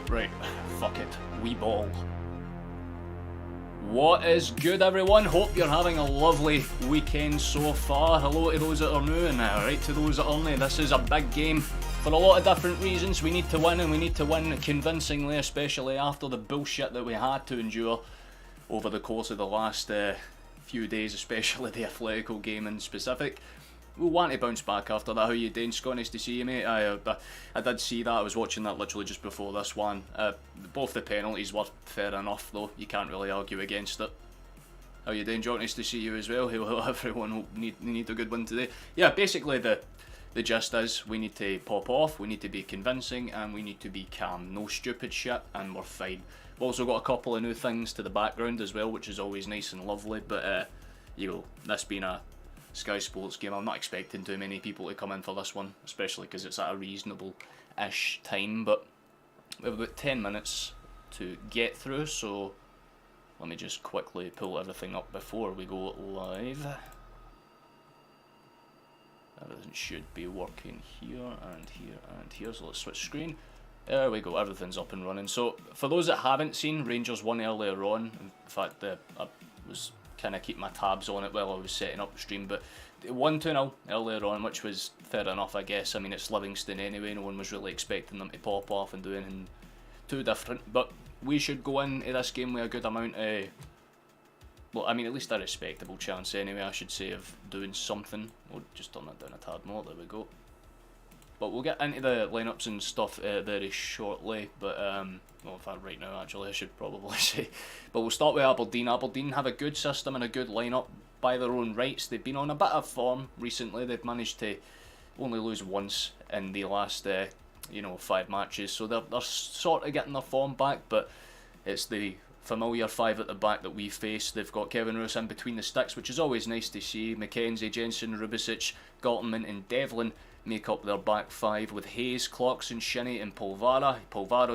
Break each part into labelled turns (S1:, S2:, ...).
S1: Right, fuck it. We ball. What is good, everyone? Hope you're having a lovely weekend so far. Hello to those that are new, and right to those that are new. This is a big game for a lot of different reasons. We need to win, and we need to win convincingly, especially after the bullshit that we had to endure over the course of the last few days, especially the Atletico game in specific. We'll want to bounce back after that. How you doing, Scott? Nice to see you, mate. I did see that. I was watching that literally just before this one. Both the penalties were fair enough, though. You can't really argue against it. How you doing, John? Nice to see you as well. Hello, everyone. Need a good one today. Yeah, basically the gist is we need to pop off, we need to be convincing, and we need to be calm. No stupid shit, and we're fine. We've also got a couple of new things to the background as well, which is always nice and lovely. But you know, this being a Sky Sports game, I'm not expecting too many people to come in for this one, especially because it's at a reasonable-ish time, but we have about 10 minutes to get through, so let me just quickly pull everything up before we go live. Everything should be working here and here and here, so let's switch screen. There we go, everything's up and running. So, for those that haven't seen, Rangers won earlier on. In fact, I was kind of keeping my tabs on it while I was setting up the stream, but 1-2-0 earlier on, which was fair enough, I guess. I mean, it's Livingston anyway, no one was really expecting them to pop off and do anything too different, but we should go into this game with a good amount of, well, I mean, at least a respectable chance anyway, I should say, of doing something. We'll just turn that down a tad more, there we go. But we'll get into the lineups and stuff very shortly, but, well, in fact, right now, actually, I should probably say. But we'll start with Aberdeen. Aberdeen have a good system and a good lineup by their own rights. They've been on a bit of form recently. They've managed to only lose once in the last, 5 matches. So they're sort of getting their form back, but it's the familiar five at the back that we face. They've got Kevin Roos in between the sticks, which is always nice to see. McKenzie, Jensen, Rubicic, Galtman and Devlin make up their back five, with Hayes, Clarkson, Shinnie and Polvara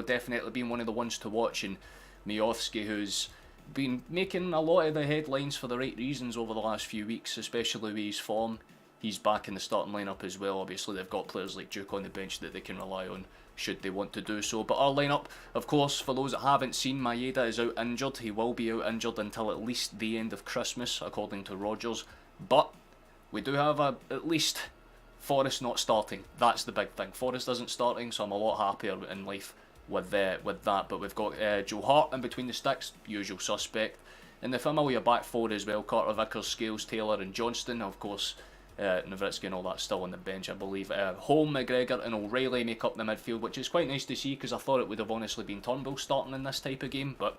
S1: definitely being one of the ones to watch, and Miovski, who's been making a lot of the headlines for the right reasons over the last few weeks, especially with his form. He's back in the starting lineup as well. Obviously they've got players like Duke on the bench that they can rely on should they want to do so. But our lineup, of course, for those that haven't seen, Maeda is out injured. He will be out injured until at least the end of Christmas, according to Rodgers. But we do have at least Forrest not starting. That's the big thing. Forrest isn't starting, so I'm a lot happier in life with that. But we've got Joe Hart in between the sticks, usual suspect. And the familiar back four as well, Carter, Vickers, Scales, Taylor and Johnston. Of course, Nowitzki and all that still on the bench, I believe. Holm, McGregor and O'Reilly make up the midfield, which is quite nice to see, because I thought it would have honestly been Turnbull starting in this type of game, but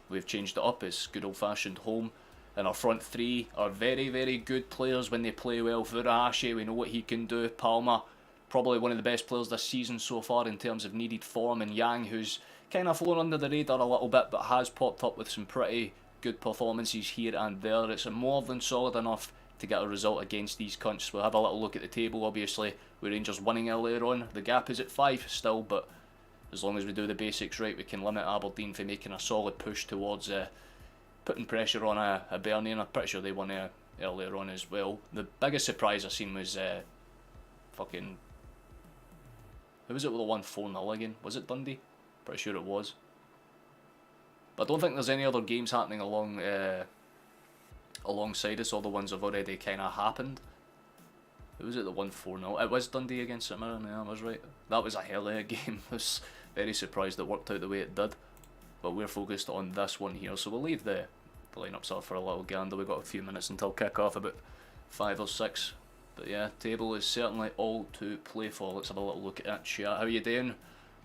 S1: we've changed it up. It's good old-fashioned Holm. And our front three are very, very good players when they play well. Furuhashi, we know what he can do. Palmer, probably one of the best players this season so far in terms of needed form. And Yang, who's kind of flown under the radar a little bit, but has popped up with some pretty good performances here and there. It's more than solid enough to get a result against these cunts. We'll have a little look at the table, obviously, with Rangers winning earlier on. The gap is at 5 still, but as long as we do the basics right, we can limit Aberdeen from making a solid push towards putting pressure on Aberdeen, and I'm pretty sure they won earlier on as well. The biggest surprise I seen was fucking, who was it with the won 4-0 again? Was it Dundee? Pretty sure it was. But I don't think there's any other games happening alongside us. All the ones have already kind of happened. Who was it that won 4-0? It was Dundee against St Mirren, yeah, I was right. That was a hell of a game. I was very surprised it worked out the way it did. But we're focused on this one here, so we'll leave the lineups up for a little gander. We've got a few minutes until kick-off, about 5 or 6. But yeah, table is certainly all to play for. Let's have a little look at that chat. How you doing?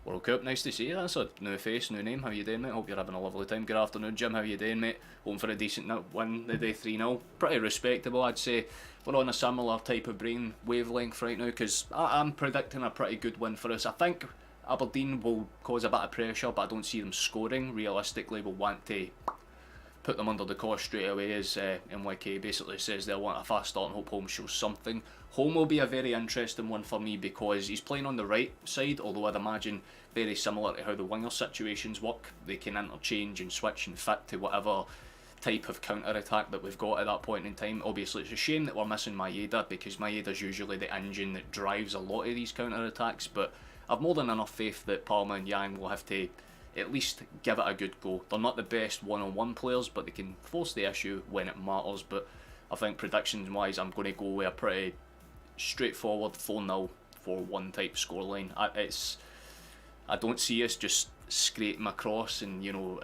S1: World Cup, nice to see you. That's a new face, new name. How you doing, mate? Hope you're having a lovely time. Good afternoon, Jim. How you doing, mate? Hoping for a decent win the day 3-0. Pretty respectable, I'd say. We're on a similar type of brain wavelength right now, because I'm predicting a pretty good win for us. I think Aberdeen will cause a bit of pressure, but I don't see them scoring. Realistically, we'll want to put them under the cosh straight away, as NYK basically says they'll want a fast start and hope Holm shows something. Holm will be a very interesting one for me, because he's playing on the right side, although I'd imagine very similar to how the winger situations work. They can interchange and switch and fit to whatever type of counter-attack that we've got at that point in time. Obviously, it's a shame that we're missing Maeda, because Maeda's usually the engine that drives a lot of these counter-attacks, but I've more than enough faith that Palma and Yang will have to at least give it a good go. They're not the best one-on-one players, but they can force the issue when it matters. But I think predictions-wise, I'm going to go with a pretty straightforward 4-0, 4-1 type scoreline. I don't see us just scraping across and, you know,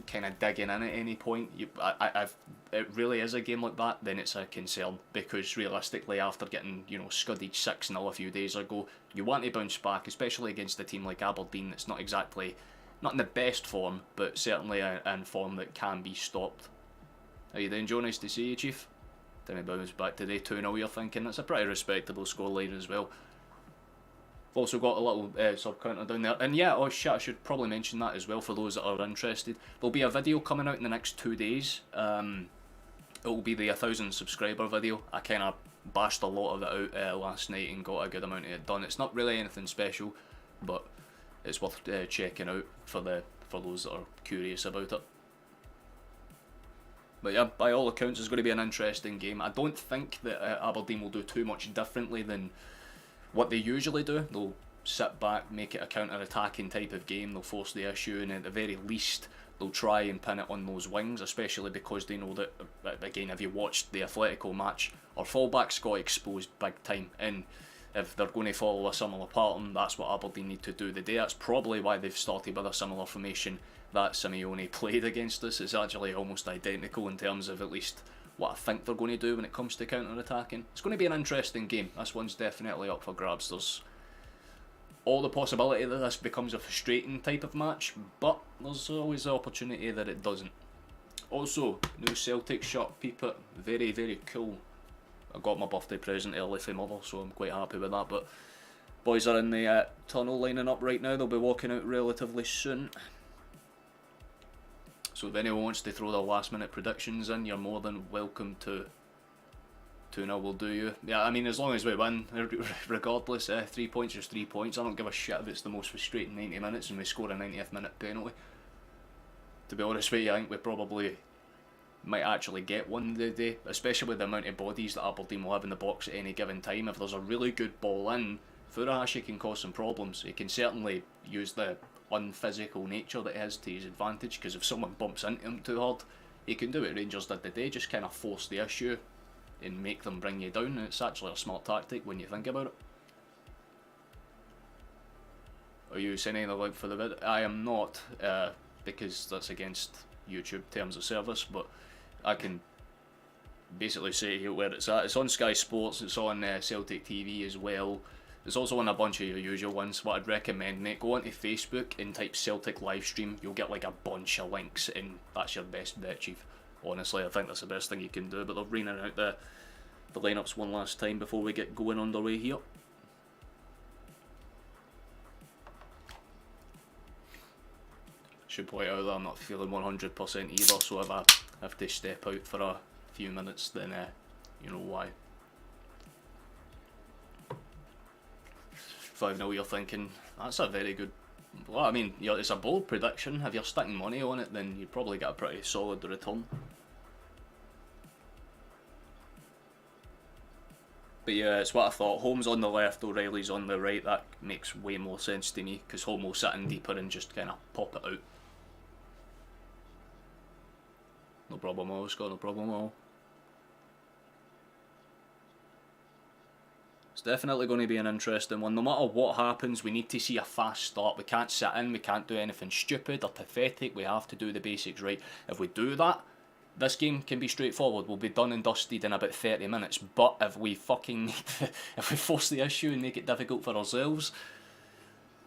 S1: kind of digging in at any point. If it really is a game like that, then it's a concern, because realistically, after getting, you know, scudded 6-0 a few days ago, you want to bounce back, especially against a team like Aberdeen that's not in the best form, but certainly in form that can be stopped. How you doing, Joe? Nice to see you, Chief. Then we bounce back today, 2-0 you're thinking. That's a pretty respectable scoreline as well. I've also got a little sub counter down there. And yeah, oh shit, I should probably mention that as well for those that are interested. There'll be a video coming out in the next 2 days. It will be the 1,000 subscriber video. I kind of bashed a lot of it out last night and got a good amount of it done. It's not really anything special, but it's worth checking out for those that are curious about it. But yeah, by all accounts, it's going to be an interesting game. I don't think that Aberdeen will do too much differently than what they usually do. They'll sit back, make it a counter-attacking type of game, they'll force the issue, and at the very least, they'll try and pin it on those wings, especially because they know that, again, if you watched the Atletico match, our fullbacks got exposed big time, and if they're going to follow a similar pattern, that's what Aberdeen need to do today. That's probably why they've started with a similar formation that Simeone played against us. It's actually almost identical in terms of at least what I think they're going to do when it comes to counter-attacking. It's going to be an interesting game. This one's definitely up for grabs. There's all the possibility that this becomes a frustrating type of match, but there's always the opportunity that it doesn't. Also, new Celtic shirt, peep it. Very, very cool. I got my birthday present early from mother, so I'm quite happy with that. But boys are in the tunnel lining up right now. They'll be walking out relatively soon. So if anyone wants to throw their last minute predictions in, you're more than welcome to. 2-0 will do you. Yeah, I mean, as long as we win, regardless, 3 points is 3 points. I don't give a shit if it's the most frustrating 90 minutes and we score a 90th minute penalty. To be honest with you, I think we probably might actually get one today, especially with the amount of bodies that Aberdeen will have in the box at any given time. If there's a really good ball in, Furuhashi can cause some problems. He can certainly use the unphysical nature that he has to his advantage, because if someone bumps into him too hard, he can do what Rangers did today, just kind of force the issue and make them bring you down, and it's actually a smart tactic when you think about it. Are you saying anything like for the vid? I am not, because that's against YouTube terms of service, but I can basically say where it's at. It's on Sky Sports, it's on Celtic TV as well. It's also on a bunch of your usual ones. What I'd recommend, mate, go onto Facebook and type Celtic livestream. You'll get like a bunch of links, and that's your best bet, Chief. Honestly, I think that's the best thing you can do. But they're reading out the lineups one last time before we get going underway here. Should point out that I'm not feeling 100% either, so if I have to step out for a few minutes, then you know why. 5-0, you're thinking, that's a very good... Well, I mean, it's a bold prediction. If you're sticking money on it, then you probably get a pretty solid return. But yeah, it's what I thought. Holmes on the left, O'Reilly's on the right. That makes way more sense to me, because Holm will sit in deeper and just kind of pop it out. No problem at all, Scott, no problem at all. It's definitely going to be an interesting one. No matter what happens, we need to see a fast start. We can't sit in, we can't do anything stupid or pathetic. We have to do the basics right. If we do that, this game can be straightforward. We'll be done and dusted in about 30 minutes. But if we fucking if we force the issue and make it difficult for ourselves,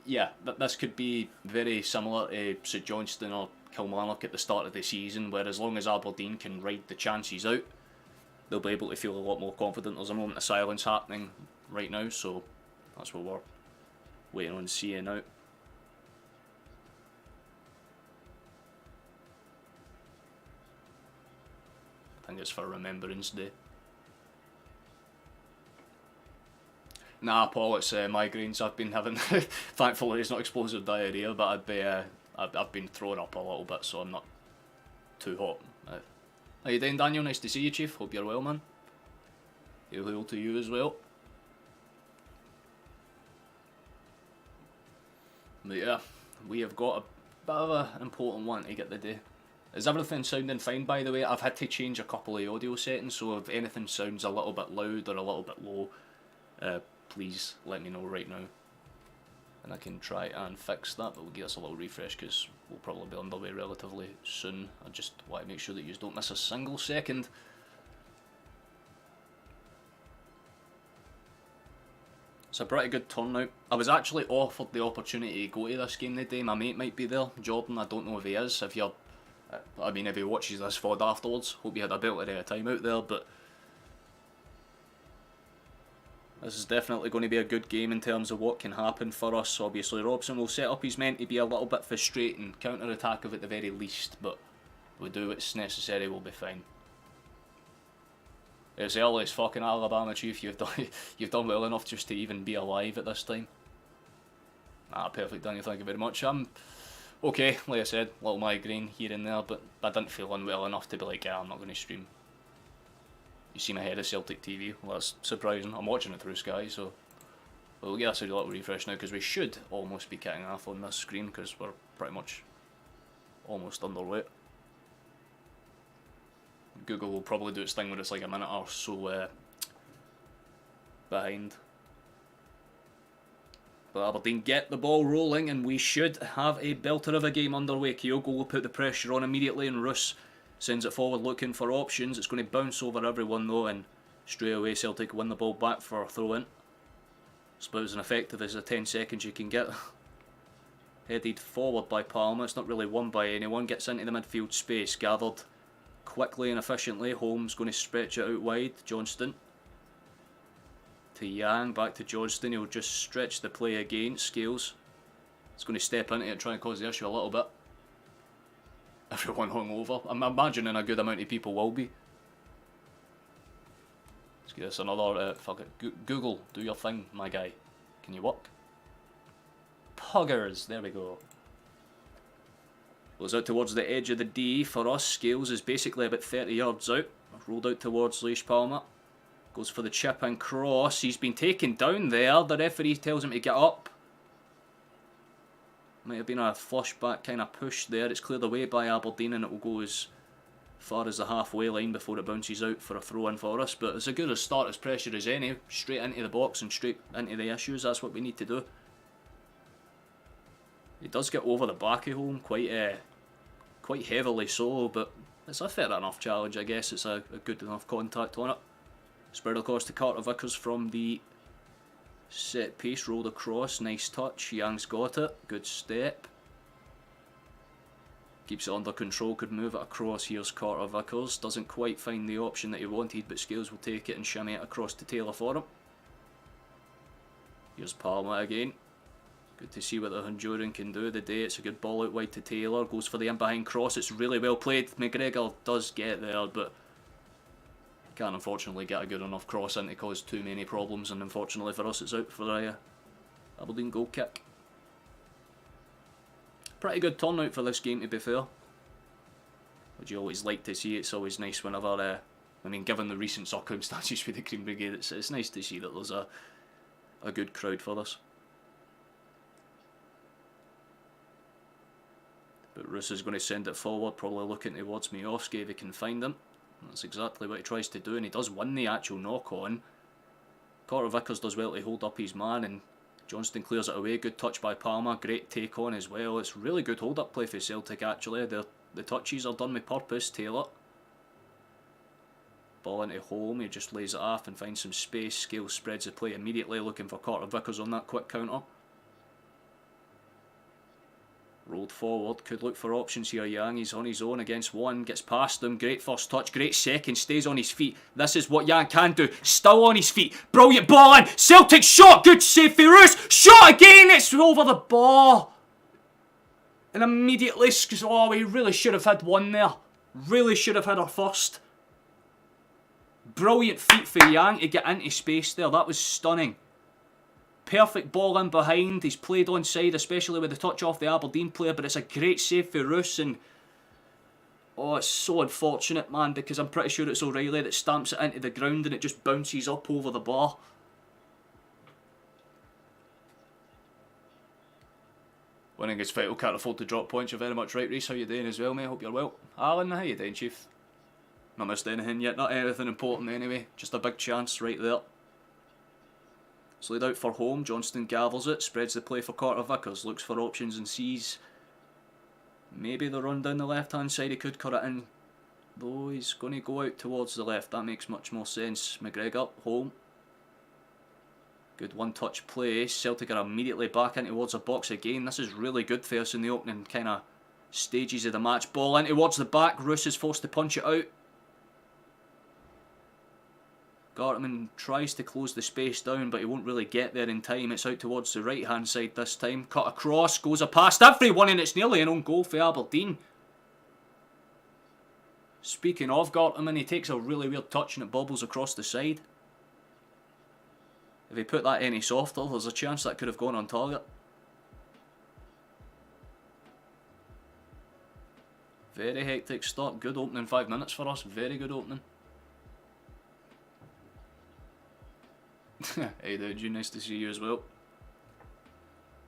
S1: yeah, this could be very similar to St Johnstone or Kilmarnock at the start of the season, where as long as Aberdeen can ride the chances out, they'll be able to feel a lot more confident. There's a moment of silence happening right now, so that's what we're waiting on seeing out. I think it's for Remembrance Day. Nah, Paul, it's migraines I've been having. Thankfully it's not explosive diarrhea, but I've been throwing up a little bit, so I'm not too hot. How you doing, Daniel? Nice to see you, Chief. Hope you're well, man. Hail to you as well. But yeah, we have got a bit of an important one to get the day. Is everything sounding fine, by the way? I've had to change a couple of audio settings, so if anything sounds a little bit loud or a little bit low, please let me know right now. And I can try and fix that, but we'll give us a little refresh because we'll probably be underway relatively soon. I just want to make sure that you don't miss a single second. It's a pretty good turnout. I was actually offered the opportunity to go to this game today. My mate might be there, Jordan. I don't know if he is. If you're, I mean, if he watches this VOD afterwards, hope you had a belter of a time out there. But this is definitely going to be a good game in terms of what can happen for us. Obviously, Robson will set up. He's meant to be a little bit frustrating, counter-attack at the very least, but we'll do what's necessary. We'll be fine. It's early as fucking Alabama, Chief. You've done well enough just to even be alive at this time. Ah, perfect, Daniel. Thank you very much. I'm okay, like I said, little migraine here and there, but I didn't feel unwell enough to be like, yeah, I'm not going to stream. You see my head of Celtic TV? Well, that's surprising. I'm watching it through Sky, so we'll get us a little refresh now because we should almost be kicking off on this screen because we're pretty much almost underway. Google will probably do its thing where it's like a minute or so behind. But Aberdeen get the ball rolling and we should have a belter of a game underway. Kyogo will put the pressure on immediately and Russ sends it forward looking for options. It's going to bounce over everyone though and straight away Celtic win the ball back for a throw in. It's about as effective as the 10 seconds you can get. Headed forward by Palmer. It's not really won by anyone. Gets into the midfield space. Gathered quickly and efficiently. Holmes going to stretch it out wide. Johnston to Yang. Back to Johnston. He'll just stretch the play again. Scales. It's going to step into it and try and cause the issue a little bit. Everyone hung over. I'm imagining a good amount of people will be. Let's give this another, fuck it. Google, do your thing, my guy. Can you work? Puggers, there we go. Goes out towards the edge of the D for us. Scales is basically about 30 yards out. Rolled out towards Leish Palmer. Goes for the chip and cross. He's been taken down there. The referee tells him to get up. Might have been a flush back kind of push there. It's cleared away by Aberdeen and it will go as far as the halfway line before it bounces out for a throw in for us. But it's as good a start as pressure as any. Straight into the box and straight into the issues. That's what we need to do. He does get over the back of home quite heavily so, but it's a fair enough challenge, I guess. It's a good enough contact on it. Spread across to Carter Vickers from the set piece, rolled across, nice touch. Yang's got it, good step. Keeps it under control, could move it across. Here's Carter Vickers, doesn't quite find the option that he wanted, but Scales will take it and shimmy it across to Taylor for him. Here's Palmer again. Good to see what the Honduran can do today. It's a good ball out wide to Taylor. Goes for the in-behind cross. It's really well played. McGregor does get there, but can't unfortunately get a good enough cross in to cause too many problems. And unfortunately for us, it's out for the Aberdeen goal kick. Pretty good turnout for this game, to be fair. Would you always like to see? It's always nice whenever, I mean, given the recent circumstances with the Green Brigade, it's nice to see that there's a good crowd for this. But Russ is going to send it forward, probably looking towards Miovski if he can find him. That's exactly what he tries to do, and he does win the actual knock-on. Carter Vickers does well to hold up his man, and Johnston clears it away. Good touch by Palmer, great take on as well. It's really good hold-up play for Celtic actually. The touches are done with purpose. Taylor. Ball into home, he just lays it off and finds some space. Scales spreads the play immediately, looking for Carter Vickers on that quick counter. Rolled forward, could look for options here. Yang, he's on his own against one, gets past him. Great first touch, great second, stays on his feet. This is what Yang can do, still on his feet. Brilliant ball in, Celtic shot, good save for Roos. Shot again, it's over the bar. And immediately, oh, we really should have had one there. Really should have had our first. Brilliant feet for Yang to get into space there, that was stunning. Perfect ball in behind. He's played onside, especially with the touch off the Aberdeen player, but it's a great save for Roos. And oh, it's so unfortunate, man, because I'm pretty sure it's O'Reilly that stamps it into the ground and it just bounces up over the bar. Winning is vital, can't afford to drop points. You're very much right, Reese. How you doing as well, mate? Hope you're well. Alan, how you doing, Chief? Not missed anything yet, not anything important anyway. Just a big chance right there. It's laid out for home. Johnston gathers it, spreads the play for Carter Vickers, looks for options and sees maybe the run down the left hand side. He could cut it in, though he's going to go out towards the left. That makes much more sense. McGregor, home. Good one-touch play. Celtic are immediately back in towards the box again. This is really good for us in the opening kind of stages of the match. Ball in towards the back. Roos is forced to punch it out. Gartman tries to close the space down, but he won't really get there in time. It's out towards the right-hand side this time. Cut across, goes past everyone, and it's nearly an own goal for Aberdeen. Speaking of Gartman, he takes a really weird touch and it bobbles across the side. If he put that any softer, there's a chance that could have gone on target. Very hectic start. Good opening 5 minutes for us. Very good opening. Hey there, June, nice to see you as well.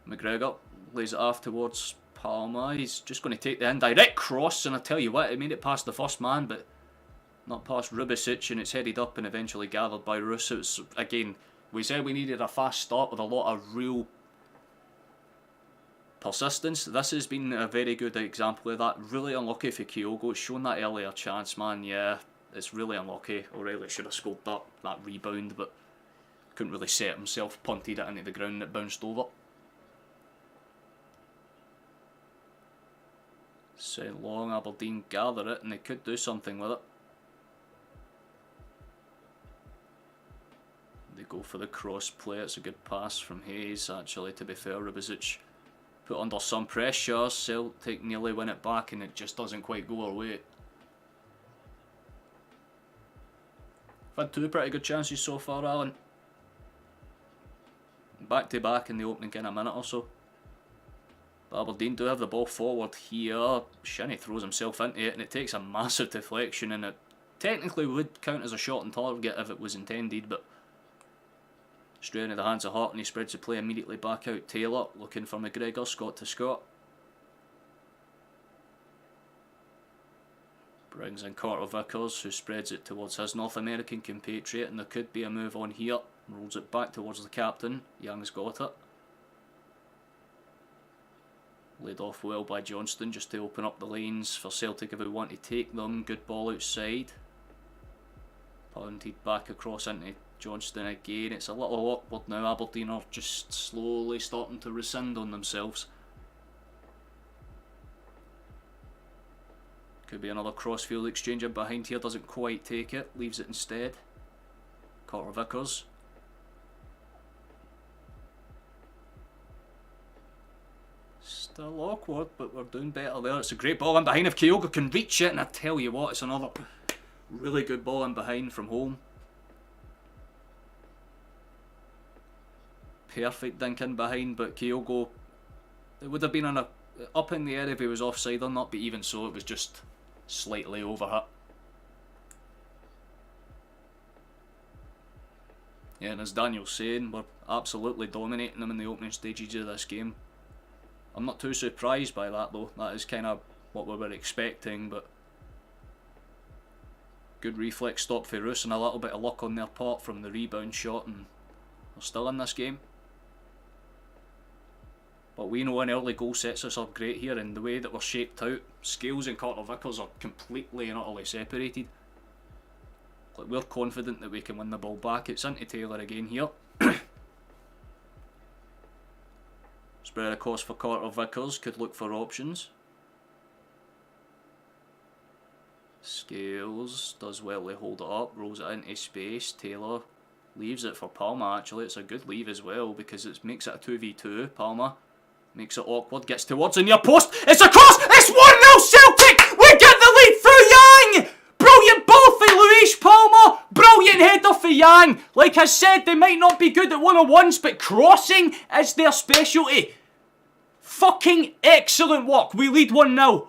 S1: McGregor lays it off towards Palmer. He's just going to take the indirect cross, and I tell you what, he made it past the first man, but not past Rubicic, and it's headed up and eventually gathered by Roos. It was, again, we said we needed a fast start with a lot of real persistence. This has been a very good example of that. Really unlucky for Kyogo. It's shown that earlier chance, man. Yeah, it's really unlucky. O'Reilly should have scored that rebound, but couldn't really set himself, punted it into the ground and it bounced over. So long, Aberdeen gather it and they could do something with it. They go for the cross play. It's a good pass from Hayes, actually, to be fair. Rubicic put under some pressure. Celtic nearly win it back and it just doesn't quite go our way. We've had 2 pretty good chances so far, Alan. Back to back in the opening kind of minute or so. But Aberdeen do have the ball forward here. Shinnie throws himself into it and it takes a massive deflection, and it technically would count as a shot on target if it was intended, but straight into the hands of Hart and he spreads the play immediately back out. Taylor looking for McGregor, Scott to Scott. Brings in Carter Vickers, who spreads it towards his North American compatriot, and there could be a move on here. Rolls it back towards the captain. Young's got it. Laid off well by Johnston just to open up the lanes for Celtic if we want to take them. Good ball outside. Pounded back across into Johnston again. It's a little awkward now. Aberdeen are just slowly starting to rescind on themselves. Could be another crossfield exchange in behind here. Doesn't quite take it. Leaves it instead. Carter Vickers. Still awkward, but we're doing better there. It's a great ball in behind if Kyogo can reach it, and I tell you what, it's another really good ball in behind from home. Perfect dink in behind, but Kyogo, it would have been up in the air if he was offside or not, but even so it was just slightly overhit. Yeah, and as Daniel's saying, we're absolutely dominating them in the opening stages of this game. I'm not too surprised by that though. That is kind of what we were expecting, but good reflex stop for Roos and a little bit of luck on their part from the rebound shot, and they're still in this game. But we know an early goal sets us up great here, and the way that we're shaped out, Scales and Carter Vickers are completely and utterly separated. Like, we're confident that we can win the ball back. It's into Taylor again here. Spread across for Carter Vickers, could look for options. Scales does well to hold it up, rolls it into space. Taylor leaves it for Palmer actually. It's a good leave as well because it makes it a 2v2. Palmer makes it awkward, gets towards the near post. It's a cross! It's 1-0 Celtic! We get the lead through Yang! Brilliant ball for Luis Palmer! Brilliant header for Yang! Like I said, they might not be good at one-on-ones, but crossing is their specialty. Fucking excellent work. We lead 1-0.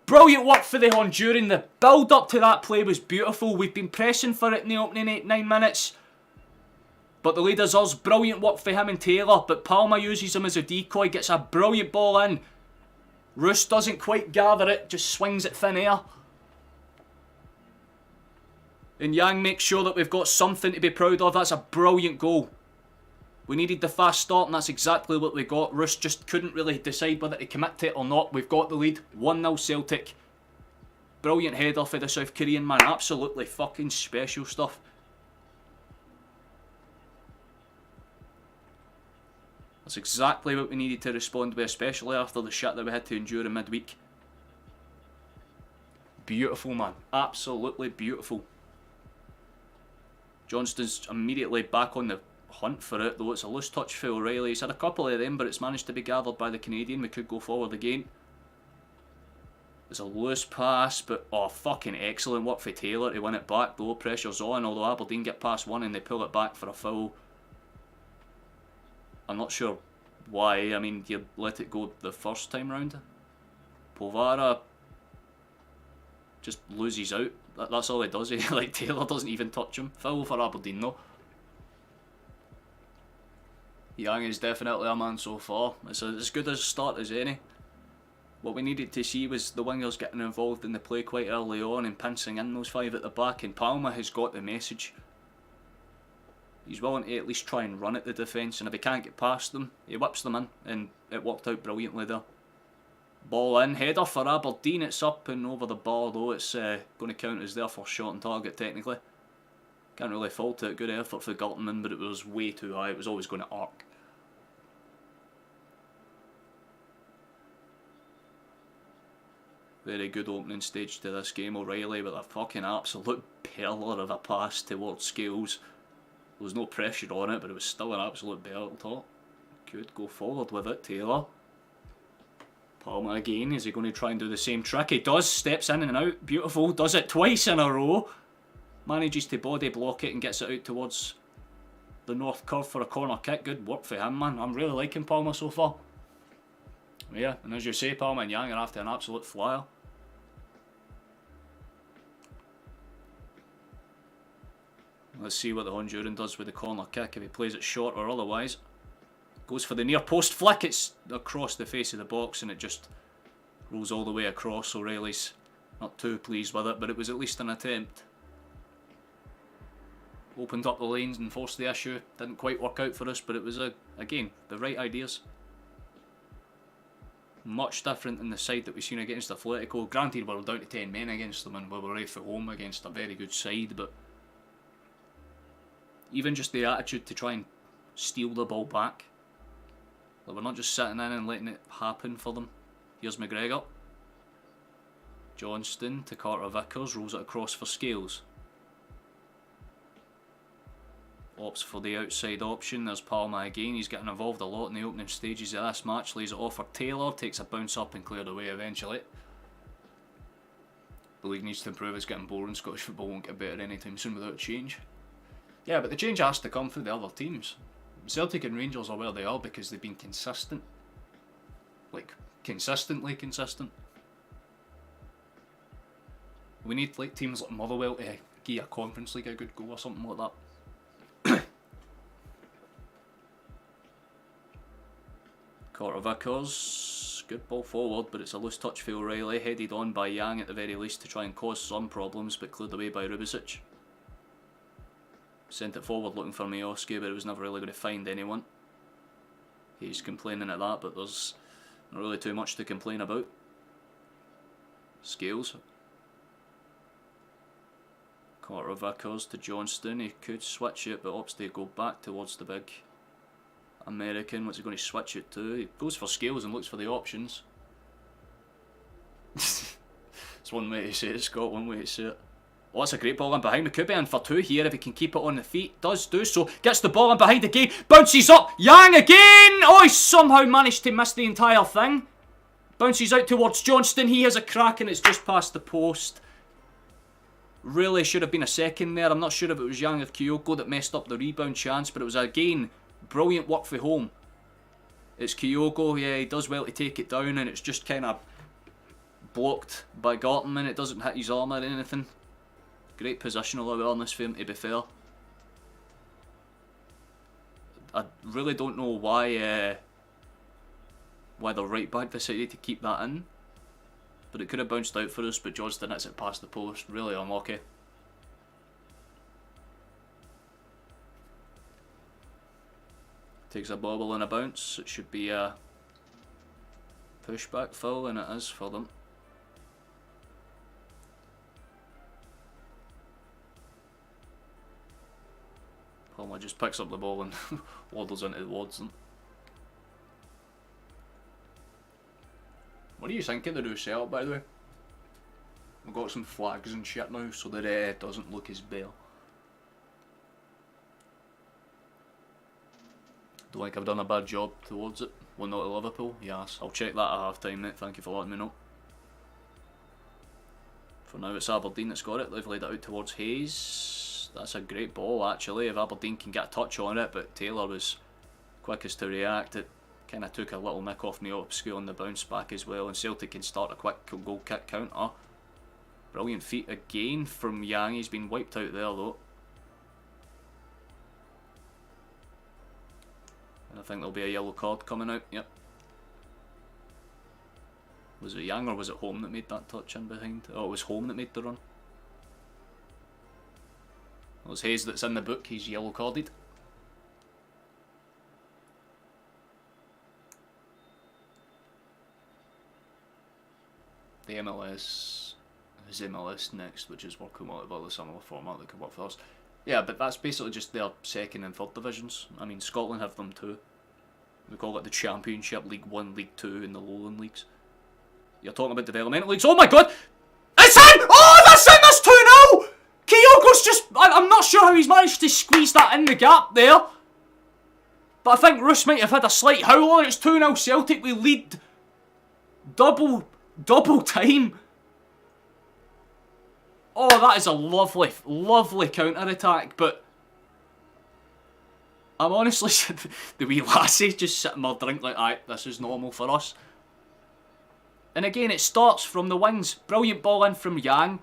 S1: Brilliant work for the Honduran. The build up to that play was beautiful. We've been pressing for it in the opening 8-9 minutes. But the lead is us. Brilliant work for him and Taylor. But Palmer uses him as a decoy. Gets a brilliant ball in. Roos doesn't quite gather it. Just swings it thin air. And Yang makes sure that we've got something to be proud of. That's a brilliant goal. We needed the fast start and that's exactly what we got. Roos just couldn't really decide whether to commit to it or not. We've got the lead. 1-0 Celtic. Brilliant header for the South Korean man. Absolutely fucking special stuff. That's exactly what we needed to respond with, especially after the shit that we had to endure in midweek. Beautiful, man. Absolutely beautiful. Johnston's immediately back on the hunt for it, though it's a loose touch for O'Reilly. He's had a couple of them, but it's managed to be gathered by the Canadian. We could go forward again. It's a loose pass, but oh, fucking excellent work for Taylor to win it back. Low pressure's on, although Aberdeen get past one and they pull it back for a foul. I'm not sure why. I mean, you let it go the first time round. Povara just loses out. That's all he does. Like, Taylor doesn't even touch him. Foul for Aberdeen though. Yang is definitely a man so far. It's as good a start as any. What we needed to see was the wingers getting involved in the play quite early on and pincing in those five at the back, and Palmer has got the message. He's willing to at least try and run at the defence, and if he can't get past them, he whips them in, and it worked out brilliantly there. Ball in, header for Aberdeen. It's up and over the bar though. It's going to count as their first shot on target technically. Can't really fault it. Good effort for Gultenman, but it was way too high. It was always going to arc. Very good opening stage to this game. O'Reilly with a fucking absolute pearler of a pass towards Scales. There was no pressure on it, but it was still an absolute belter. Could go forward with it, Taylor. Palmer again. Is he going to try and do the same trick? He does. Steps in and out. Beautiful. Does it twice in a row. Manages to body block it and gets it out towards the north curve for a corner kick. Good work for him, man. I'm really liking Palmer so far. Yeah, and as you say, Palmer and Yang are after an absolute flyer. Let's see what the Honduran does with the corner kick, if he plays it short or otherwise. Goes for the near post flick. It's across the face of the box and it just rolls all the way across. O'Reilly's not too pleased with it, but it was at least an attempt. Opened up the lanes and forced the issue. Didn't quite work out for us, but it was, again, the right ideas. Much different than the side that we've seen against Atletico. Granted, we were down to 10 men against them and we were right for home against a very good side, but even just the attitude to try and steal the ball back. Like, we're not just sitting in and letting it happen for them. Here's McGregor. Johnston to Carter Vickers, rolls it across for Scales. Opts for the outside option. There's Palmer again. He's getting involved a lot in the opening stages of this match. Lays it off for Taylor. Takes a bounce up and cleared away eventually. The league needs to improve. It's getting boring. Scottish football won't get better anytime soon without change. Yeah, but the change has to come through the other teams. Celtic and Rangers are where they are because they've been consistent. Like, consistently consistent. We need like teams like Motherwell to give a Conference League a good go or something like that. Carter Vickers, good ball forward, but it's a loose touch for O'Reilly, headed on by Yang at the very least to try and cause some problems, but cleared away by Rubicic. Sent it forward looking for Miovski, but it was never really going to find anyone. He's complaining at that, but there's not really too much to complain about. Scales. Carter Vickers to Johnston. He could switch it, but opts to go back towards the big American. What's he going to switch it to? He goes for Scales and looks for the options. It's one way to say it, Scott, one way to say it. Oh, that's a great ball in behind. We could be in for two here if he can keep it on the feet. Does do so. Gets the ball in behind again. Bounces up. Yang again. Oh, he somehow managed to miss the entire thing. Bounces out towards Johnston. He has a crack and it's just past the post. Really should have been a second there. I'm not sure if it was Yang or Kyogo that messed up the rebound chance, but it was again brilliant work for home. It's Kyogo. Yeah, he does well to take it down and it's just kind of blocked by Gartenman. It doesn't hit his arm or anything. Great positional awareness for him, to be fair. I really don't know why the right back decided to keep that in. But it could have bounced out for us, but Johnston hits it past the post. Really unlucky. Takes a bobble and a bounce. It should be a pushback foul, and it is for them. Palmer just picks up the ball and waddles into the Watson. What do you think of the new setup, by the way? We've got some flags and shit now, so that it doesn't look as bare. Don't think I've done a bad job towards it. 1-0 to Liverpool, yes. I'll check that at half time, mate. Thank you for letting me know. For now, it's Aberdeen that's got it. They've laid it out towards Hayes. That's a great ball, actually, if Aberdeen can get a touch on it, but Taylor was quickest to react. It kind of took a little nick off Miopsky on the bounce back as well, and Celtic can start a quick goal kick counter. Brilliant feet again from Yang. He's been wiped out there, though. And I think there'll be a yellow card coming out, yep. Was it Yang or was it Home that made that touch in behind? Oh, it was Home that made the run. Well, it's Hayes that's in the book, he's yellow carded. The MLS is MLS next, which is working out of a similar format that could work for us. Yeah, but that's basically just their second and third divisions. I mean, Scotland have them too. We call it the Championship, League 1, League 2 and the Lowland Leagues. You're talking about developmental leagues. Oh my god! It's in! Oh, that's in! That's 2-0! Kyogo's just... I'm not sure how he's managed to squeeze that in the gap there. But I think Roos might have had a slight howl on it. It's 2-0 Celtic. We lead double time. Oh, that is a lovely counter-attack, but I'm honestly, the wee lassie just sitting there drink like, aye, this is normal for us. And again, it starts from the wings. Brilliant ball in from Yang.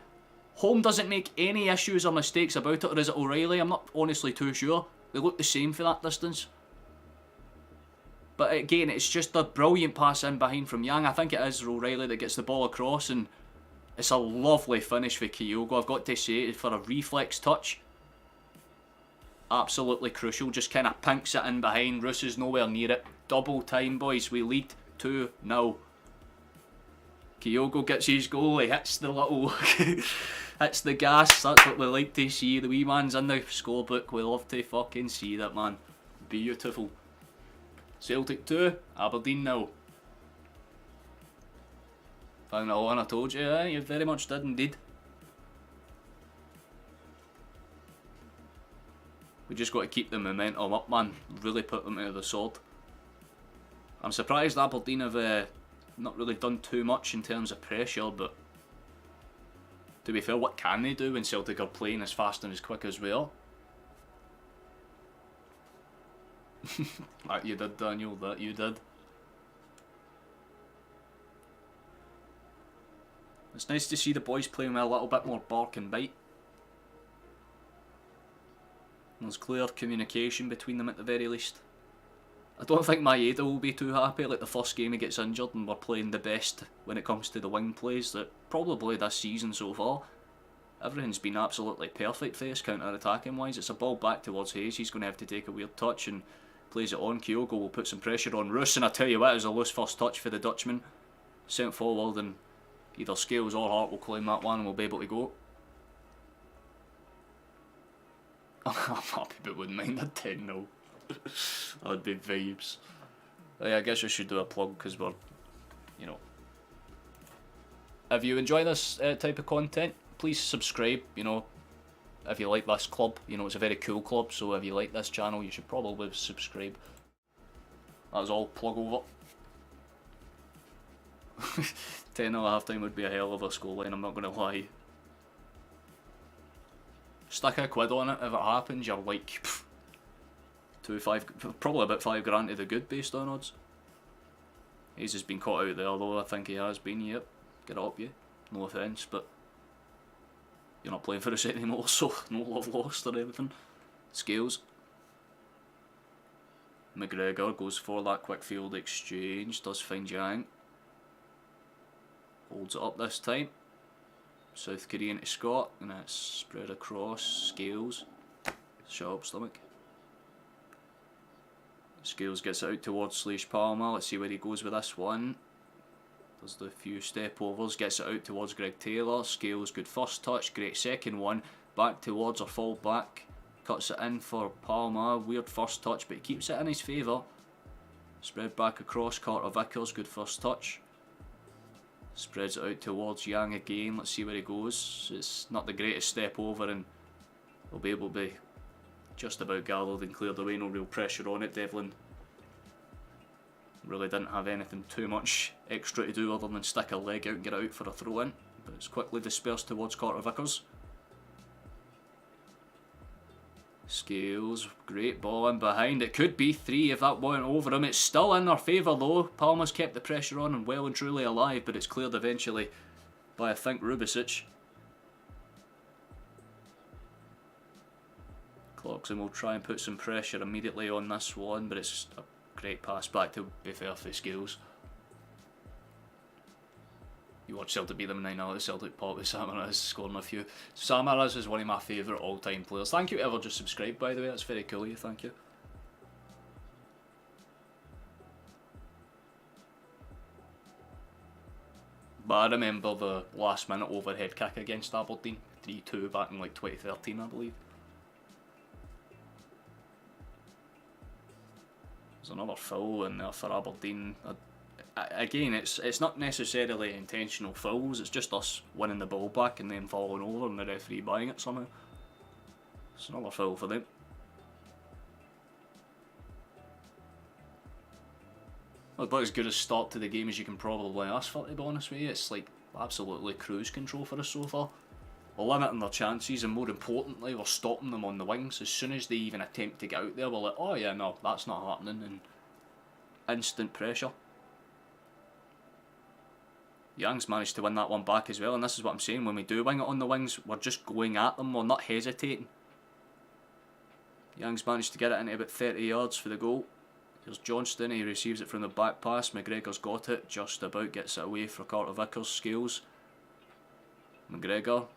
S1: Home doesn't make any issues or mistakes about it, or is it O'Reilly? I'm not honestly too sure. They look the same for that distance. But again, it's just a brilliant pass in behind from Yang. I think it is O'Reilly that gets the ball across, and it's a lovely finish for Kyogo. I've got to say, for a reflex touch, absolutely crucial. Just kind of pinks it in behind. Roos is nowhere near it. Double time, boys. We lead 2-0. Kyogo gets his goal. He hits the little... hits the gas. That's what we like to see. The wee man's in the scorebook. We love to fucking see that, man. Beautiful. Celtic 2, Aberdeen 0. Found the one I told you, eh? You very much did indeed. We just got to keep the momentum up, man. Really put them to the sword. I'm surprised Aberdeen have not really done too much in terms of pressure, but to be fair, what can they do when Celtic are playing as fast and as quick as we are? That you did, Daniel, that you did. It's nice to see the boys playing with a little bit more bark and bite. There's clear communication between them at the very least. I don't think Maeda will be too happy. Like the first game he gets injured and we're playing the best when it comes to the wing plays that probably this season so far. Everything's been absolutely perfect for us counter-attacking wise. It's a ball back towards Hayes. He's going to have to take a weird touch and plays it on. Kyogo will put some pressure on Roos, and I tell you what, it was a loose first touch for the Dutchman. Sent forward, and either Scales or Hart will claim that one and we'll be able to go. I'm happy but wouldn't mind a 10-0. That'd be vibes. Yeah, I guess I should do a plug because we're, you know. If you enjoy this type of content, please subscribe, you know. If you like this club, you know, it's a very cool club, so if you like this channel, you should probably subscribe. That was all plug over. 10 at half time would be a hell of a scoreline, I'm not going to lie. Stick a quid on it, if it happens, you're like, probably about 5 grand to the good based on odds. He's just been caught out there though, I think he has been, yep. Get it up, you. No offence, but you're not playing for us anymore, so no love lost or anything. Scales. McGregor goes for that quick field exchange, does find Yang. Holds it up this time. South Korean to Scott, and it's spread across. Scales. Shut up, stomach. Scales gets it out towards Slash Palmer. Let's see where he goes with this one. Does the few step overs, gets it out towards Greg Taylor. Scales, good first touch, great second one. Back towards or fall back. Cuts it in for Palmer. Weird first touch, but he keeps it in his favour. Spread back across. Carter Vickers, good first touch. Spreads it out towards Yang again. Let's see where he goes. It's not the greatest step over, and he'll be able to be just about gathered and cleared away. No real pressure on it. Devlin really didn't have anything too much extra to do other than stick a leg out and get it out for a throw in. But it's quickly dispersed towards Carter Vickers. Scales, great ball in behind. It could be 3 if that went over him. It's still in their favour though. Palmer's kept the pressure on and well and truly alive, but it's cleared eventually by, I think, Rubicic. Clarkson will try and put some pressure immediately on this one, but it's a great pass back, to be fair, for Scales. You watch Celtic beat them 9-0 at Celtic Park with Samaras scoring a few. Samaras is one of my favourite all-time players. Thank you to ever just subscribed, by the way. That's very cool of you, thank you. But I remember the last minute overhead kick against Aberdeen, 3-2 back in like 2013, I believe. There's another foul in there for Aberdeen. Again, it's not necessarily intentional fouls, it's just us winning the ball back and then falling over and the referee buying it somehow. It's another foul for them. About as good a start to the game as you can probably ask for, to be honest with you. It's like absolutely cruise control for us so far. We're limiting their chances, and more importantly, we're stopping them on the wings. As soon as they even attempt to get out there, we're like, oh yeah, no, that's not happening, and instant pressure. Young's managed to win that one back as well, and this is what I'm saying, when we do wing it on the wings, we're just going at them, we're not hesitating. Young's managed to get it into about 30 yards for the goal. Here's Johnston, he receives it from the back pass. McGregor's got it, just about gets it away for Carter Vickers. Scales. McGregor.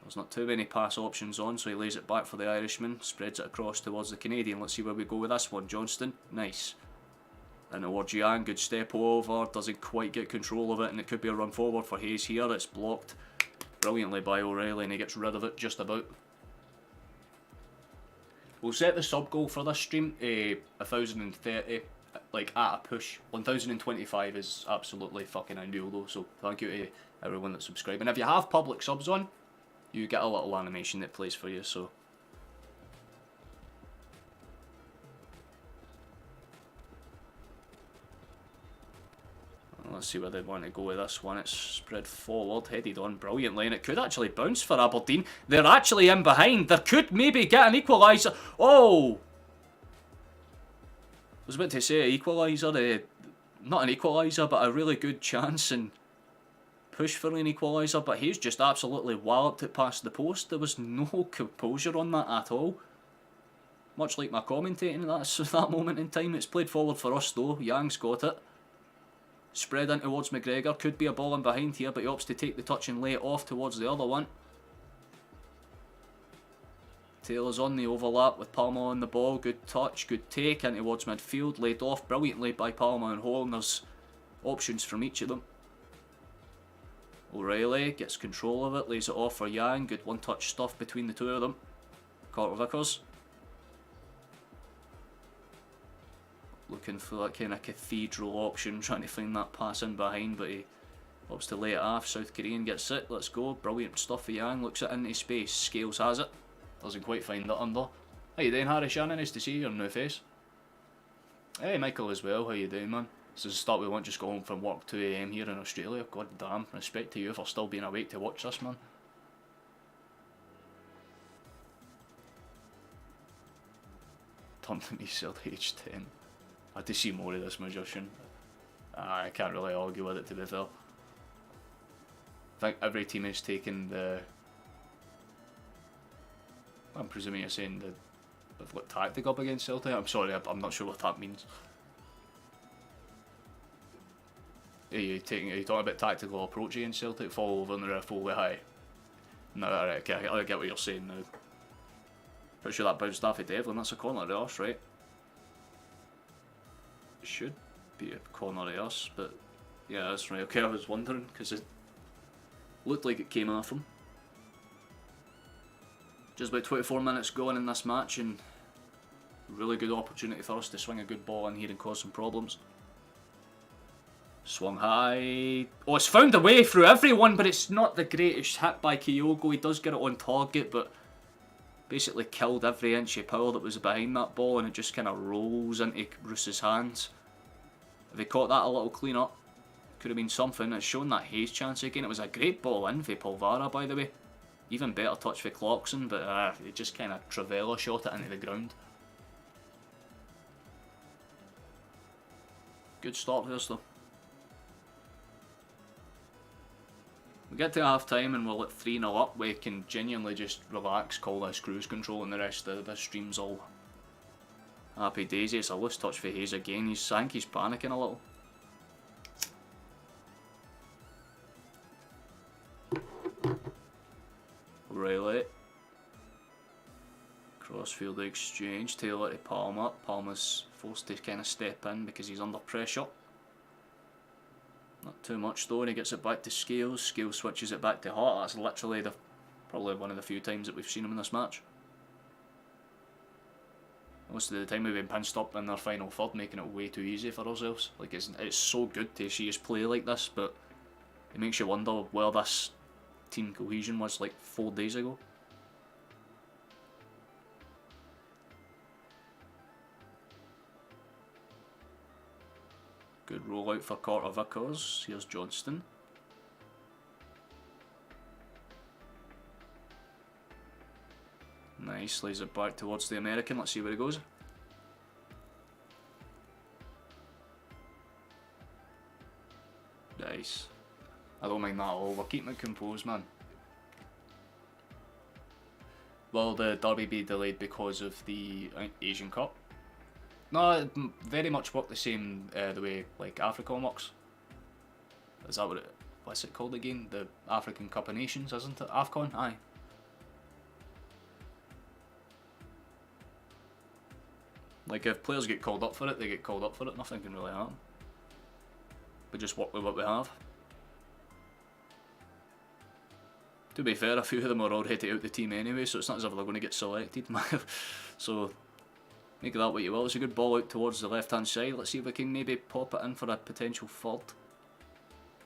S1: There's not too many pass options on, so he lays it back for the Irishman. Spreads it across towards the Canadian. Let's see where we go with this one. Johnston. Nice. And towards Yang. Good step over. Doesn't quite get control of it, and it could be a run forward for Hayes here. It's blocked brilliantly by O'Reilly, and he gets rid of it just about. We'll set the sub goal for this stream 1030, like at a push. 1025 is absolutely fucking ideal though, so thank you to everyone that's subscribed. And if you have public subs on, you get a little animation that plays for you, so. Let's see where they want to go with this one. It's spread forward, headed on brilliantly, and it could actually bounce for Aberdeen. They're actually in behind. They could maybe get an equaliser. Oh! I was about to say equaliser, not an equaliser, but a really good chance and push for an equaliser, but he's just absolutely walloped it past the post. There was no composure on that at all. Much like my commentating at that moment in time. It's played forward for us though. Yang's got it. Spread in towards McGregor. Could be a ball in behind here, but he opts to take the touch and lay it off towards the other one. Taylor's on the overlap with Palmer on the ball. Good touch, good take in towards midfield. Laid off brilliantly by Palmer and Hall, and there's options from each of them. O'Reilly gets control of it, lays it off for Yang. Good one-touch stuff between the two of them. Carter Vickers. Looking for that kind of cathedral option, trying to find that pass in behind, but he opts to lay it off. South Korean gets it, let's go. Brilliant stuff for Yang, looks it into space. Scales has it, doesn't quite find it under. How you doing, Harry Shannon? Nice to see your new face. Hey Michael as well, how you doing, man? This is the start we want, just go home from work 2 AM here in Australia. God damn, respect to you for still being awake to watch this, man. Turn to me, still age 10. I had to see more of this magician. I can't really argue with it, to be fair. I think every team is taking the... I'm presuming you're saying the I've got tactic up against Celtic. I'm sorry, I'm not sure what that means. Are you talking about tactical approach against Celtic? Fall over and the ref will be high. No, alright, okay, I get what you're saying now. Pretty sure that bounced off of Devlin, that's a corner to us, right? It should be a corner to us, but yeah, that's right. Okay, I was wondering, because it looked like it came off him. Just about 24 minutes going in this match, and really good opportunity for us to swing a good ball in here and cause some problems. Swung high. Oh, it's found a way through everyone, but it's not the greatest hit by Kyogo. He does get it on target, but basically killed every inch of power that was behind that ball, and it just kind of rolls into Roos's hands. If he caught that a little clean up, could have been something. It's shown that Hayes chance again. It was a great ball in for Polvara, by the way. Even better touch for Clarkson, but he just kind of Travella shot it into the ground. Good start for us though. We get to half time and we're at 3-0 up. We can genuinely just relax, call this cruise control, and the rest of the stream's all happy daisy. It's a loose touch for Hayes again. I think he's panicking a little. Riley. Crossfield exchange. Taylor to Palmer. Palmer's forced to kind of step in because he's under pressure. Not too much though, and he gets it back to Scales. Scales switches it back to Hart. That's literally probably one of the few times that we've seen him in this match. Most of the time we've been pinched up in their final third, making it way too easy for ourselves. Like it's so good to see us play like this, but it makes you wonder where this team cohesion was like 4 days ago. Good rollout for Carter Vickers. Here's Johnston. Nice, lays it back towards the American. Let's see where he goes. Nice. I don't mind that at all. We're keeping it composed, man. Will the derby be delayed because of the Asian Cup? No, it very much worked the same the way like AFRICOM works. Is that what's it called again? The African Cup of Nations, isn't it? AFCON? Aye. Like if players get called up for it, they get called up for it. Nothing can really happen. We just work with what we have. To be fair, a few of them are already out the team anyway, so it's not as if they're going to get selected. So make that what you will. It's a good ball out towards the left hand side. Let's see if we can maybe pop it in for a potential third.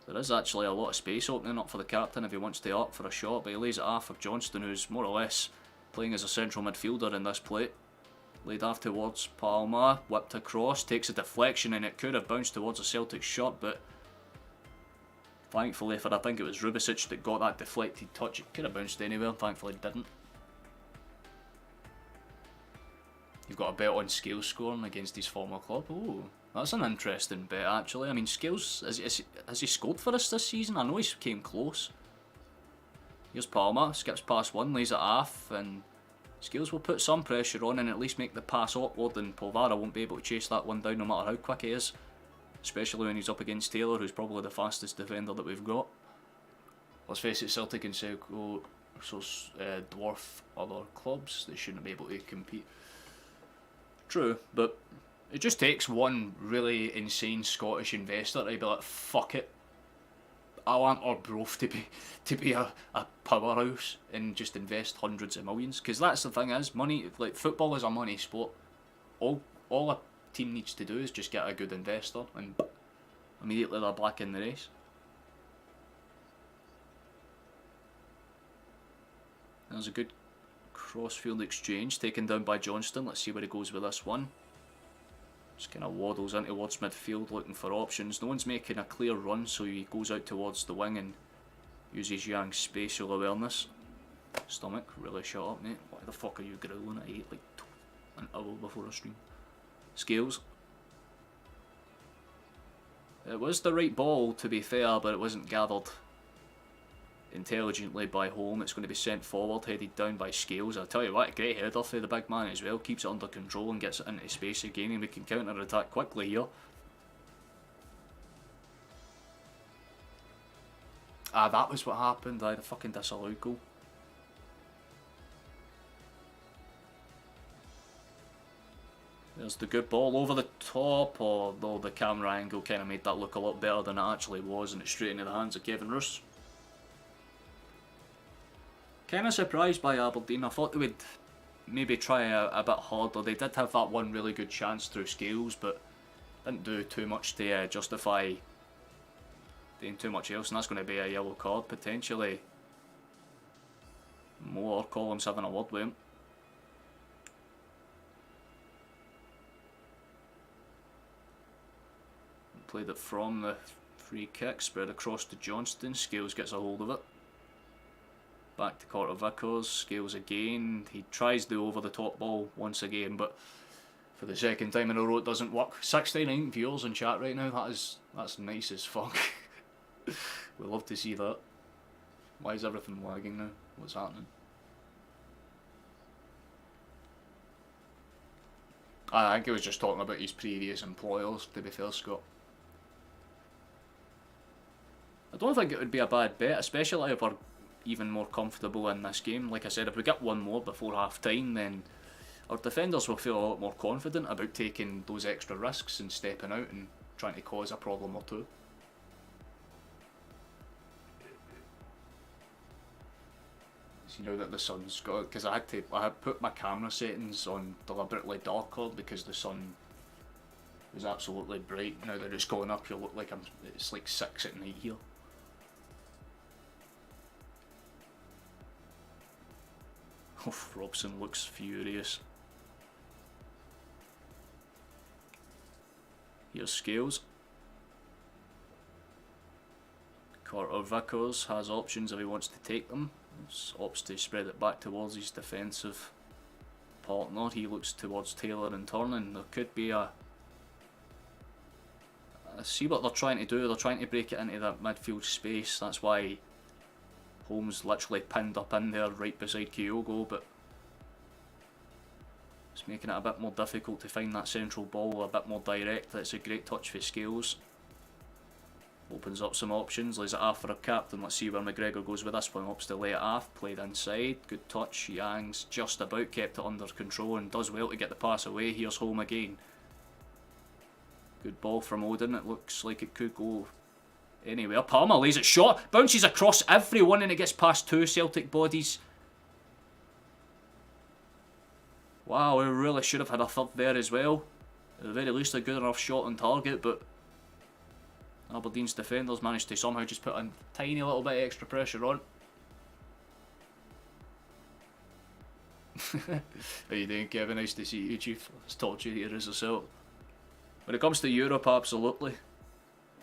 S1: There is actually a lot of space opening up for the captain if he wants to up for a shot, but he lays it off for Johnston, who's more or less playing as a central midfielder in this play. Laid off towards Palmer, whipped across, takes a deflection, and it could have bounced towards a Celtic shot, but thankfully for I think it was Rubicic that got that deflected touch. It could have bounced anywhere, thankfully it didn't. You've got a bet on Scales scoring against his former club. Oh, that's an interesting bet actually. I mean, Scales, has he scored for us this season? I know he came close. Here's Palmer, skips past one, lays it off, and Scales will put some pressure on and at least make the pass awkward, and Polvara won't be able to chase that one down no matter how quick he is. Especially when he's up against Taylor, who's probably the fastest defender that we've got. Let's face it, Celtic and Celtic dwarf other clubs. They shouldn't be able to compete. True, but it just takes one really insane Scottish investor to be like, fuck it, I want our Arbroath to be a powerhouse and just invest hundreds of millions. Because that's the thing is, money, like football is a money sport. All a team needs to do is just get a good investor and immediately they're back in the race. There's a good crossfield exchange taken down by Johnston. Let's see where he goes with this one. Just kind of waddles in towards midfield looking for options. No one's making a clear run, so he goes out towards the wing and uses Yang's spatial awareness. Stomach, really shut up, mate. Why the fuck are you growling? I ate like an hour before a stream. Scales. It was the right ball, to be fair, but it wasn't gathered intelligently by Holm. It's going to be sent forward, headed down by Scales. I'll tell you what, a great header for the big man as well. Keeps it under control and gets it into space again, and we can counter-attack quickly here. Ah, that was what happened. The fucking disallowed goal. There's the good ball over the top, although the camera angle kind of made that look a lot better than it actually was, and it's straight into the hands of Kevin Roos. Kind of surprised by Aberdeen. I thought they would maybe try a bit harder. They did have that one really good chance through Scales, but didn't do too much to justify doing too much else, and that's going to be a yellow card potentially. More Columns having a word with him. Played it from the free kick, spread across to Johnston. Scales gets a hold of it. Back to Carter Vickers. Scales again. He tries the over the top ball once again, but for the second time in a row it doesn't work. 69 viewers in chat right now. That's nice as fuck. We love to see that. Why is everything lagging now? What's happening? I think he was just talking about his previous employers, to be fair, Scott. I don't think it would be a bad bet, especially if we're even more comfortable in this game. Like I said, if we get one more before half time, then our defenders will feel a lot more confident about taking those extra risks and stepping out and trying to cause a problem or two. So, you know that the sun's got, because I had put my camera settings on deliberately darker because the sun was absolutely bright. Now that it's going up, you look like it's like 6 at night here. Oh, Robson looks furious. Here's Scales. Carter Vickers has options if he wants to take them. He opts to spread it back towards his defensive partner. He looks towards Taylor and turning. There could be I see what they're trying to do. They're trying to break it into that midfield space. That's why Holmes literally pinned up in there right beside Kyogo, but it's making it a bit more difficult to find that central ball, a bit more direct. It's a great touch for Scales. Opens up some options, lays it off for a captain. Let's see where McGregor goes with this one. Opts to lay it off, played inside. Good touch. Yang's just about kept it under control and does well to get the pass away. Here's Holm again. Good ball from Odin. It looks like it could go anywhere. Palmer lays it short, bounces across everyone, and it gets past 2 Celtic bodies. Wow, we really should have had a third there as well. At the very least, a good enough shot on target, but Aberdeen's defenders managed to somehow just put a tiny little bit of extra pressure on. How you doing, Kevin? Nice to see you, Chief. It's torture here as a Celt. When it comes to Europe, absolutely.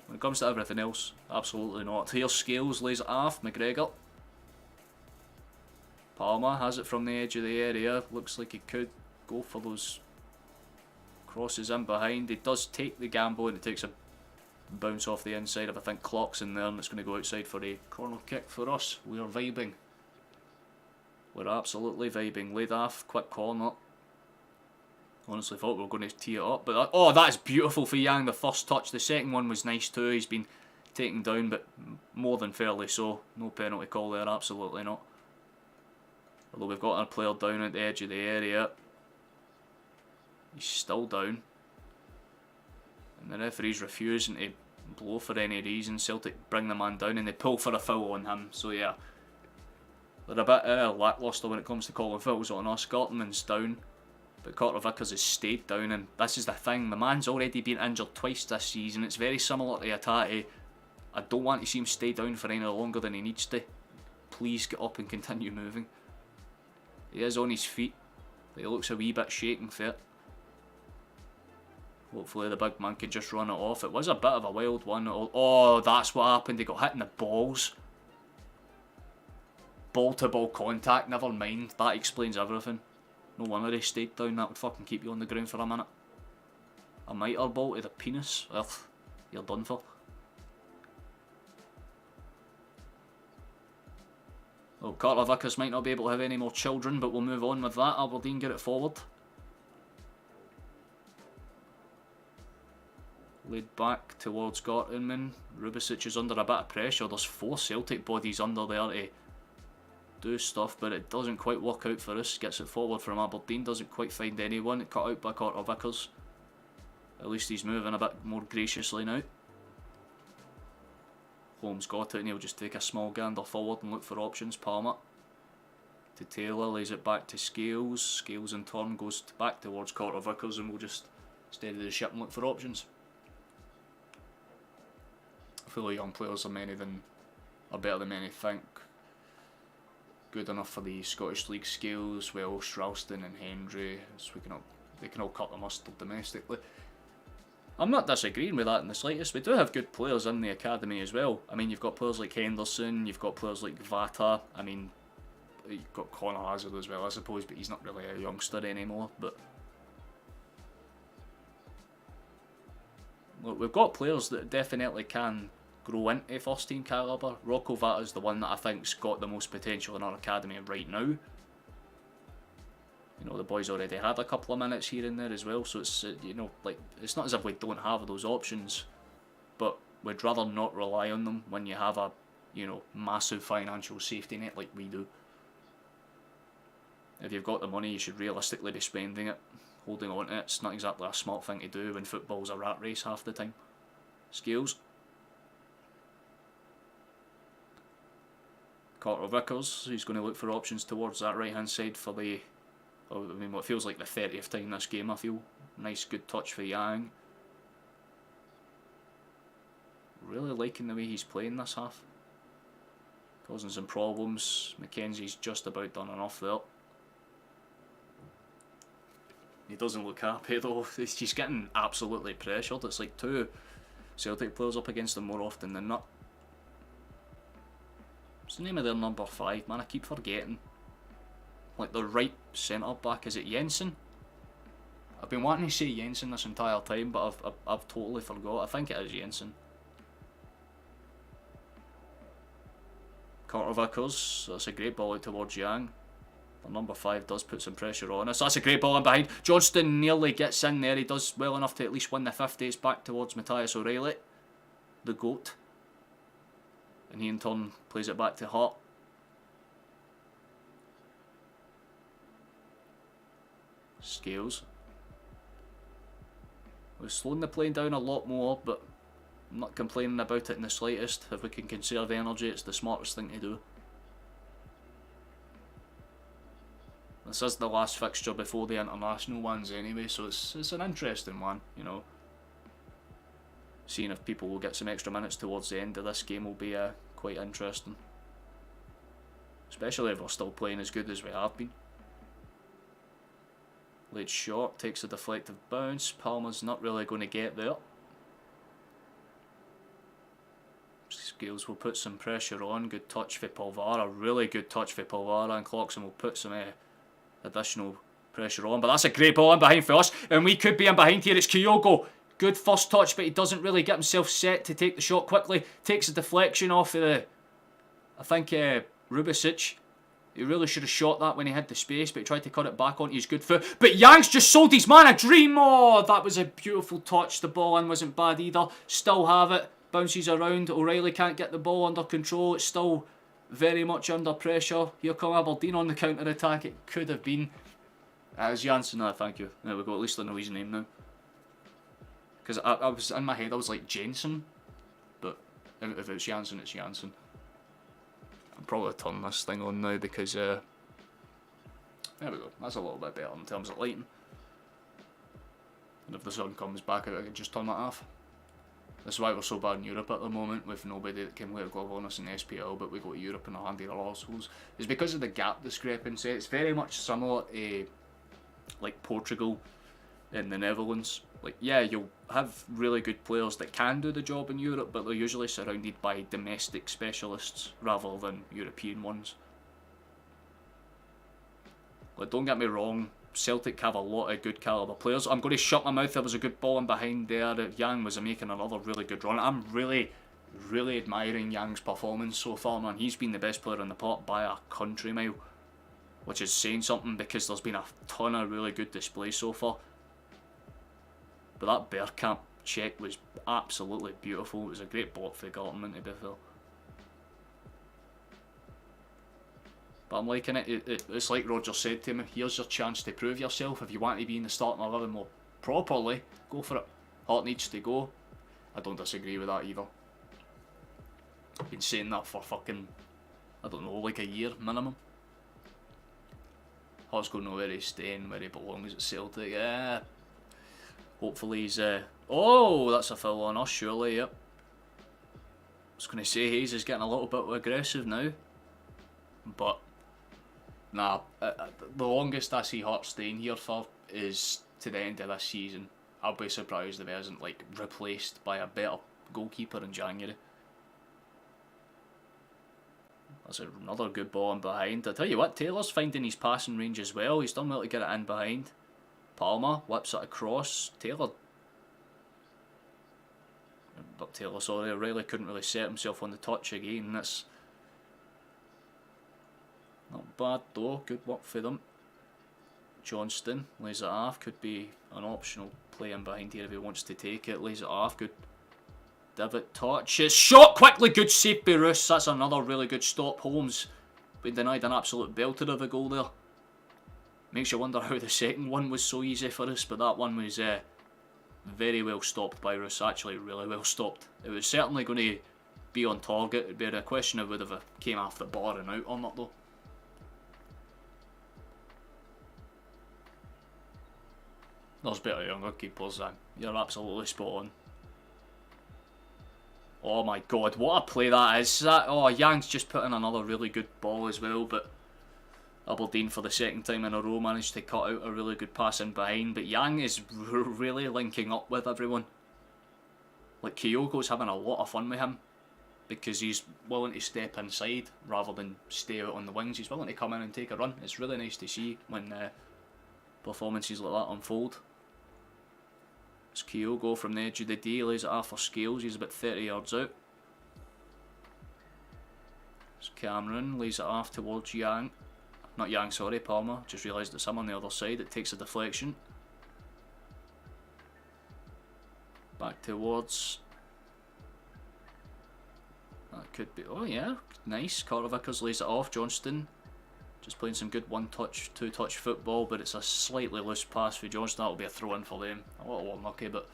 S1: When it comes to everything else, absolutely not. Here's Scales, lays it off. McGregor. Palmer has it from the edge of the area. Looks like he could go for those crosses in behind. He does take the gamble, and it takes a bounce off the inside of, I think, Clock's in there, and it's going to go outside for a corner kick for us. We are vibing. We're absolutely vibing. Laid off, quick corner. Honestly thought we were going to tee it up, but that is beautiful for Yang, the first touch. The second one was nice too. He's been taken down, but more than fairly so. No penalty call there, absolutely not. Although we've got our player down at the edge of the area. He's still down. And the referee's refusing to blow for any reason. Celtic bring the man down and they pull for a foul on him. So yeah, they're a bit lacklustre when it comes to calling fouls on us. Gartman's down, but Carter Vickers has stayed down, and this is the thing. The man's already been injured twice this season. It's very similar to Atati. I don't want to see him stay down for any longer than he needs to. Please get up and continue moving. He is on his feet, but he looks a wee bit shaken for it. Hopefully the big man can just run it off. It was a bit of a wild one. Oh, that's what happened. He got hit in the balls. Ball-to-ball contact, never mind. That explains everything. No wonder he stayed down. That would fucking keep you on the ground for a minute. A mitre ball to the penis. Ugh, you're done for. Oh, Carter Vickers might not be able to have any more children, but we'll move on with that. Aberdeen get it forward. Laid back towards Gortonman. Rubicic is under a bit of pressure. There's 4 Celtic bodies under there to do stuff, but it doesn't quite work out for us. Gets it forward from Aberdeen, doesn't quite find anyone. Cut out by Carter Vickers. At least he's moving a bit more graciously now. Holmes got it and he'll just take a small gander forward and look for options. Palmer to Taylor, lays it back to Scales. Scales in turn goes back towards Carter Vickers and we'll just steady the ship and look for options. I feel like young players are better than many think. Good enough for the Scottish League Scales, Welsh, Ralston and Hendry, so they can all cut the mustard domestically. I'm not disagreeing with that in the slightest. We do have good players in the academy as well. I mean, you've got players like Henderson, you've got players like Vata. I mean, you've got Connor Hazard as well, I suppose, but he's not really a youngster anymore. But look, we've got players that definitely can grow into first team calibre. Rocco Vata is the one that I think's got the most potential in our academy right now. You know, the boy's already had a couple of minutes here and there as well, so it's, you know, like, it's not as if we don't have those options, but we'd rather not rely on them when you have a, you know, massive financial safety net like we do. If you've got the money, you should realistically be spending it, holding on to it. It's not exactly a smart thing to do when football's a rat race half the time. Scales. Carter Vickers, who's going to look for options towards that right hand side for the, I mean, what feels like the 30th time this game, I feel. Nice, good touch for Yang. Really liking the way he's playing this half. Causing some problems. Mackenzie's just about done enough there. He doesn't look happy though. He's getting absolutely pressured. It's like 2 Celtic players up against him more often than not. What's the name of their number 5, man? I keep forgetting. Like the right centre back, is it Jensen? I've been wanting to say Jensen this entire time, but I've totally forgot. I think it is Jensen. Carter Vickers, that's a great ball out towards Yang. The number 5 does put some pressure on us. That's a great ball in behind. Johnston nearly gets in there. He does well enough to at least win the 50. It's back towards Matthias O'Reilly, the GOAT. And he in turn plays it back to Hart. Scales. We've slowed the plane down a lot more, but I'm not complaining about it in the slightest. If we can conserve energy, it's the smartest thing to do. This is the last fixture before the international ones anyway, so it's an interesting one, you know. Seeing if people will get some extra minutes towards the end of this game will be quite interesting. Especially if we're still playing as good as we have been. Laid short, takes a deflective bounce. Palmer's not really going to get there. Scales will put some pressure on. Good touch for Polvara. Really good touch for Polvara. And Clarkson will put some additional pressure on. But that's a great ball in behind for us. And we could be in behind here. It's Kyogo. Good first touch, but he doesn't really get himself set to take the shot quickly. Takes a deflection off of the, I think, Rubicic. He really should have shot that when he had the space, but he tried to cut it back onto his good foot. But Yang's just sold his man a dream. Oh, that was a beautiful touch. The ball in wasn't bad either. Still have it. Bounces around. O'Reilly can't get the ball under control. It's still very much under pressure. Here come Aberdeen on the counter-attack. It could have been. It was Janssen. No, thank you. There we go. At least I know his name now. Because I was in my head, I was like Jensen. But if it's Janssen, it's Janssen. I'll probably turn this thing on now because there we go. That's a little bit better in terms of lighting. And if the sun comes back out, I can just turn that off. This is why we're so bad in Europe at the moment, with nobody that can wear a glove on us in the SPL, but we go to Europe and our handy arseholes. It's because of the gap discrepancy. It's very much similar to like Portugal and the Netherlands. Like, yeah, you'll have really good players that can do the job in Europe, but they're usually surrounded by domestic specialists rather than European ones. Like, don't get me wrong, Celtic have a lot of good calibre players. I'm going to shut my mouth. There was a good ball in behind there. Yang was making another really good run. I'm really, really admiring Yang's performance so far, man. He's been the best player in the pot by a country mile, which is saying something because there's been a ton of really good displays so far. But that bear camp check was absolutely beautiful. It was a great block for Gartman, to be fair. But I'm liking it. It's like Roger said to me, here's your chance to prove yourself. If you want to be in the starting 11 more properly, go for it. Hart needs to go. I don't disagree with that either. I've been saying that for fucking, I don't know, like a year minimum. Hart's going to know where he's staying, where he belongs at Celtic. Yeah. Hopefully he's... oh, that's a foul on us, surely, yep. I was going to say Hayes is getting a little bit aggressive now. But, nah, the longest I see Hart staying here for is to the end of this season. I'll be surprised if he isn't, like, replaced by a better goalkeeper in January. That's another good ball in behind. I tell you what, Taylor's finding his passing range as well. He's done well to get it in behind. Palmer whips it across. Taylor, sorry, O'Reilly couldn't really set himself on the touch again. That's not bad though. Good work for them. Johnston lays it off. Could be an optional play in behind here if he wants to take it. Lays it off. Good divot touch. It's shot quickly. Good save by Roos. That's another really good stop. Holmes been denied an absolute belter of a goal there. Makes you wonder how the second one was so easy for us, but that one was very well stopped by Roos. Actually, really well stopped. It was certainly going to be on target. It'd be a question of whether it came off the bar and out or not though. There's better younger keepers then. You're absolutely spot on. Oh my god, what a play that is. Oh, Yang's just put in another really good ball as well, but Aberdeen for the second time in a row managed to cut out a really good pass in behind, but Yang is really linking up with everyone. Like, Kyogo's having a lot of fun with him because he's willing to step inside rather than stay out on the wings. He's willing to come in and take a run. It's really nice to see when performances like that unfold. It's Kyogo from the edge of the D, lays it off for Scales. He's about 30 yards out. It's Cameron, lays it off towards Yang. Not Yang, sorry, Palmer. Just realised it's him on the other side. It takes a deflection. Back towards... that could be... oh yeah, nice. Carter Vickers lays it off. Johnston just playing some good one-touch, two-touch football, but it's a slightly loose pass for Johnston. That'll be a throw-in for them. A little unlucky, but...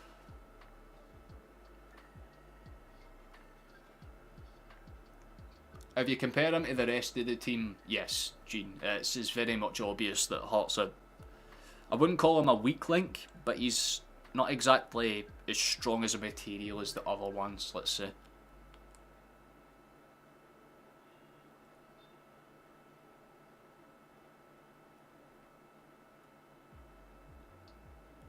S1: if you compare him to the rest of the team, yes, Gene, it's very much obvious that Hart's I wouldn't call him a weak link, but he's not exactly as strong as a material as the other ones, let's say.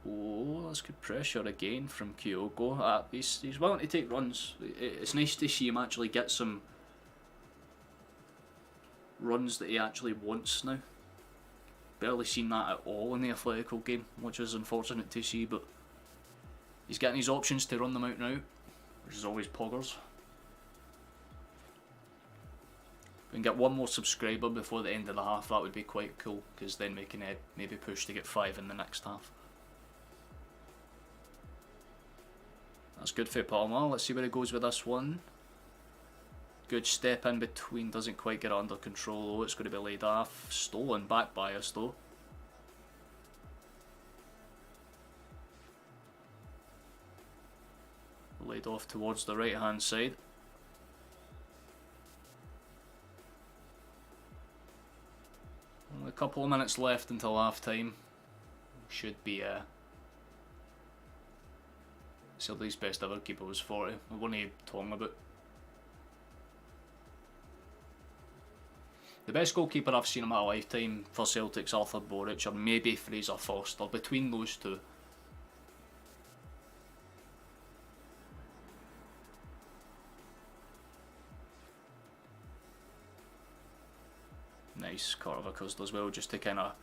S1: Oh, that's good pressure again from Kyogo. He's willing to take runs. It's nice to see him actually get some runs that he actually wants now. Barely seen that at all in the Athletico game, which is unfortunate to see, but he's getting his options to run them out now, which is always poggers. If we can get one more subscriber before the end of the half, that would be quite cool, because then we can maybe push to get 5 in the next half. That's good for Palmer. Let's see where it goes with this one. Good step in between, doesn't quite get it under control though. It's going to be laid off. Stolen back by us though. Laid off towards the right hand side. Only a couple of minutes left until half time. Should be Celtic's best ever keeper was 40. The one he talking about. The best goalkeeper I've seen in my lifetime for Celtic's Arthur Boric, or maybe Fraser Forster. Between those two, nice. Carter Vickers does well just to kind of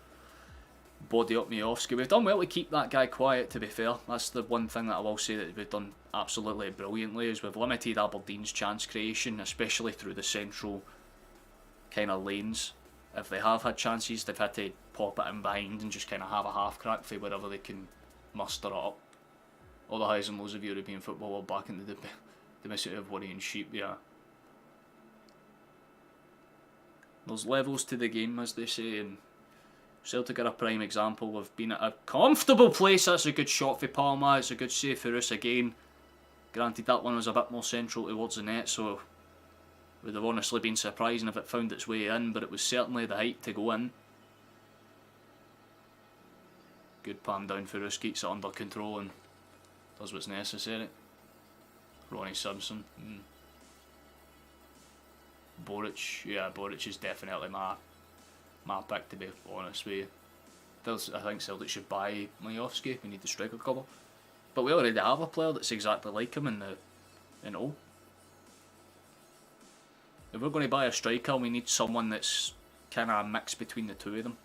S1: body up Majowski. We've done well to keep that guy quiet, to be fair. That's the one thing that I will say that we've done absolutely brilliantly, is we've limited Aberdeen's chance creation, especially through the central kind of lanes. If they have had chances, they've had to pop it in behind and just kind of have a half crack for wherever they can muster it up. All the highs and lows of European football are back into the domesticity of worrying sheep, yeah. There's levels to the game, as they say, and Celtic are a prime example of being at a comfortable place. That's a good shot for Palma, it's a good save for us again. Granted, that one was a bit more central towards the net, so would have honestly been surprising if it found its way in, but it was certainly the height to go in. Good palm down for us, keeps it under control and does what's necessary. Ronnie Simpson. Boric, yeah, Boric is definitely my pick, to be honest with you. I think Celtic should buy Majowski. We need the striker cover, but we already have a player that's exactly like him in all. If we're going to buy a striker, we need someone that's kind of a mix between the two of them,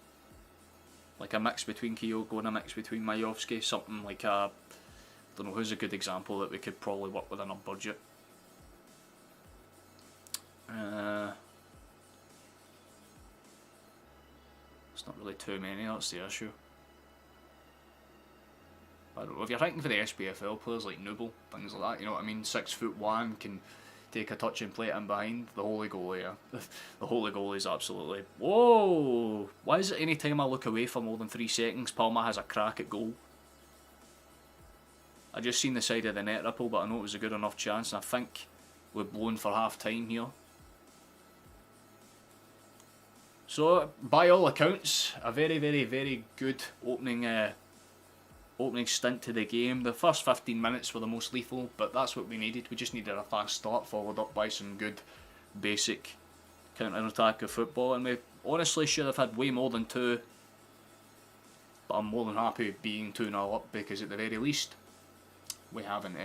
S1: like a mix between Kyogo and a mix between Majowski. Something like a, I don't know who's a good example that we could probably work within our budget. It's not really too many, that's the issue. I don't know, if you're thinking for the SPFL players like Noble, things like that, you know what I mean, 6'1", can take a touch and play it in behind, the holy goalie, yeah. The holy goalie is absolutely... Whoa! Why is it any time I look away for more than 3 seconds, Palma has a crack at goal? I just seen the side of the net ripple, but I know it was a good enough chance, and I think we're blown for half time here. So, by all accounts, a very, very, very good opening stint to the game. The first 15 minutes were the most lethal, but that's what we needed. We just needed a fast start, followed up by some good, basic counter-attack of football, and we honestly should have had way more than 2. But I'm more than happy being 2-0 up, because at the very least, we haven't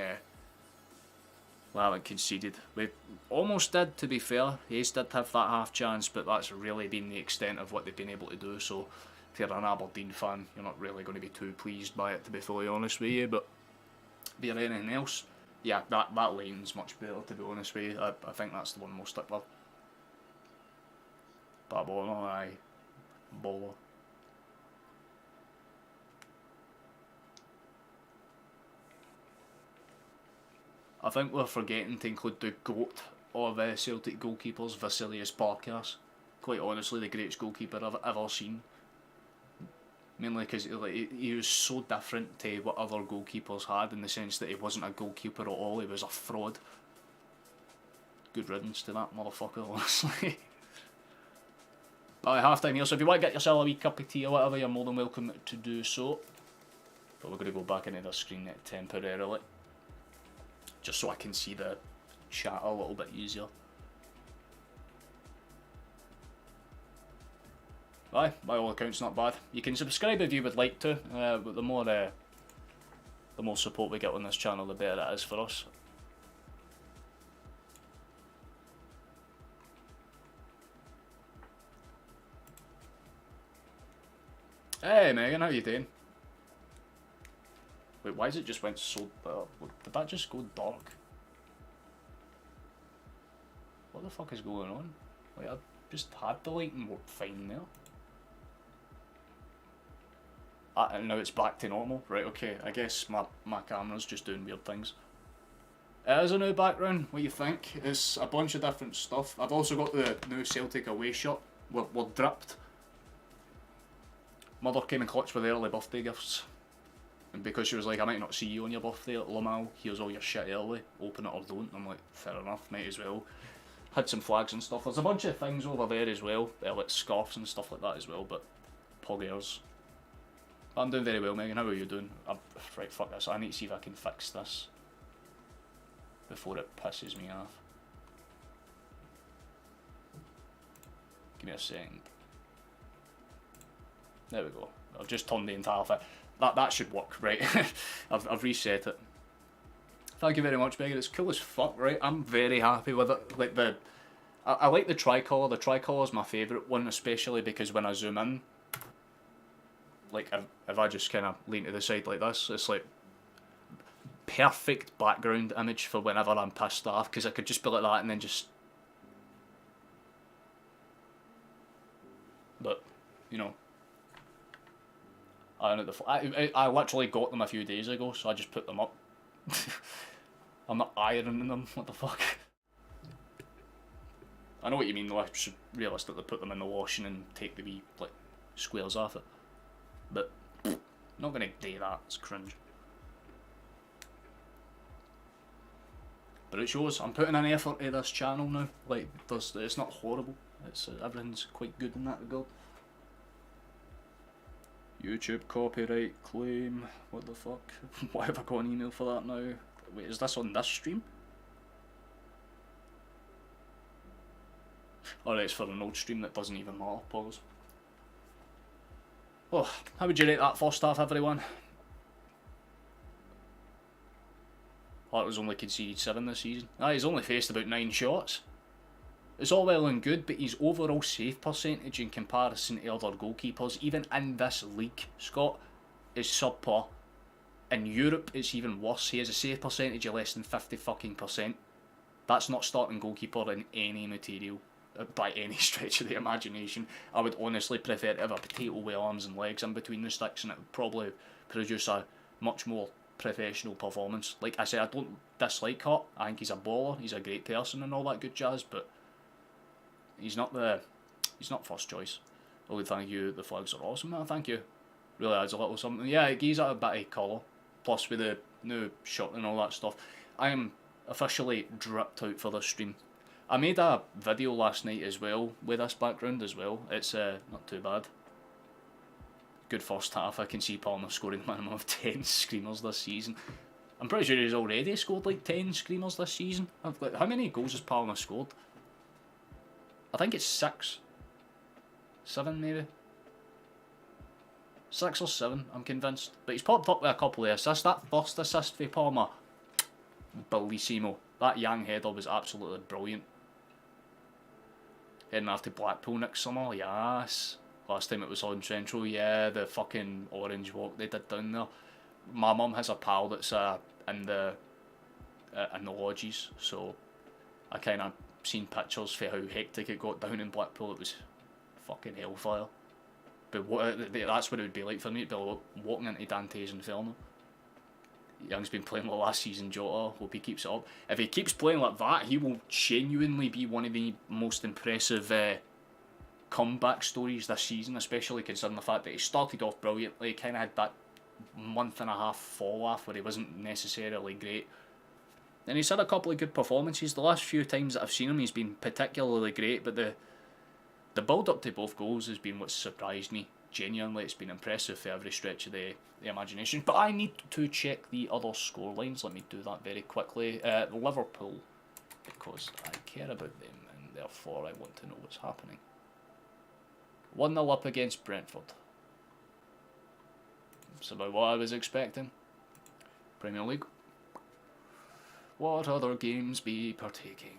S1: conceded. We almost did, to be fair. Hayes did have that half chance, but that's really been the extent of what they've been able to do. So if you're an Aberdeen fan, you're not really going to be too pleased by it, to be fully honest with you. But be there anything else? Yeah, that lane's much better, to be honest with you. I think that's the one most stuck with. Barbono, aye. Bowler. I think we're forgetting to include the GOAT of Celtic goalkeepers, Vasilius Parkas. Quite honestly, the greatest goalkeeper I've ever seen. Mainly because he was so different to what other goalkeepers had, in the sense that he wasn't a goalkeeper at all, he was a fraud. Good riddance to that motherfucker, honestly. But half time here, so if you want to get yourself a wee cup of tea or whatever, you're more than welcome to do so. But we're going to go back into the screen temporarily, just so I can see the chat a little bit easier. Aye, by all accounts, not bad. You can subscribe if you would like to, but the more support we get on this channel, the better it is for us. Hey Megan, how you doing? Wait, why is it just went so dark? Did that just go dark? What the fuck is going on? Like, I just had the light and worked fine there. And now it's back to normal. Right, okay, I guess my camera's just doing weird things. It is a new background, what do you think? It's a bunch of different stuff. I've also got the new Celtic away shirt. We're dripped. Mother came in clutch with the early birthday gifts. And because she was like, I might not see you on your birthday at Lamal, here's all your shit early, open it or don't. I'm like, fair enough, might as well. Had some flags and stuff. There's a bunch of things over there as well, like scarves and stuff like that as well, but poggers. I'm doing very well, Megan, how are you doing? Right, fuck this, I need to see if I can fix this before it pisses me off. Give me a second. There we go. I've just turned the entire thing. That should work, right? I've reset it. Thank you very much, Megan. It's cool as fuck, right? I'm very happy with it. Like I like the tricolour. The tricolour is my favourite one, especially because when I zoom in, like if I just kind of lean to the side like this, it's like perfect background image for whenever I'm pissed off, because I could just be like that and then just. But, you know, I literally got them a few days ago, so I just put them up. I'm not ironing them. What the fuck? I know what you mean though. I should realistically put them in the washing and take the wee like squares off it. But I'm not gonna do that. It's cringe. But it shows I'm putting an effort into this channel now. Like, it's not horrible. It's everything's quite good in that regard. YouTube copyright claim. What the fuck? Why have I got an email for that now? Wait, is this on this stream? Alright, it's for an old stream that doesn't even matter. Pause. Oh, how would you rate that first half, everyone? Hart was only conceded 7 this season. He's only faced about 9 shots. It's all well and good, but his overall save percentage in comparison to other goalkeepers, even in this league, Scott, is subpar. In Europe, it's even worse. He has a save percentage of less than 50%. That's not starting goalkeeper in any material, by any stretch of the imagination. I would honestly prefer to have a potato with arms and legs in between the sticks, and it would probably produce a much more professional performance. Like I said, I don't dislike Hart. I think he's a baller, he's a great person and all that good jazz, but he's not first choice. Oh, thank you, the flags are awesome, man, thank you. Really adds a little something. Yeah, it gives it a bit of colour, plus with the new shot and all that stuff. I am officially dripped out for this stream. I made a video last night as well with this background as well. It's not too bad. Good first half. I can see Palmer scoring a minimum of 10 screamers this season. I'm pretty sure he's already scored like 10 screamers this season. How many goals has Palmer scored? I think it's 6. 7 maybe? 6 or 7, I'm convinced. But he's popped up with a couple of assists. That first assist for Palmer, bellissimo. That Yang header was absolutely brilliant. Heading after Blackpool next summer, yes. Last time it was on Central, yeah, the fucking orange walk they did down there. My mum has a pal that's in the lodges, so I kind of seen pictures for how hectic it got down in Blackpool. It was fucking hellfire. But that's what it would be like for me. It'd be like walking into Dante's Inferno. Young's been playing like last season, Jota. Hope he keeps it up. If he keeps playing like that, he will genuinely be one of the most impressive comeback stories this season, especially considering the fact that he started off brilliantly, kind of had that month and a half fall off where he wasn't necessarily great. Then he's had a couple of good performances. The last few times that I've seen him, he's been particularly great, but the build up to both goals has been what's surprised me. Genuinely, it's been impressive for every stretch of the imagination. But I need to check the other score lines. Let me do that very quickly. Liverpool, because I care about them and therefore I want to know what's happening. 1-0 up against Brentford. That's about what I was expecting. Premier League. What other games be partaking?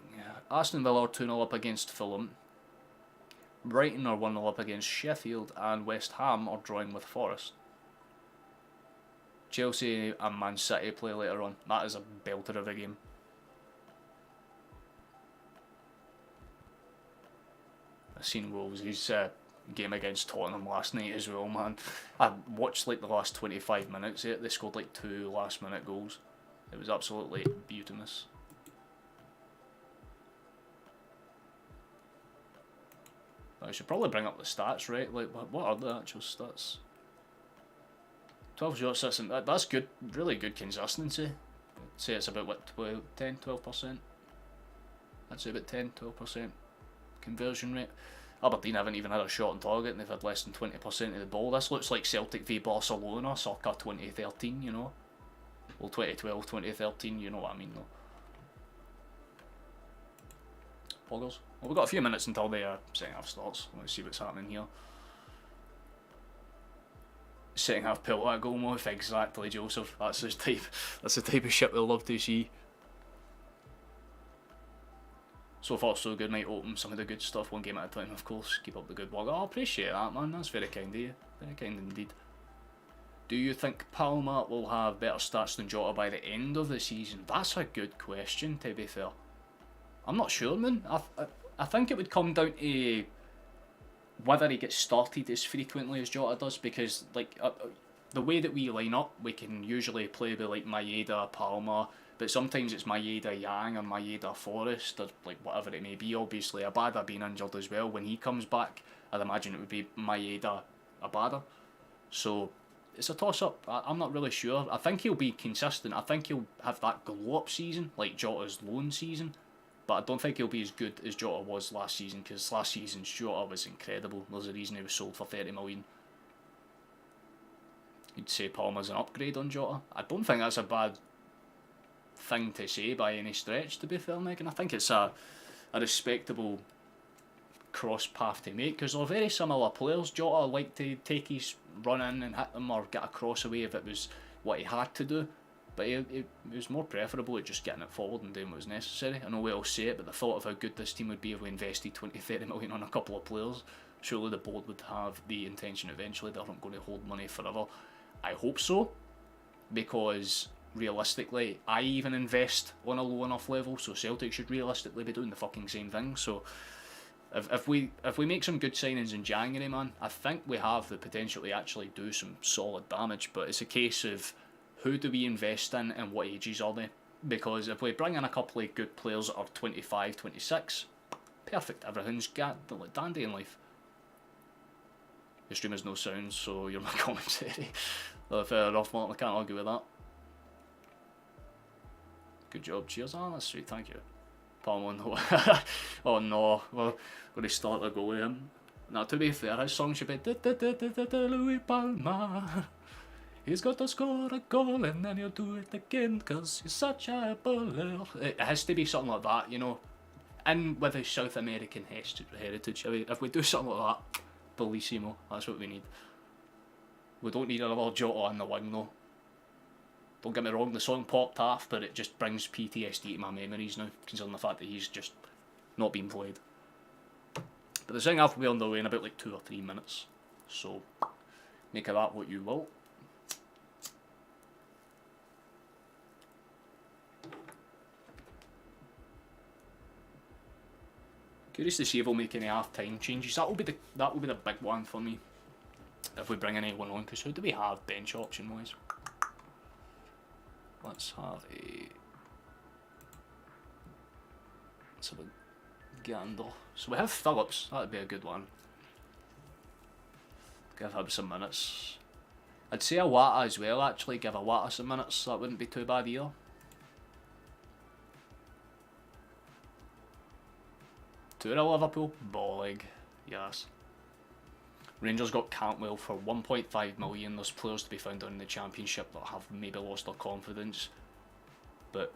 S1: Aston Villa are 2-0 up against Fulham. Brighton are 1-0 up against Sheffield, and West Ham are drawing with Forest. Chelsea and Man City play later on. That is a belter of a game. I've seen Wolves' game against Tottenham last night as well, man. I watched like the last 25 minutes of it. They scored like 2 last minute goals. It was absolutely beautiful. I should probably bring up the stats, right? Like, what are the actual stats? 12 shots, that's good, really good consistency. I'd say it's about, what, 10-12%? I'd say about 10-12% conversion rate. Aberdeen haven't even had a shot on target and they've had less than 20% of the ball. This looks like Celtic v Barcelona, circa 2013, you know? Well, 2012, 2013, you know what I mean, though. Poggers. Well, we've got a few minutes until the second half starts. Let's see what's happening here. Second half pill that goal move, exactly, Joseph. That's the type of shit we'll love to see. So far so good, might open some of the good stuff one game at a time, of course. Keep up the good work. Oh, I appreciate that, man. That's very kind of you. Very kind indeed. Do you think Palmer will have better stats than Jota by the end of the season? That's a good question, to be fair. I'm not sure, man. I think it would come down to whether he gets started as frequently as Jota does, because like the way that we line up, we can usually play with like Maeda, Palmer, but sometimes it's Maeda Yang or Maeda Forrest or like whatever it may be. Obviously, Abada being injured as well. When he comes back, I'd imagine it would be Maeda Abada. So it's a toss-up. I'm not really sure. I think he'll be consistent. I think he'll have that glow-up season, like Jota's loan season. But I don't think he'll be as good as Jota was last season, because last season's Jota was incredible. There's a reason he was sold for 30 million. You'd say Palmer's an upgrade on Jota. I don't think that's a bad thing to say by any stretch, to be fair, Megan. I think it's a respectable cross path to make, because they're very similar players. Jota liked to take his run in and hit them or get a cross away if it was what he had to do, but it was more preferable at just getting it forward and doing what was necessary. I know we all say it, but the thought of how good this team would be if we invested 20-30 million on a couple of players, surely the board would have the intention eventually they aren't going to hold money forever. I hope so, because realistically, I even invest on a low enough level, so Celtic should realistically be doing the fucking same thing. So if we make some good signings in January, man, I think we have the potential to actually do some solid damage. But it's a case of who do we invest in and what ages are they? Because if we bring in a couple of good players that are 25, 26, perfect, everything's got dandy in life. The stream has no sounds, so you're my commentary. Fair enough, Martin, I can't argue with that. Good job, cheers. Ah, that's sweet, thank you. Palmer, no. Oh no, we're going to start a goal with him. Now, to be fair, his song should be Louis Palmer. He's got to score a goal and then he'll do it again because he's such a baller. It has to be something like that, you know. And with his South American heritage, if we do something like that, bellissimo, that's what we need. We don't need another Jota on the wing though. Don't get me wrong, the song popped off, but it just brings PTSD to my memories now, considering the fact that he's just not being played. But the second half will be on the way in about like 2 or 3 minutes, so make of that what you will. Curious to see if we'll make any half-time changes. That will be the big one for me, if we bring anyone on, because who do we have bench option wise? Let's have a gander. So we have Phillips, that'd be a good one. Give him some minutes. I'd say Awata as well, actually, give Awata some minutes, that wouldn't be too bad either. Tour of Liverpool, Bollig, yes. Rangers got Cantwell for 1.5 million. There's players to be found in the Championship that have maybe lost their confidence, but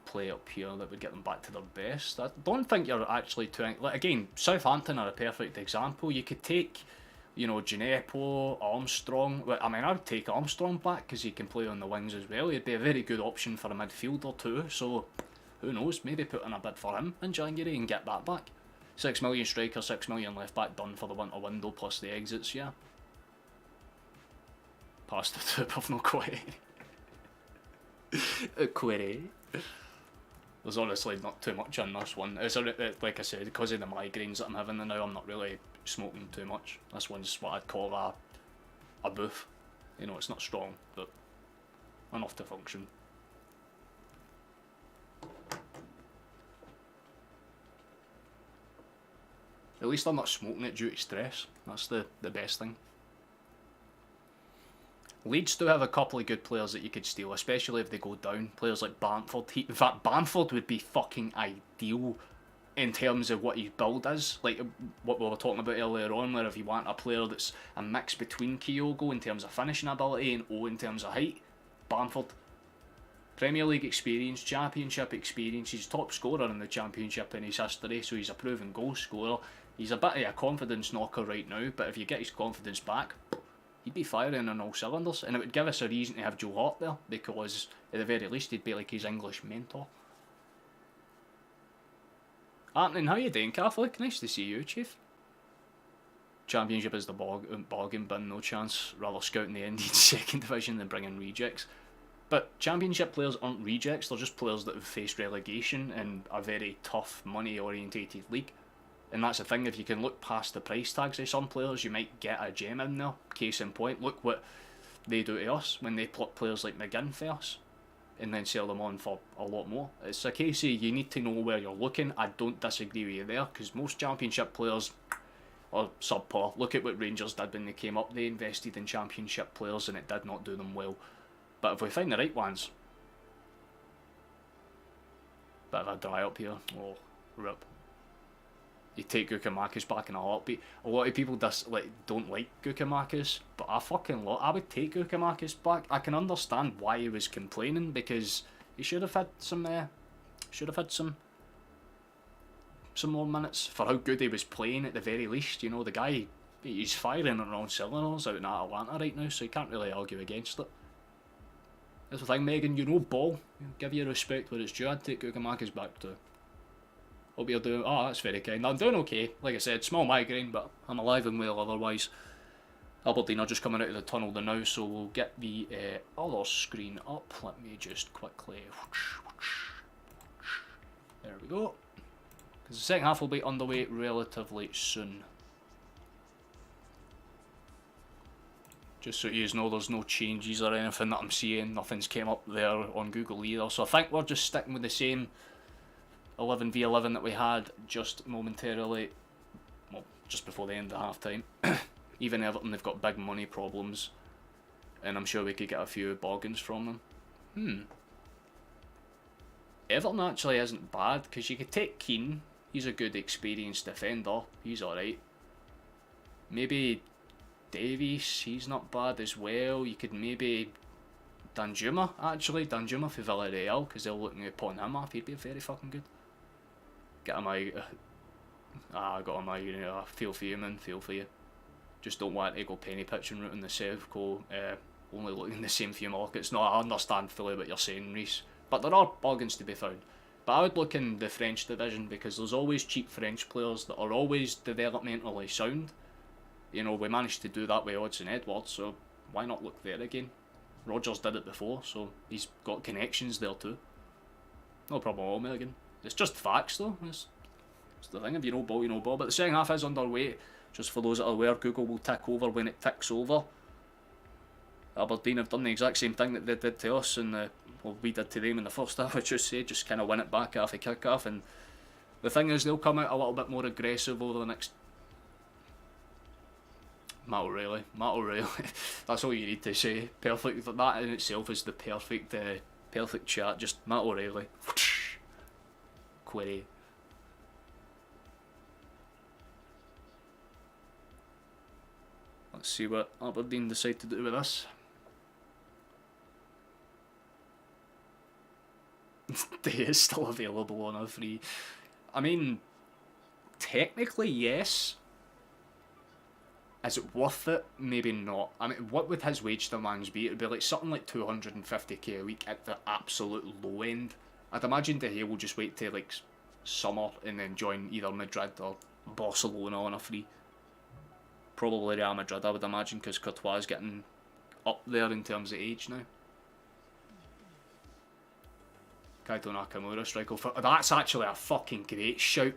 S1: play up here that would get them back to their best. I don't think you're actually too... Like, again, Southampton are a perfect example. You could take, you know, Gineppo, Armstrong. I mean, I would take Armstrong back because he can play on the wings as well. He'd be a very good option for a midfielder too, so who knows, maybe put in a bid for him in January and get that back. 6 million striker, 6 million left back done for the winter window plus the exits, yeah. Past the tip of no query. Query. There's honestly not too much on this one. It's like I said, because of the migraines that I'm having now, I'm not really smoking too much. This one's what I'd call a booth. You know, it's not strong, but enough to function. At least I'm not smoking it due to stress. That's the best thing. Leeds do have a couple of good players that you could steal, especially if they go down. Players like Bamford. In fact, Bamford would be fucking ideal in terms of what his build is. Like what we were talking about earlier on, where if you want a player that's a mix between Kyogo in terms of finishing ability and O in terms of height, Bamford. Premier League experience, Championship experience. He's top scorer in the Championship in his history, so he's a proven goal scorer. He's a bit of a confidence knocker right now, but if you get his confidence back, he'd be firing on all cylinders, and it would give us a reason to have Joe Hart there, because at the very least he'd be like his English mentor. Happening, how you doing, Catholic? Nice to see you, Chief. Championship is the bargain bin, no chance. Rather scouting the Indian second division than bringing rejects. But Championship players aren't rejects, they're just players that have faced relegation in a very tough, money-orientated league. And that's the thing, if you can look past the price tags of some players, you might get a gem in there. Case in point, look what they do to us when they pluck players like McGinn for us and then sell them on for a lot more. It's a case of you need to know where you're looking. I don't disagree with you there, because most Championship players are subpar. Look at what Rangers did when they came up. They invested in Championship players and it did not do them well. But if we find the right ones... Bit of a dry up here. Oh, rip. You take Gukamakis back in a heartbeat. A lot of people don't like Gukamakis, but I would take Gukamakis back. I can understand why he was complaining, because he should have had some more minutes for how good he was playing at the very least. You know, the guy, he's firing on all cylinders out in Atlanta right now, so you can't really argue against it. That's the thing, Megan, you know ball. Give your respect where it's due. I'd take Gukamakis back too. Hope you're doing... Oh, that's very kind. I'm doing okay. Like I said, small migraine, but I'm alive and well otherwise. Aberdeen are just coming out of the tunnel now, so we'll get the other screen up. Let me just quickly... There we go. Because the second half will be underway relatively soon. Just so you know, there's no changes or anything that I'm seeing. Nothing's came up there on Google either. So I think we're just sticking with the same 11v11 that we had just momentarily, well, just before the end of half time. Even Everton, they've got big money problems, and I'm sure we could get a few bargains from them. Everton actually isn't bad, because you could take Keane. He's a good experienced defender. He's alright. Maybe Davies, he's not bad as well. You could maybe Danjuma, actually. Danjuma for Villarreal, because they're looking upon him off. He'd be very fucking good. Get him out. I got him out. Feel for you, man. Feel for you. Just don't want to go penny pitching route in the South. Only looking in the same few markets. No, I understand fully what you're saying, Reese. But there are bargains to be found. But I would look in the French division, because there's always cheap French players that are always developmentally sound. You know, we managed to do that with Odds and Edwards, so why not look there again? Rodgers did it before, so he's got connections there too. No problem at all, Milligan. It's just facts though. It's the thing, if you know ball, you know ball. But the second half is underway. Just for those that are aware, Google will tick over when it ticks over. Aberdeen have done the exact same thing that they did to us, and well, we did to them in the first half, I just say, just kind of win it back after kick-off. And the thing is, they'll come out a little bit more aggressive over the next... Matt O'Reilly. That's all you need to say. Perfect. That in itself is the perfect chat. Just Matt O'Reilly. Query. Let's see what Aberdeen decide to do with this. They is still available on a free. I mean, technically yes. Is it worth it? Maybe not. I mean, what would his wage demands be? It would be like something like 250k a week at the absolute low end. I'd imagine De Gea will just wait till like summer and then join either Madrid or Barcelona on a free. Probably Real Madrid, I would imagine, because Courtois is getting up there in terms of age now. Kaito Nakamura, striker. That's actually a fucking great shout.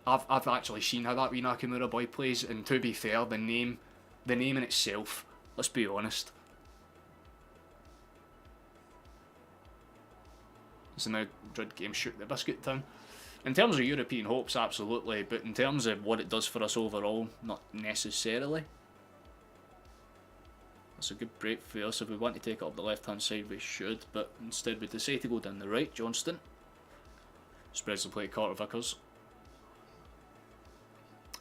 S1: I've actually seen how that wee Nakamura boy plays, and to be fair, the name in itself, let's be honest. So now Dread Game shoot the biscuit town. In terms of European hopes, absolutely, but in terms of what it does for us overall, not necessarily. That's a good break for us. If we want to take it up the left hand side, we should, but instead we decide to go down the right. Johnston spreads the play, Carter Vickers.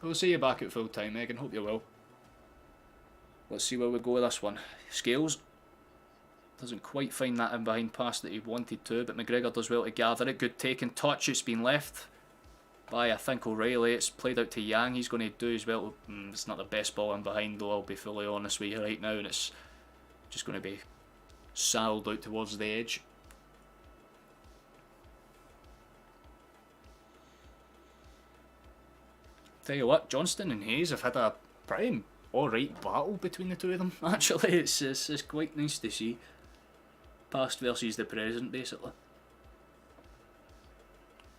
S1: We'll see you back at full time, Megan. Hope you're well. Let's see where we go with this one. Scales doesn't quite find that in behind pass that he wanted to, but McGregor does well to gather it. Good take and touch. It's been left by, I think, O'Reilly. It's played out to Yang. He's going to do as well. It's not the best ball in behind, though, I'll be fully honest with you right now, and it's just going to be sailed out towards the edge. Tell you what, Johnston and Hayes have had a pretty alright battle between the two of them, actually. It's quite nice to see. Past versus the present, basically.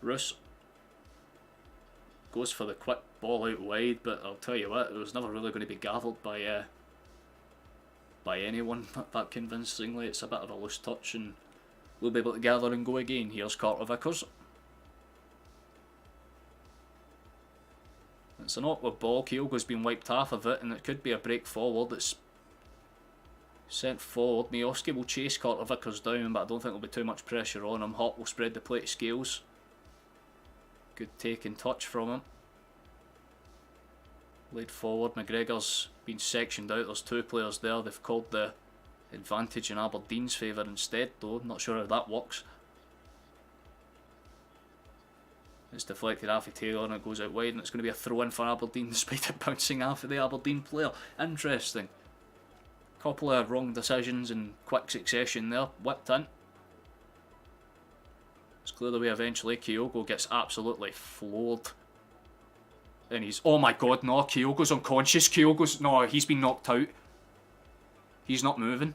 S1: Roos goes for the quick ball out wide, but I'll tell you what, it was never really going to be gathered by anyone that convincingly. It's a bit of a loose touch, and we'll be able to gather and go again. Here's Carter Vickers. It's an awkward ball. Kyogo's been wiped half of it, and it could be a break forward. It's sent forward. Miovski will chase Carter Vickers down, but I don't think there'll be too much pressure on him. Hawk will spread the plate scales. Good take and touch from him. Laid forward. McGregor's been sectioned out. There's two players there. They've called the advantage in Aberdeen's favour instead, though. Not sure how that works. It's deflected off of Taylor and it goes out wide, and it's going to be a throw in for Aberdeen despite it bouncing off of the Aberdeen player. Interesting. Couple of wrong decisions in quick succession there. Whipped in. It's cleared away eventually. Kyogo gets absolutely floored. And he's... Oh my god, no. Kyogo's unconscious. Kyogo's... No, he's been knocked out. He's not moving.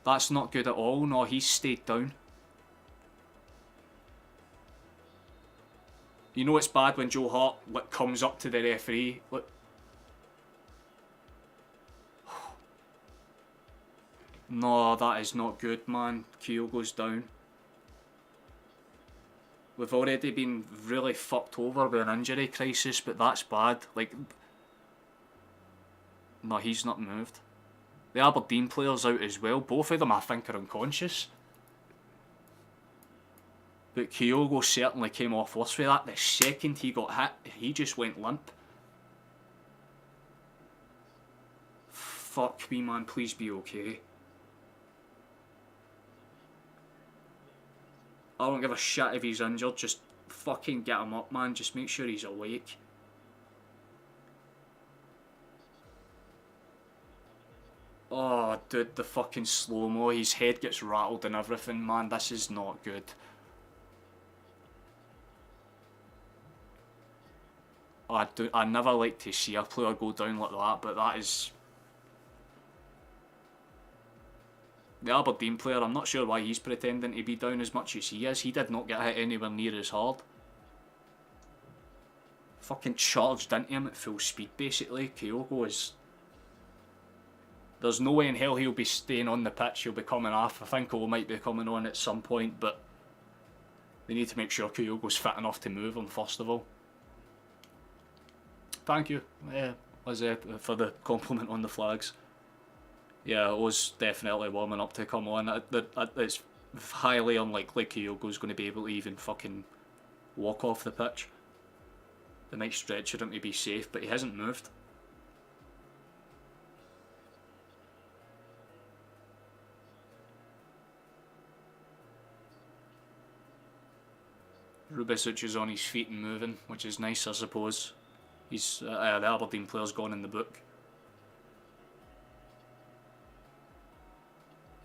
S1: That's not good at all. No, he's stayed down. You know it's bad when Joe Hart comes up to the referee. Look. No, that is not good, man. Kyogo's down. We've already been really fucked over with an injury crisis, but that's bad. Like, no, he's not moved. The Aberdeen player's out as well. Both of them, I think, are unconscious. But Kyogo certainly came off worse with that. The second he got hit, he just went limp. Fuck me, man. Please be okay. I don't give a shit if he's injured. Just fucking get him up, man. Just make sure he's awake. Oh, dude, the fucking slow-mo. His head gets rattled and everything, man. This is not good. I never like to see a player go down like that, but that is... The Aberdeen player, I'm not sure why he's pretending to be down as much as he is. He did not get hit anywhere near as hard. Fucking charged into him at full speed, basically. Kyogo is... There's no way in hell he'll be staying on the pitch. He'll be coming off. I think he might be coming on at some point, but they need to make sure Kyogo's fit enough to move him, first of all. Thank you, for the compliment on the flags. Yeah, it was definitely warming up to come on. It's highly unlikely Kyogo's going to be able to even fucking walk off the pitch. They might stretch him to be safe, but he hasn't moved. Rubicic is on his feet and moving, which is nice, I suppose. He's the Aberdeen player's gone in the book.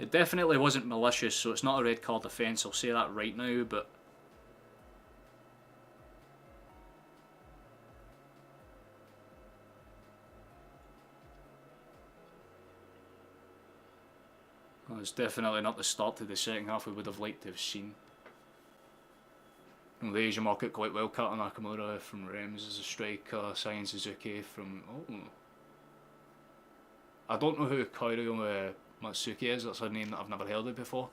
S1: It definitely wasn't malicious, so it's not a red card offence. I'll say that right now, but well, it's definitely not the start to the second half we would have liked to have seen. The Asian market quite well. Kata Nakamura from Rems as a striker. Sayan Suzuki from... Oh. I don't know who Kairo Matsuki is. That's a name that I've never heard of before.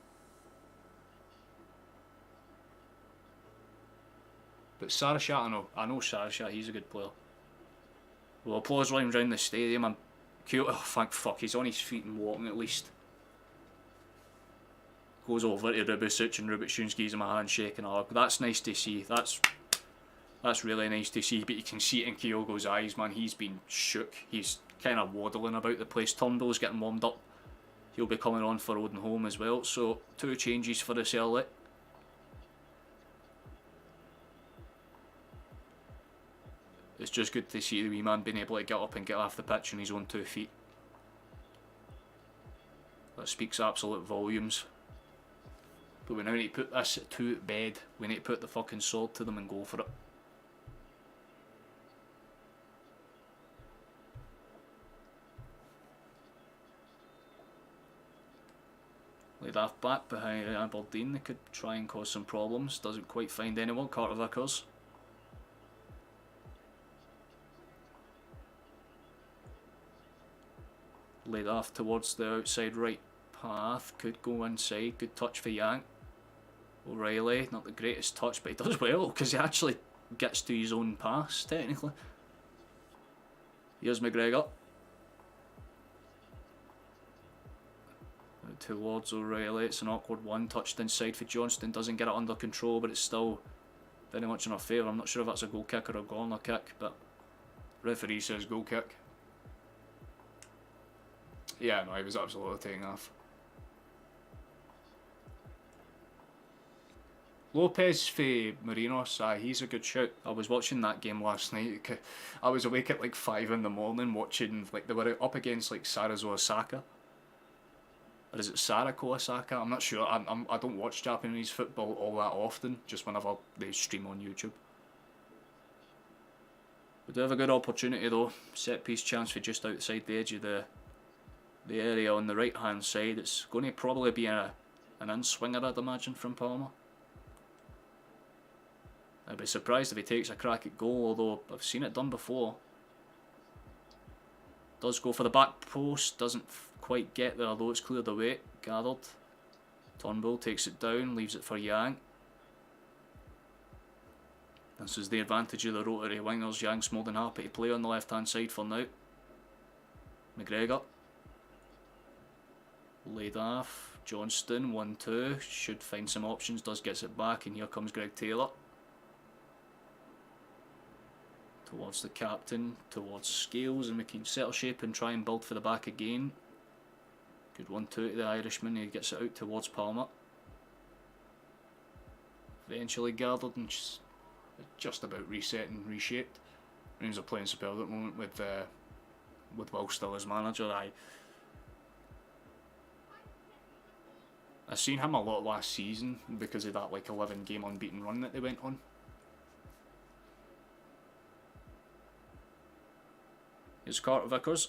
S1: But Sarashat, I know Sarashat. He's a good player. Well, applause round the stadium. I'm cute. Oh, thank fuck. He's on his feet and walking at least. Goes over to Rubicic and Rubicic gives him a handshake and a hug. That's nice to see. That's really nice to see. But you can see it in Kyogo's eyes, man. He's been shook. He's kind of waddling about the place. Turnbull's getting warmed up. He'll be coming on for Odenholm as well. So 2 changes for the Celtic. It's just good to see the wee man being able to get up and get off the pitch on his own 2 feet. That speaks absolute volumes. But we now need to put this to bed. We need to put the fucking sword to them and go for it. Laid off back behind Aberdeen. They could try and cause some problems. Doesn't quite find anyone. Carter Vickers. Laid off towards the outside right path. Could go inside. Good touch for Yank. O'Reilly. Not the greatest touch, but he does well because he actually gets to his own pass, technically. Here's McGregor. Towards O'Reilly. It's an awkward one. Touched inside for Johnston. Doesn't get it under control, but it's still very much in our favour. I'm not sure if that's a goal kick or a corner kick, but referee says goal kick. Yeah, no, he was absolutely taking off. Lopez for Marinos, he's a good shout. I was watching that game last night. I was awake at like 5 in the morning watching, like, they were up against like Sarazo Osaka. Or is it Sarako Osaka? I'm not sure. I don't watch Japanese football all that often, just whenever they stream on YouTube. We do have a good opportunity though. Set piece chance for just outside the edge of the area on the right hand side. It's going to probably be an in-swinger, I'd imagine, from Palmer. I'd be surprised if he takes a crack at goal, although I've seen it done before. Does go for the back post, doesn't quite get there, although it's cleared away. Gathered. Turnbull takes it down, leaves it for Yang. This is the advantage of the rotary wingers. Yang's more than happy to play on the left hand side for now. McGregor. Laid off. Johnston, 1-2. Should find some options, does gets it back, and here comes Greg Taylor. Towards the captain, towards Scales, and we can settle shape and try and build for the back again. Good 1-2 to the Irishman, he gets it out towards Palmer. Eventually gathered and just about reset and reshaped. Rangers are playing superb at the moment with Will still as manager. I seen him a lot last season because of that like 11 game unbeaten run that they went on. Here's Carter Vickers.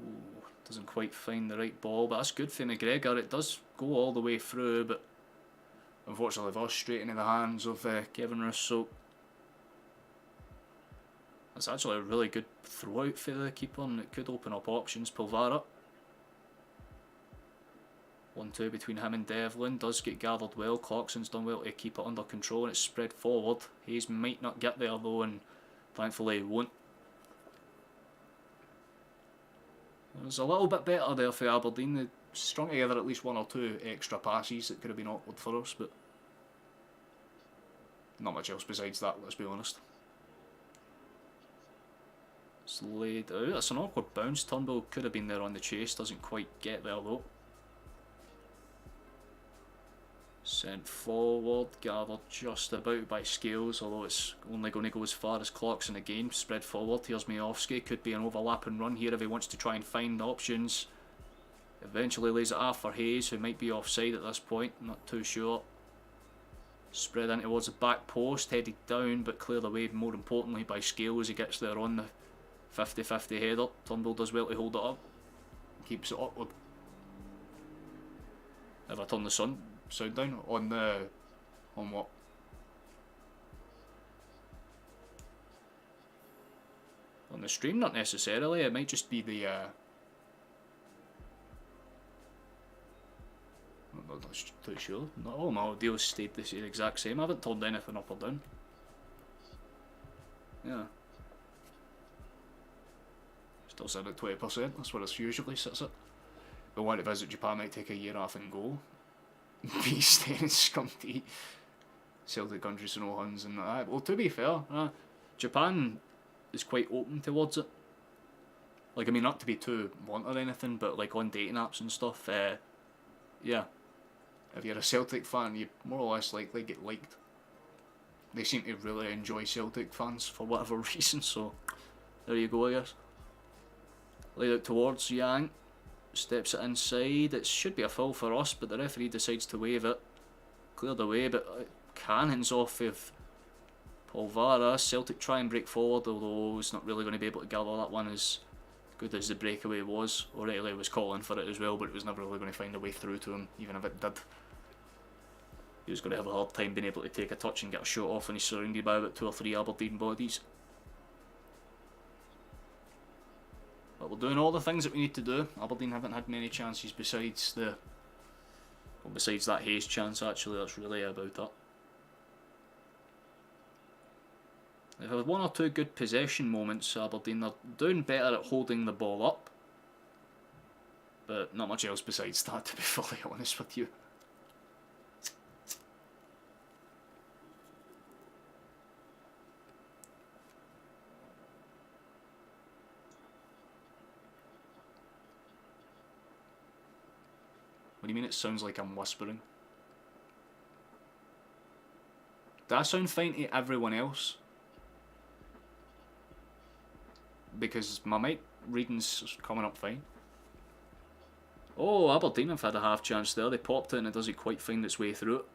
S1: Ooh, doesn't quite find the right ball, but that's good for McGregor. It does go all the way through, but unfortunately falls straight into the hands of Kevin Russo. That's actually a really good throw out for the keeper, and it could open up options. Pulvara. 1-2 between him and Devlin. Does get gathered well. Clarkson's done well to keep it under control, and it's spread forward. Hayes might not get there though, and thankfully he won't. It was a little bit better there for Aberdeen. They strung together at least 1 or 2 extra passes that could have been awkward for us, but not much else besides that, let's be honest. It's laid out. That's an awkward bounce. Turnbull could have been there on the chase. Doesn't quite get there though. Sent forward, gathered just about by Scales, although it's only going to go as far as Clarkson again. Spread forward, here's Miofsky. Could be an overlapping run here if he wants to try and find options. Eventually lays it off for Hayes, who might be offside at this point, not too sure. Spread in towards the back post, headed down but cleared away more importantly by Scales as he gets there on the 50-50 header. Turnbull does well to hold it up, keeps it upward. If I turn the sound down on what? On the stream, not necessarily. It might just be the I'm not too sure. Not all my audio stayed the exact same. I haven't turned anything up or down. Yeah. Still sitting at 20%. That's where it usually sits at. If I want to visit Japan, I might take a year off and go. Be staying in Scumty, Celtic country, so no Huns and that. Well, to be fair, Japan is quite open towards it. Like, I mean, not to be too blunt or anything, but like on dating apps and stuff, yeah. If you're a Celtic fan, you more or less likely get liked. They seem to really enjoy Celtic fans for whatever reason, so there you go, I guess. Laid out towards Yang. steps it inside. It should be a foul for us, but the referee decides to waive it. Cleared away, but cannons off of Polvara. Celtic try and break forward, although he's not really going to be able to gather that one as good as the breakaway was. O'Reilly was calling for it as well, but it was never really going to find a way through to him, even if it did. He was going to have a hard time being able to take a touch and get a shot off, and he's surrounded by about 2 or 3 Aberdeen bodies. But we're doing all the things that we need to do. Aberdeen haven't had many chances besides that Hayes chance, actually. That's really about it. They've had 1 or 2 good possession moments, Aberdeen. They're doing better at holding the ball up, but not much else besides that, to be fully honest with you. What do you mean it sounds like I'm whispering? Do I sound fine to everyone else? Because my mic reading's coming up fine. Oh, Aberdeen have had a half chance there. They popped it and it doesn't quite find its way through it.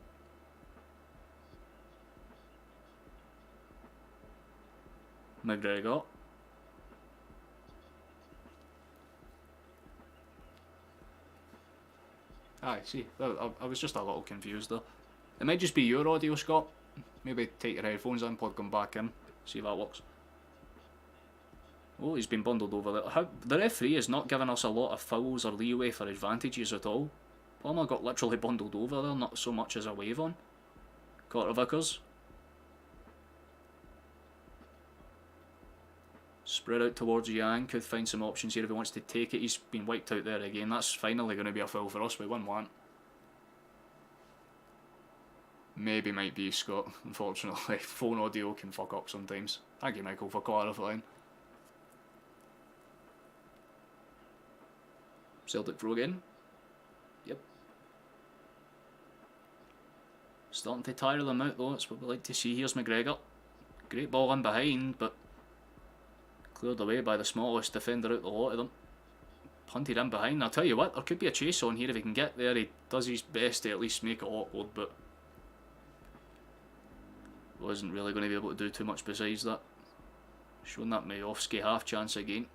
S1: McGregor. I see. I was just a little confused there. It might just be your audio, Scott. Maybe take your headphones in, plug them back in, see if that works. Oh, he's been bundled over there. The referee is not giving us a lot of fouls or leeway for advantages at all. Palmer got literally bundled over there, not so much as a wave on. Carter Vickers. Spread out towards Yang, could find some options here if he wants to take it. He's been wiped out there again. That's finally going to be a foul for us. We 1-1. Maybe might be, Scott, unfortunately. Phone audio can fuck up sometimes. Thank you, Michael, for clarifying. Celtic throw again. Yep. Starting to tire them out though, that's what we like to see. Here's McGregor. Great ball in behind, but cleared away by the smallest defender out the lot of them. Punted in behind. I'll tell you what, there could be a chase on here if he can get there. He does his best to at least make it awkward, but wasn't really going to be able to do too much besides that. Showing that Majovski half chance again.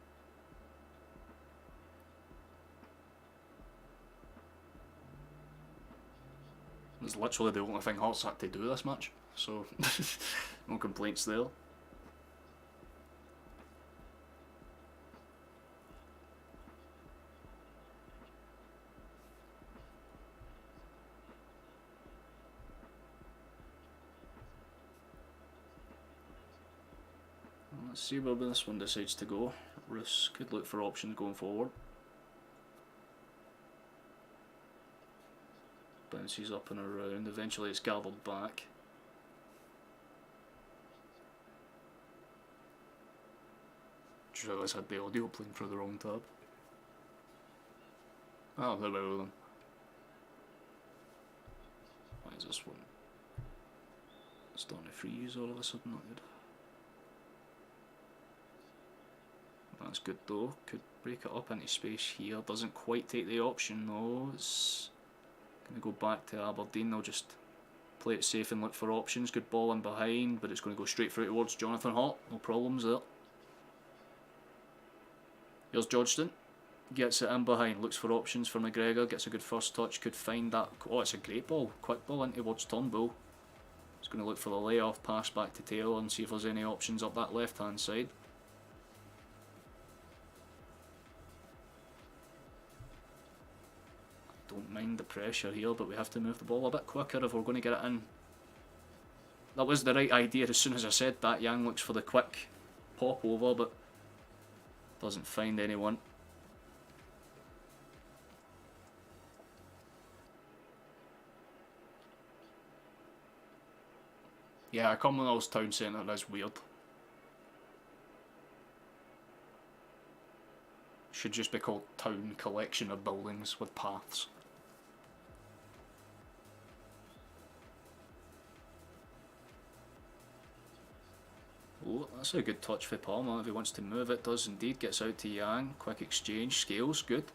S1: It's literally the only thing Hearts had to do this match, so no complaints there. Let's see where this one decides to go. Roos could look for options going forward. Bounces up and around, eventually it's gathered back. Just realised I had the audio playing through the wrong tab. Oh, there we go then. Why is this one starting to freeze all of a sudden? Not good. That's good though, could break it up into space here, doesn't quite take the option though. It's going to go back to Aberdeen. They'll just play it safe and look for options. Good ball in behind, but it's going to go straight through towards Jonathan Hott. No problems there. Here's Georgeston. Gets it in behind. Looks for options for McGregor. Gets a good first touch. Could find that. Oh, it's a great ball. Quick ball in towards Turnbull. He's going to look for the layoff pass back to Taylor and see if there's any options up that left hand side. Don't mind the pressure here, but we have to move the ball a bit quicker if we're going to get it in. That was the right idea as soon as I said that. Yang looks for the quick pop over, but doesn't find anyone. Yeah, Commonwealth's town centre is weird. Should just be called Town Collection of Buildings with Paths. Oh, that's a good touch for Palmer. If he wants to move it, does indeed. Gets out to Yang. Quick exchange. Scales, good.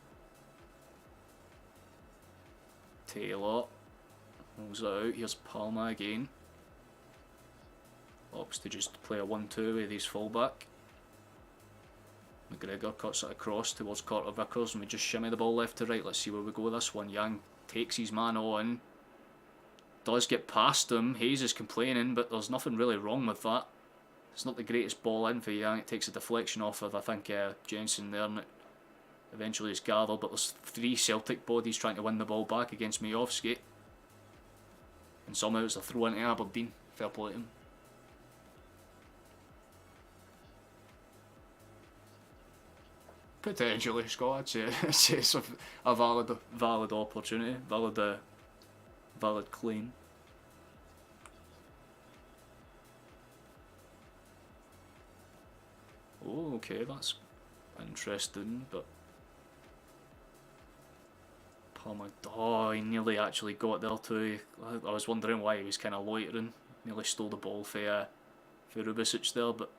S1: Taylor rolls it out. Here's Palma again. Opts to just play a 1-2 with his fullback. McGregor cuts it across towards Carter Vickers and we just shimmy the ball left to right. Let's see where we go with this one. Yang takes his man on. Does get past him. Hayes is complaining, but there's nothing really wrong with that. It's not the greatest ball in for Yang. It takes a deflection off of, I think, Jensen there, and it eventually is gathered. But there's 3 Celtic bodies trying to win the ball back against Majovski. And somehow it's a throw into Aberdeen. Fair play to him. Potentially, Scott. I'd say it's a valid opportunity, valid claim. Oh, okay, that's interesting, but Palmer, oh, he nearly actually got there too. I was wondering why he was kind of loitering. Nearly stole the ball for Rubicic there, but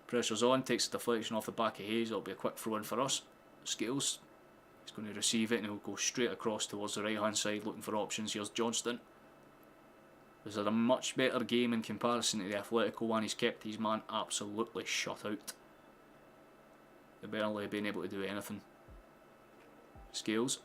S1: pressure's on, takes a deflection off the back of Hayes. It'll be a quick throw in for us. Scales, he's going to receive it and he'll go straight across towards the right hand side looking for options. Here's Johnston. This is a much better game in comparison to the Atletico one. He's kept his man absolutely shut out. They've barely been able to do anything. Scales.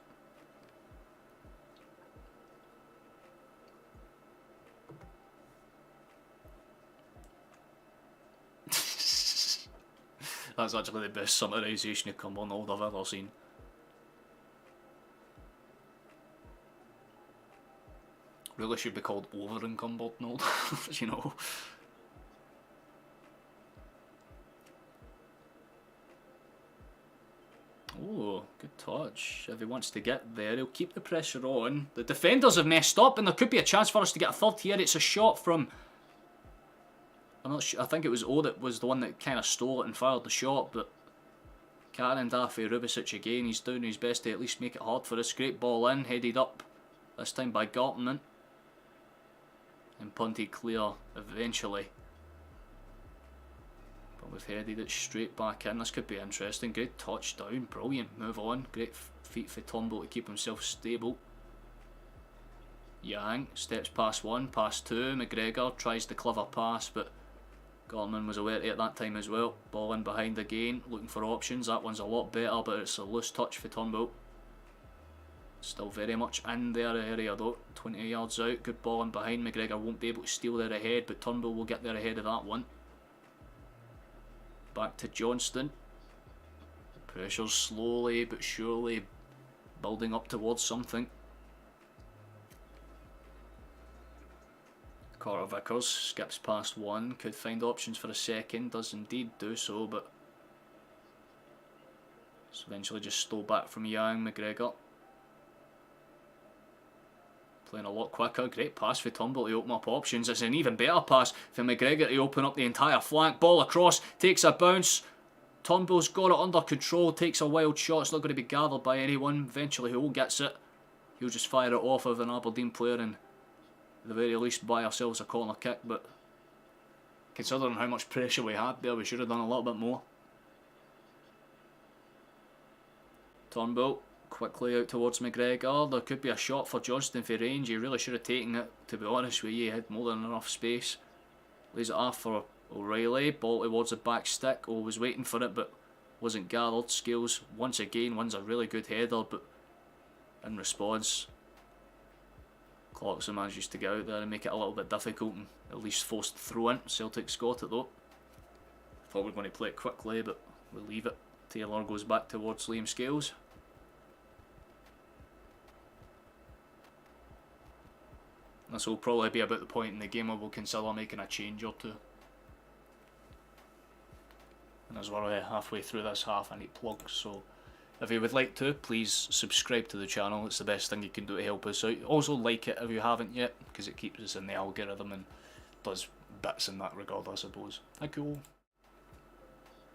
S1: That's actually the best summarisation of Cumbernauld I've ever seen. Really should be called Over in Cumbernauld, you know. Oh, good touch. If he wants to get there, he'll keep the pressure on. The defenders have messed up and there could be a chance for us to get a third here. It's a shot from... I'm not sure, I think it was O that was the one that kind of stole it and fired the shot, but Karen Daffy Rubicic again, he's doing his best to at least make it hard for us. Great ball in, headed up, this time by Gartman. And punted clear eventually. But we've headed it straight back in. This could be interesting. Good touchdown, brilliant, move on. Great feet for Turnbull to keep himself stable. Yang steps past one, past two. McGregor tries the clever pass, but Gartman was aware at that time as well. Ball in behind again, looking for options. That one's a lot better, but it's a loose touch for Turnbull. Still very much in their area though. 20 yards out, good ball in behind. McGregor won't be able to steal there ahead, but Turnbull will get there ahead of that one. Back to Johnston. Pressure's slowly but surely building up towards something. Carter Vickers skips past one, could find options for a second, does indeed do so, but it's eventually just stole back from Yang. McGregor playing a lot quicker. Great pass for Turnbull to open up options. It's an even better pass for McGregor to open up the entire flank. Ball across, takes a bounce. Turnbull's got it under control, takes a wild shot. It's not going to be gathered by anyone. Eventually Hull gets it. He'll just fire it off of an Aberdeen player and at the very least buy ourselves a corner kick, but considering how much pressure we had there, we should have done a little bit more. Turnbull quickly out towards McGregor. There could be a shot for Johnston for range. He really should have taken it, to be honest with you. He had more than enough space. Lays it off for O'Reilly. Ball towards the back stick. O was waiting for it but wasn't gathered. Scales once again wins a really good header, but in response Clarkson manages to get out there and make it a little bit difficult and at least forced throw in. Celtic's got it though. Thought we were going to play it quickly, but we'll leave it. Taylor goes back towards Liam Scales. This will probably be about the point in the game where we'll consider making a change or two. And as we're halfway through this half, I need plugs, so if you would like to, please subscribe to the channel. It's the best thing you can do to help us out. Also like it if you haven't yet, because it keeps us in the algorithm and does bits in that regard, I suppose. Thank you all.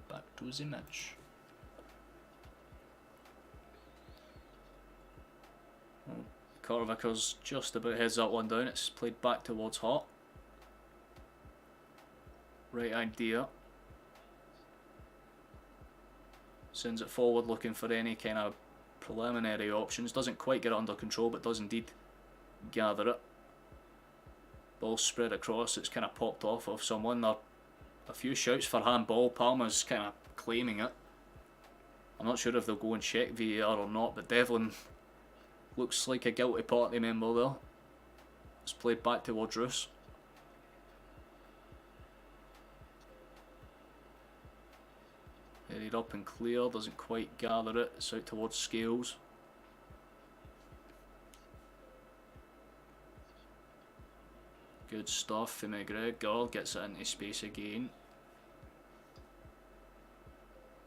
S1: Back to the match. Carter Vickers just about heads that one down. It's played back towards Hart. Right idea. Sends it forward looking for any kind of preliminary options. Doesn't quite get it under control, but does indeed gather it. Ball spread across, it's kind of popped off of someone. There are a few shouts for handball. Palmer's kind of claiming it. I'm not sure if they'll go and check VAR or not, but Devlin looks like a guilty party member there. It's played back towards Roos. Headed up and clear, doesn't quite gather it. It's out towards Scales. Good stuff from McGregor, gets it into space again.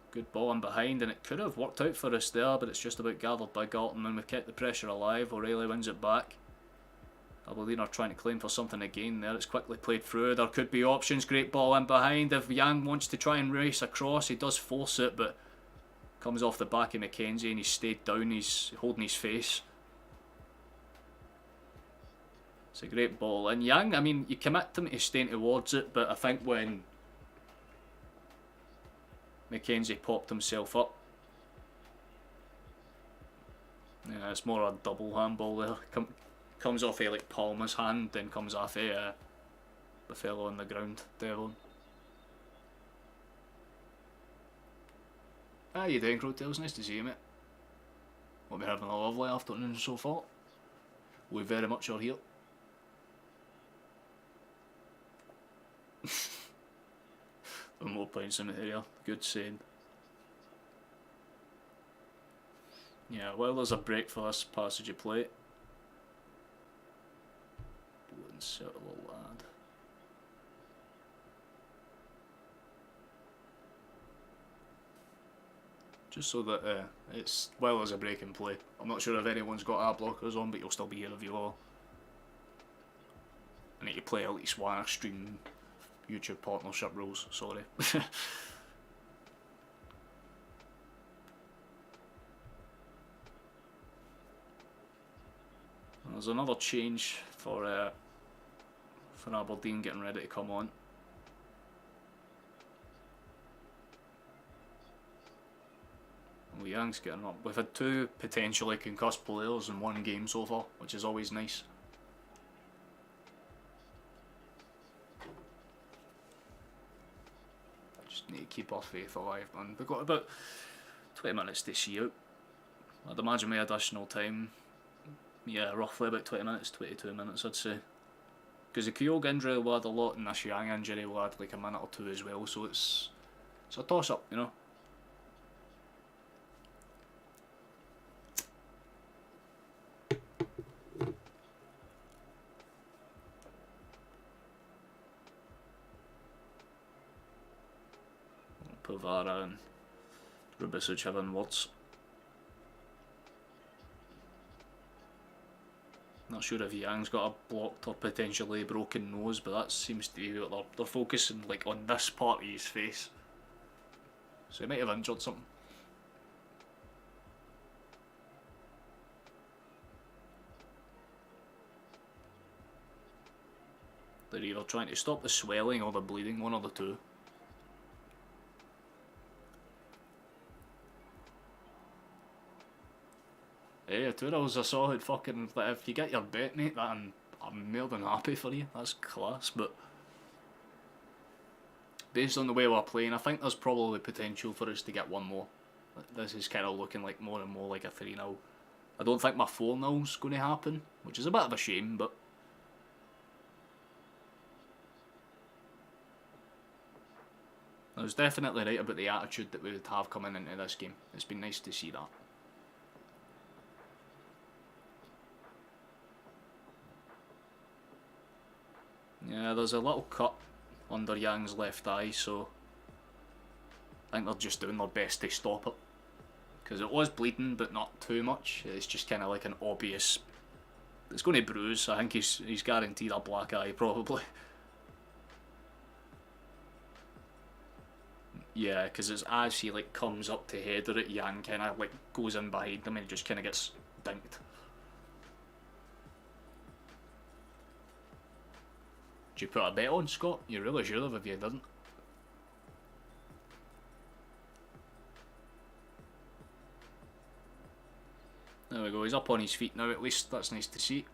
S1: Good ball in behind, and it could have worked out for us there, but it's just about gathered by Galton, and we've kept the pressure alive. O'Reilly wins it back. Aberdeen are trying to claim for something again there. It's quickly played through. There could be options. Great ball in behind. If Yang wants to try and race across, he does force it, but comes off the back of McKenzie, and he's stayed down. He's holding his face. It's a great ball. And Yang, I mean, you commit him to staying towards it, but I think when McKenzie popped himself up, yeah, it's more a double handball there. Comes off like Palmer's hand, then comes off the fellow on the ground, Devlin. How you doing, Crowtails? Nice to see you, mate. Hope you're having a lovely afternoon so far. We very much are here. One more points in the area. Good saying. Yeah, well, there's a break for this passage of play. Settle lad. Just so that it's well as a break in play. I'm not sure if anyone's got ad blockers on, but you'll still be here if you are. I need to play at least one stream YouTube partnership rules, sorry. There's another change for Aberdeen getting ready to come on. Well, Young's getting up. We've had two potentially concussed players in one game so far, which is always nice. Just need to keep our faith alive, man. We've got about 20 minutes to see out. I'd imagine with additional time, yeah, roughly about 20 minutes, 22 minutes I'd say. Because the Kyogo injury will add a lot, and this Yang injury will add like a minute or two as well, so it's a toss-up, you know. Pavara and Rubisic having words. Not sure if Yang's got a blocked or potentially broken nose, but that seems to be what they're focusing like on this part of his face. So he might have injured something. They're either trying to stop the swelling or the bleeding, one or the two. Yeah, $2 a solid fucking. If you get your bet, mate, I'm more than happy for you. That's class, but based on the way we're playing, I think there's probably potential for us to get one more. This is kind of looking like more and more like a 3-0. I don't think my 4-0's going to happen, which is a bit of a shame, but I was definitely right about the attitude that we would have coming into this game. It's been nice to see that. Yeah, there's a little cut under Yang's left eye, so I think they're just doing their best to stop it. Because it was bleeding, but not too much. It's just kind of like an obvious... It's going to bruise. I think he's guaranteed a black eye, probably. Yeah, because as he like comes up to header it, Yang kind of like goes in behind him and just kind of gets dinked. Did you put a bet on, Scott? You really should have if you didn't. There we go, he's up on his feet now at least, that's nice to see.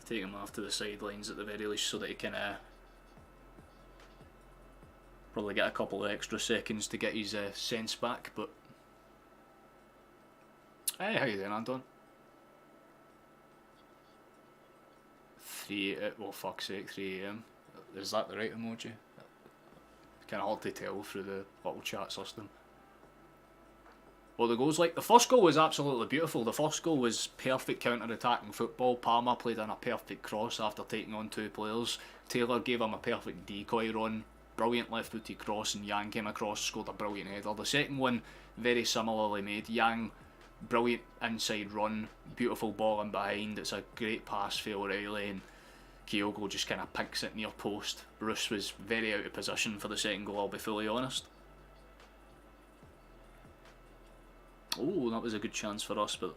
S1: Take him off to the sidelines at the very least so that he can probably get a couple of extra seconds to get his sense back. But hey, how you doing, Anton? 3 well, fuck's sake, 3 AM. Is that the right emoji? Kind of hard to tell through the little chat system. Well, the goals, like, the first goal was absolutely beautiful. The first goal was perfect counter-attacking football. Palmer played in a perfect cross after taking on 2 players. Taylor gave him a perfect decoy run. Brilliant left-footed cross, and Yang came across, scored a brilliant header. The second one, very similarly made. Yang, brilliant inside run, beautiful ball in behind. It's a great pass for O'Reilly, and Kyogo just kind of picks it near post. Bruce was very out of position for the second goal, I'll be fully honest. Oh, that was a good chance for us, but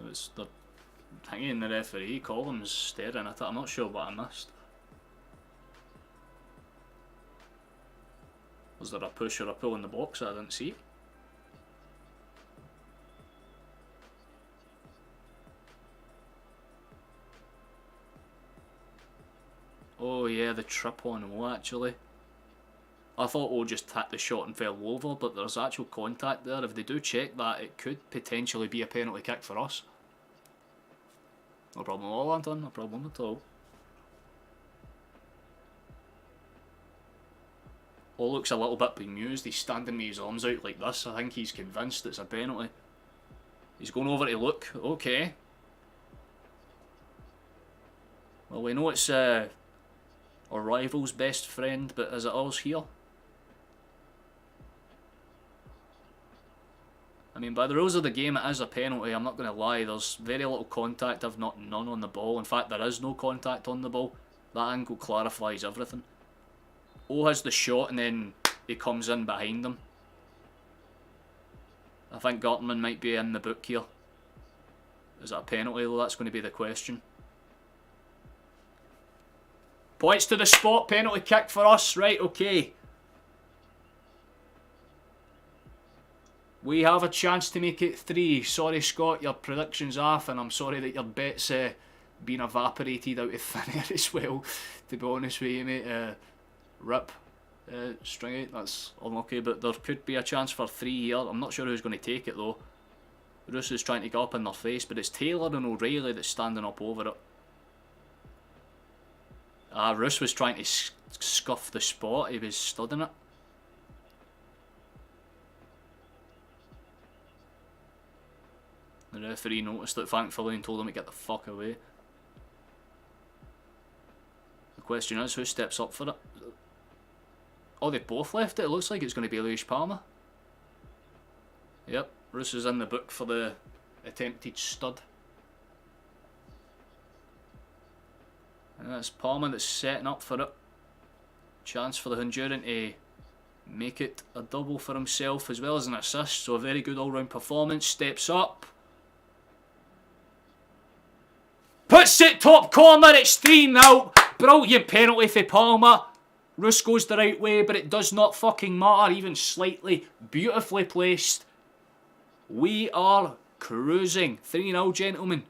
S1: it's the hanging the referee. Column's staring at it. I'm not sure what I missed. Was there a push or a pull in the box that I didn't see? Oh yeah, the trip on O actually. I thought O just hit the shot and fell over, but there's actual contact there. If they do check that, it could potentially be a penalty kick for us. No problem at all, Anton, no problem at all. O looks a little bit bemused. He's standing with his arms out like this. I think he's convinced it's a penalty. He's going over to look. Okay. Well, we know it's our rival's best friend, but is it ours here? I mean, by the rules of the game, it is a penalty. I'm not going to lie. There's very little contact, if not none, on the ball. In fact, there is no contact on the ball. That angle clarifies everything. O has the shot, and then he comes in behind him. I think Gartman might be in the book here. Is it a penalty, though? That's going to be the question. Points to the spot, penalty kick for us. Right, okay. We have a chance to make it 3. Sorry, Scott, your prediction's off, and I'm sorry that your bet's been evaporated out of thin air as well, to be honest with you, mate. Rip. Stringy, that's unlucky, but there could be a chance for 3 here. I'm not sure who's going to take it, though. Roos is trying to get up in their face, but it's Taylor and O'Reilly that's standing up over it. Roos was trying to scuff the spot. He was studying it. The referee noticed it, thankfully, and told him to get the fuck away. The question is, who steps up for it? Oh, they both left it. It looks like it's going to be Luis Palma. Yep, Roos is in the book for the attempted stud. And that's Palma that's setting up for it. Chance for the Honduran to make it a double for himself as well as an assist. So a very good all-round performance. Steps up. Puts it top corner. It's 3-0. Brilliant penalty for Palma. Roos goes the right way, but it does not fucking matter, even slightly. Beautifully placed. We are cruising. 3-0, gentlemen.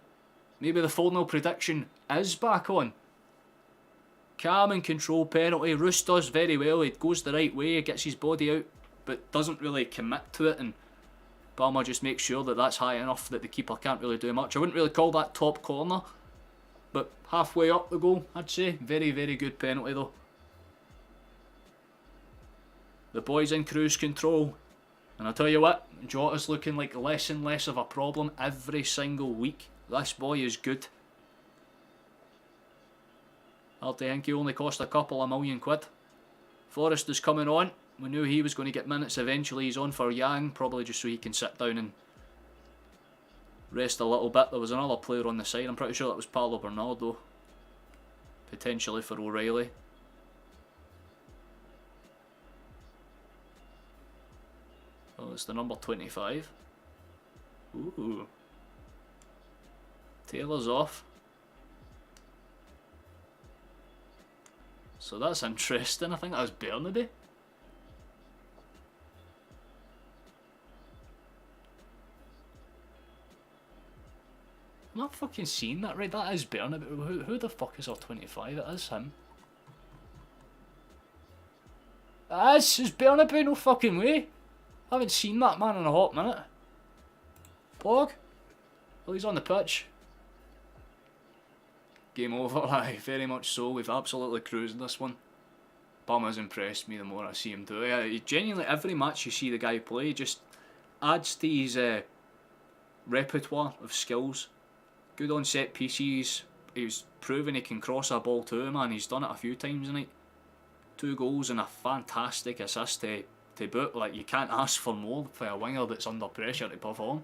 S1: Maybe the 4-0 prediction is back on. Calm and control penalty. Roos does very well. He goes the right way, gets his body out, but doesn't really commit to it, and Palma just makes sure that that's high enough that the keeper can't really do much. I wouldn't really call that top corner, but halfway up the goal, I'd say. Very, very good penalty, though. The boys in cruise control. And I'll tell you what, Jota's looking like less and less of a problem every single week. This boy is good. I think he only cost a couple of £1 million. Forrest is coming on. We knew he was going to get minutes eventually. He's on for Yang, probably just so he can sit down and rest a little bit. There was another player on the side. I'm pretty sure that was Paulo Bernardo. Potentially for O'Reilly. Oh, it's the number 25. Ooh. Taylor's off. So that's interesting. I think that was Burnaby. Am I fucking seeing that right? That is Bernabeu. Who the fuck is our 25? It is him. It's Bernabeu, no fucking way. I haven't seen that man in a hot minute. Pog? Well, he's on the pitch. Game over, aye, very much so. We've absolutely cruised this one. Bum has impressed me the more I see him do it. Yeah, genuinely, every match you see the guy play just adds to his repertoire of skills. Good on set pieces. He's proven he can cross a ball too, man. He's done it a few times tonight. 2 goals and a fantastic assist to boot. Like, you can't ask for more for a winger that's under pressure to perform.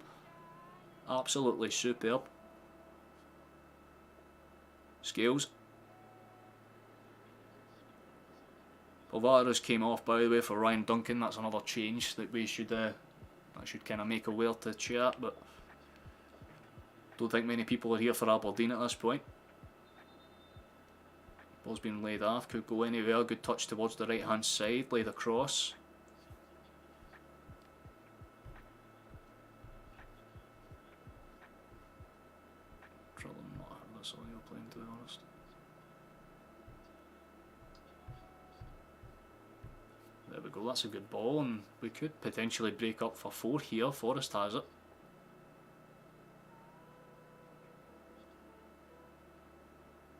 S1: Absolutely superb. Scales. Alvarez came off, by the way, for Ryan Duncan. That's another change that we should kind of make aware to chat, but don't think many people are here for Aberdeen at this point. Ball's been laid off, could go anywhere. Good touch towards the right hand side, laid across. Probably not heard this all you're playing, to be honest. There we go, that's a good ball, and we could potentially break up for 4 here. Forrest has it.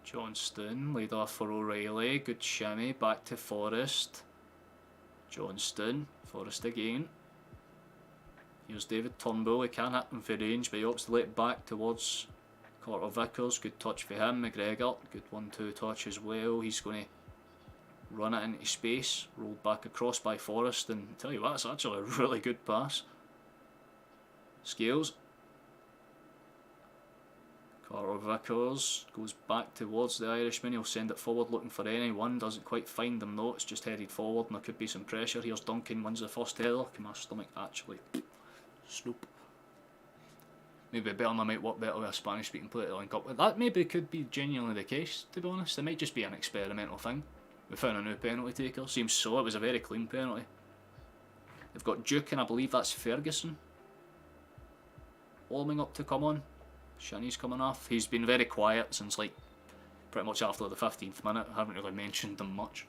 S1: Johnston laid off for O'Reilly. Good shimmy, back to Forrest. Johnston, Forrest again. Here's David Turnbull. He can't hit him for range, but he opts to let it back towards Carter Vickers. Good touch for him. McGregor, good 1-2 touch as well. He's going to run it into space, rolled back across by Forrest, and I tell you what, it's actually a really good pass. Scales. Carter Vickers goes back towards the Irishman. He'll send it forward looking for anyone. Doesn't quite find them though. It's just headed forward and there could be some pressure. Here's Duncan, wins the first header. Can my stomach actually snoop? Maybe Bernard might work better with a Spanish speaking player to link up with. That maybe could be genuinely the case, to be honest. It might just be an experimental thing. We found a new penalty taker. Seems so. It was a very clean penalty. They've got Duke and I believe that's Ferguson warming up to come on. Shinny's coming off. He's been very quiet since like pretty much after the 15th minute. I haven't really mentioned them much.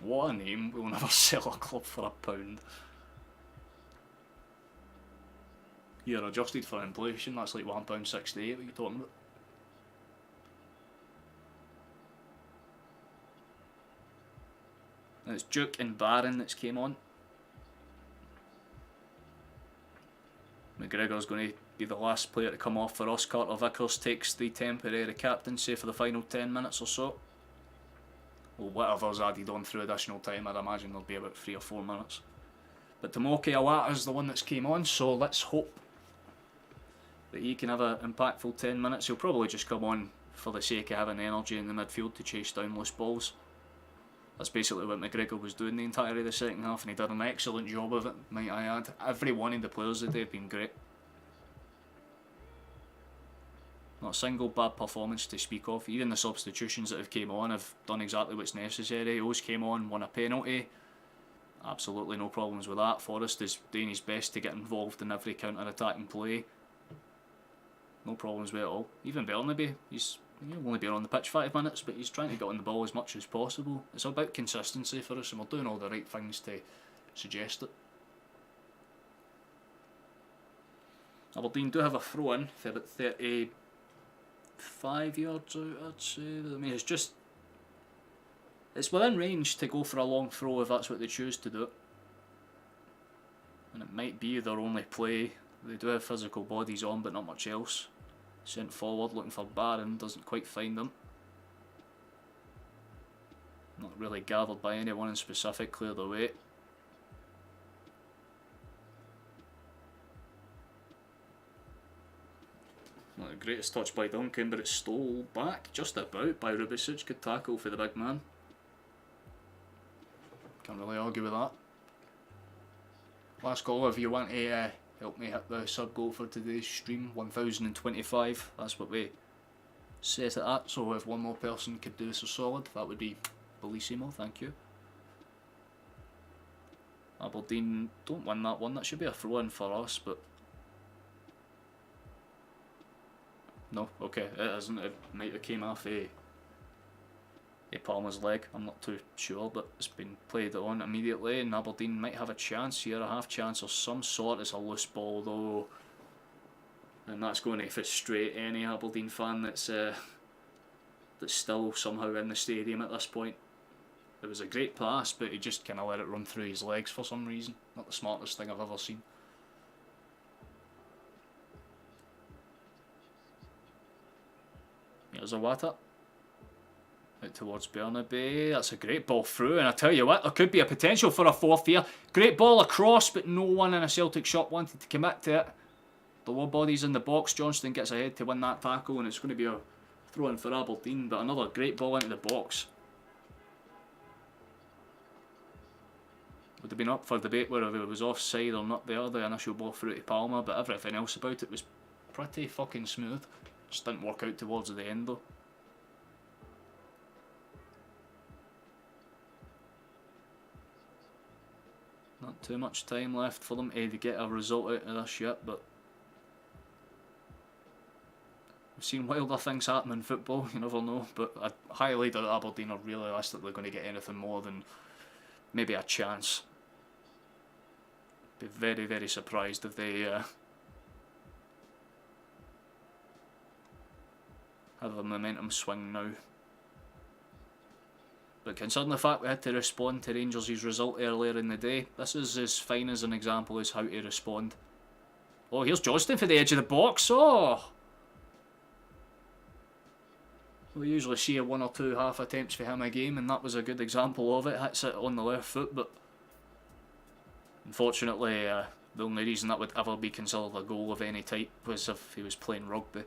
S1: What a name. We'll never sell a club for £1. Yeah, adjusted for inflation, that's like £1.68. What are you talking about? And it's Duke and Barron that's came on. McGregor's going to be the last player to come off for us. Carter Vickers takes the temporary captaincy for the final 10 minutes or so. Well, whatever's added on through additional time, I'd imagine there'll be about 3 or 4 minutes. But Tomoki Iwata's the one that's came on, so let's hope that he can have an impactful 10 minutes. He'll probably just come on for the sake of having energy in the midfield to chase down loose balls. That's basically what McGregor was doing the entirety of the second half, and he did an excellent job of it, might I add. Every one of the players today have been great. Not a single bad performance to speak of. Even the substitutions that have came on have done exactly what's necessary. O's came on, won a penalty. Absolutely no problems with that. Forrest is doing his best to get involved in every counter-attacking play. No problems with it at all. Even Bernabe, he's only been on the pitch 5 minutes, but he's trying to get on the ball as much as possible. It's about consistency for us, and we're doing all the right things to suggest it. Aberdeen do have a throw in for about 35 yards out, I'd say. I mean, it's within range to go for a long throw if that's what they choose to do. And it might be their only play. They do have physical bodies on, but not much else. Sent forward looking for Barron, doesn't quite find them. Not really gathered by anyone in specific, cleared away. Not the greatest touch by Duncan, but it's stole back just about by Rubicic. Good tackle for the big man. Can't really argue with that. Last call if you want to help me hit the sub goal for today's stream, 1025. That's what we set it at, so if one more person could do us a solid, that would be bellissimo, thank you. Aberdeen don't win that one. That should be a throw-in for us, but... No, okay, it isn't. It might have came off a Palmer's leg. I'm not too sure, but it's been played on immediately, and Aberdeen might have a chance here, a half chance of some sort. It's a loose ball though, and that's going to frustrate any Aberdeen fan that's still somehow in the stadium at this point. It was a great pass, but he just kind of let it run through his legs for some reason. Not the smartest thing I've ever seen. Here's a Wata. Out towards Burnaby. That's a great ball through, and I tell you what, there could be a potential for a fourth here. Great ball across, but no one in a Celtic shop wanted to commit to it. The low body's in the box. Johnston gets ahead to win that tackle, and it's going to be a throw-in for Aberdeen, but another great ball into the box. Would have been up for debate whether it was offside or not there, the initial ball through to Palmer, but everything else about it was pretty fucking smooth. Just didn't work out towards the end though. Not too much time left for them to get a result out of this yet, but we've seen wilder things happen in football, you never know, but I highly doubt Aberdeen are realistically going to get anything more than maybe a chance. Be very, very surprised if they have a momentum swing now. But considering the fact we had to respond to Rangers' result earlier in the day, this is as fine as an example as how to respond. Oh, here's Johnston for the edge of the box. Oh! We usually see a 1 or 2 half attempts for him a game, and that was a good example of it. Hits it on the left foot, but unfortunately the only reason that would ever be considered a goal of any type was if he was playing rugby.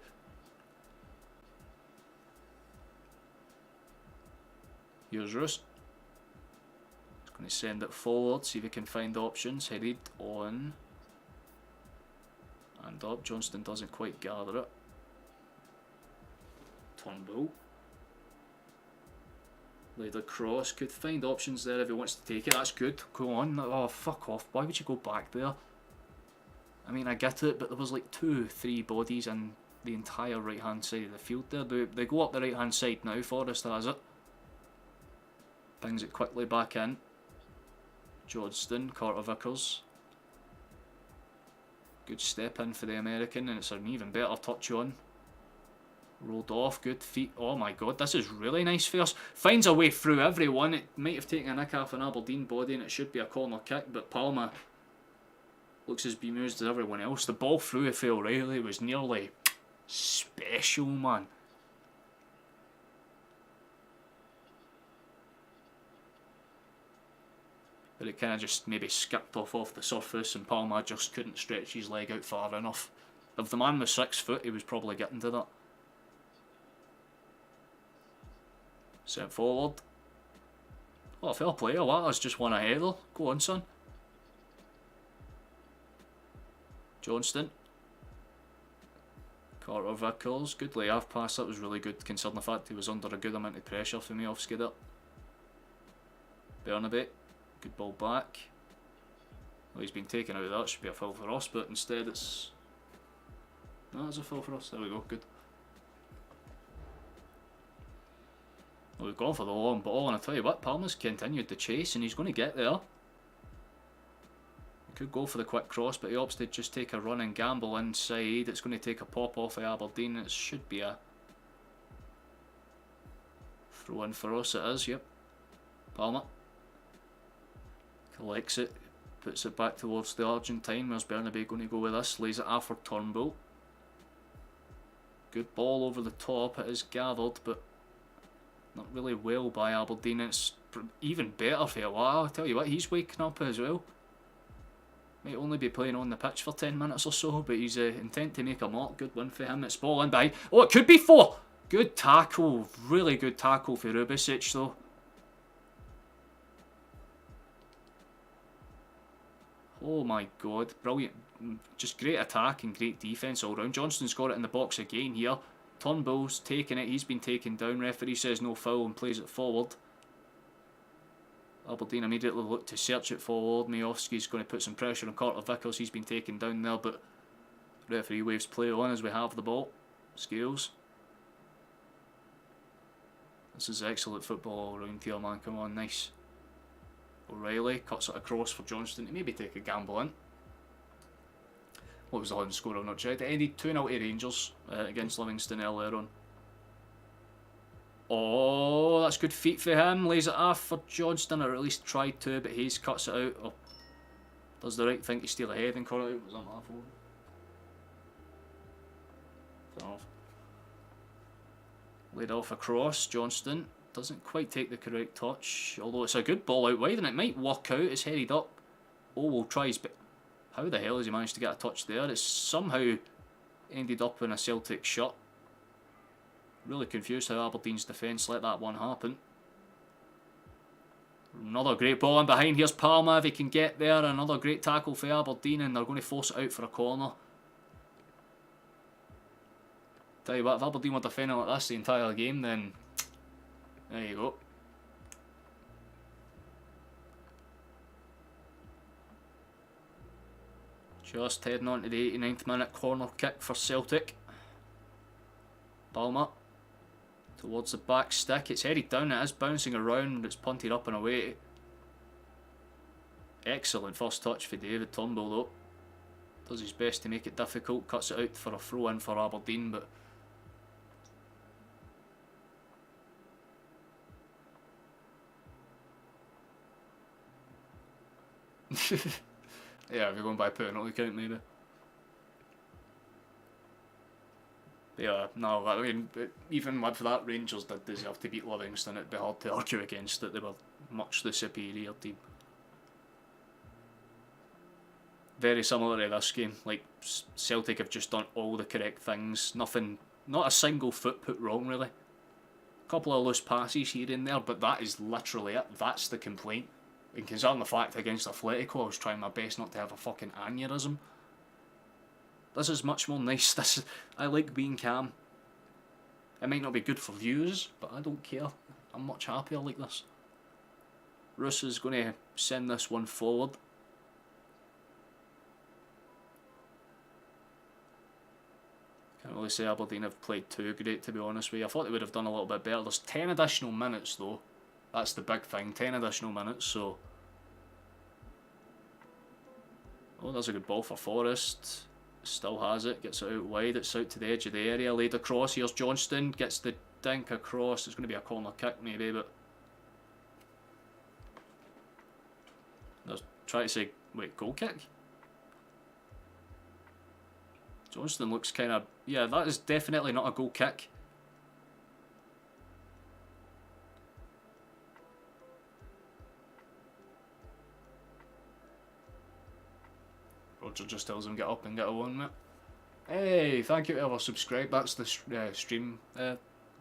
S1: Here's Roos. He's going to send it forward, see if he can find options. Headed on. And up. Johnston doesn't quite gather it. Turnbull. Laid across. Could find options there if he wants to take it. That's good. Go on. Oh, fuck off. Why would you go back there? I mean, I get it, but there was like 2-3 bodies in the entire right hand side of the field there. They go up the right hand side now. Forrest has it. Pings it quickly back in. Johnston, Carter Vickers. Good step in for the American, and it's an even better touch on. Rolled off, good feet. Oh my god, this is really nice for us. Finds a way through everyone. It might have taken a nick off an Aberdeen body, and it should be a corner kick, but Palmer looks as bemused as everyone else. The ball through Phil O'Reilly was nearly special, man. But it kind of just maybe skipped off the surface, and Palmer just couldn't stretch his leg out far enough. If the man was 6 foot, he was probably getting to that. Sent forward. Oh, fair play. Awata's just won a header. Go on, son. Johnston. Carter Vickers. Good lay-off pass. That was really good, considering the fact he was under a good amount of pressure for me off skidder. Burnaby. Good ball back. Well, he's been taken out of that. Should be a foul for us, but instead it's... No, it's a foul for us. There we go. Good. Well, we've gone for the long ball, and I tell you what, Palmer's continued the chase, and he's going to get there. He could go for the quick cross, but he opts to just take a run and gamble inside. It's going to take a pop off of Aberdeen. It should be a throw in for us. It is, yep. Palmer collects it, puts it back towards the Argentine. Where's Burnaby going to go with this? Lays it off for Turnbull. Good ball over the top. It is gathered, but not really well by Aberdeen. It's even better for a while. I tell you what, he's waking up as well. Might only be playing on the pitch for 10 minutes or so, but he's intent to make a mark. Good win for him. It's ball in behind. Oh, it could be 4. Good tackle. Really good tackle for Rubicic though. Oh my god, brilliant. Just great attack and great defence all round. Johnston's got it in the box again here. Turnbull's taking it, he's been taken down. Referee says no foul and plays it forward. Aberdeen immediately look to search it forward. Majowski's going to put some pressure on Carter Vickers. He's been taken down there, but referee waves play on as we have the ball. Scales. This is excellent football all round here, man. Come on, nice. O'Reilly cuts it across for Johnston to maybe take a gamble in. What was the Holland score? I've not checked. It ended 2-0 to Rangers against Livingston earlier on. Oh, that's good feet for him. Lays it off for Johnston, or at least tried to, but Hayes cuts it out. Or does the right thing to steal ahead and cut it out. Was that my fault? Off. Laid off across. Johnston doesn't quite take the correct touch, although it's a good ball out wide and it might work out. It's headed up. Oh, will try his bit. How the hell has he managed to get a touch there? It's somehow ended up in a Celtic shot. Really confused how Aberdeen's defence let that one happen. Another great ball in behind. Here's Palma if he can get there. Another great tackle for Aberdeen, and they're going to force it out for a corner. Tell you what, if Aberdeen were defending like this the entire game, then there you go. Just heading on to the 89th minute, corner kick for Celtic. Palma towards the back stick. It's headed down, it is bouncing around, it's punted up and away. Excellent first touch for David Turnbull though. Does his best to make it difficult, cuts it out for a throw in for Aberdeen, but yeah, if you're going by penalty count maybe. Yeah, no, I mean, even with that, Rangers did deserve to beat Livingston. It'd be hard to argue against it. They were much the superior team. Very similar to this game. Like, Celtic have just done all the correct things. Nothing, not a single foot put wrong, really. A couple of loose passes here and there, but that is literally it. That's the complaint. And considering the fact against Atletico, I was trying my best not to have a fucking aneurysm. This is much more nice. I like being calm. It might not be good for views, but I don't care. I'm much happier like this. Russ is going to send this one forward. Can't really say Aberdeen have played too great, to be honest with you. I thought they would have done a little bit better. There's 10 additional minutes though. That's the big thing. 10 additional minutes, so... Oh, there's a good ball for Forrest. Still has it, gets it out wide, it's out to the edge of the area, laid across. Here's Johnston, gets the dink across. It's going to be a corner kick maybe, but let's try to say, wait, goal kick? Johnston looks kind of, yeah, that is definitely not a goal kick. Roger just tells him get up and get a one, mate. Hey, thank you to whoever subscribed. That's the stream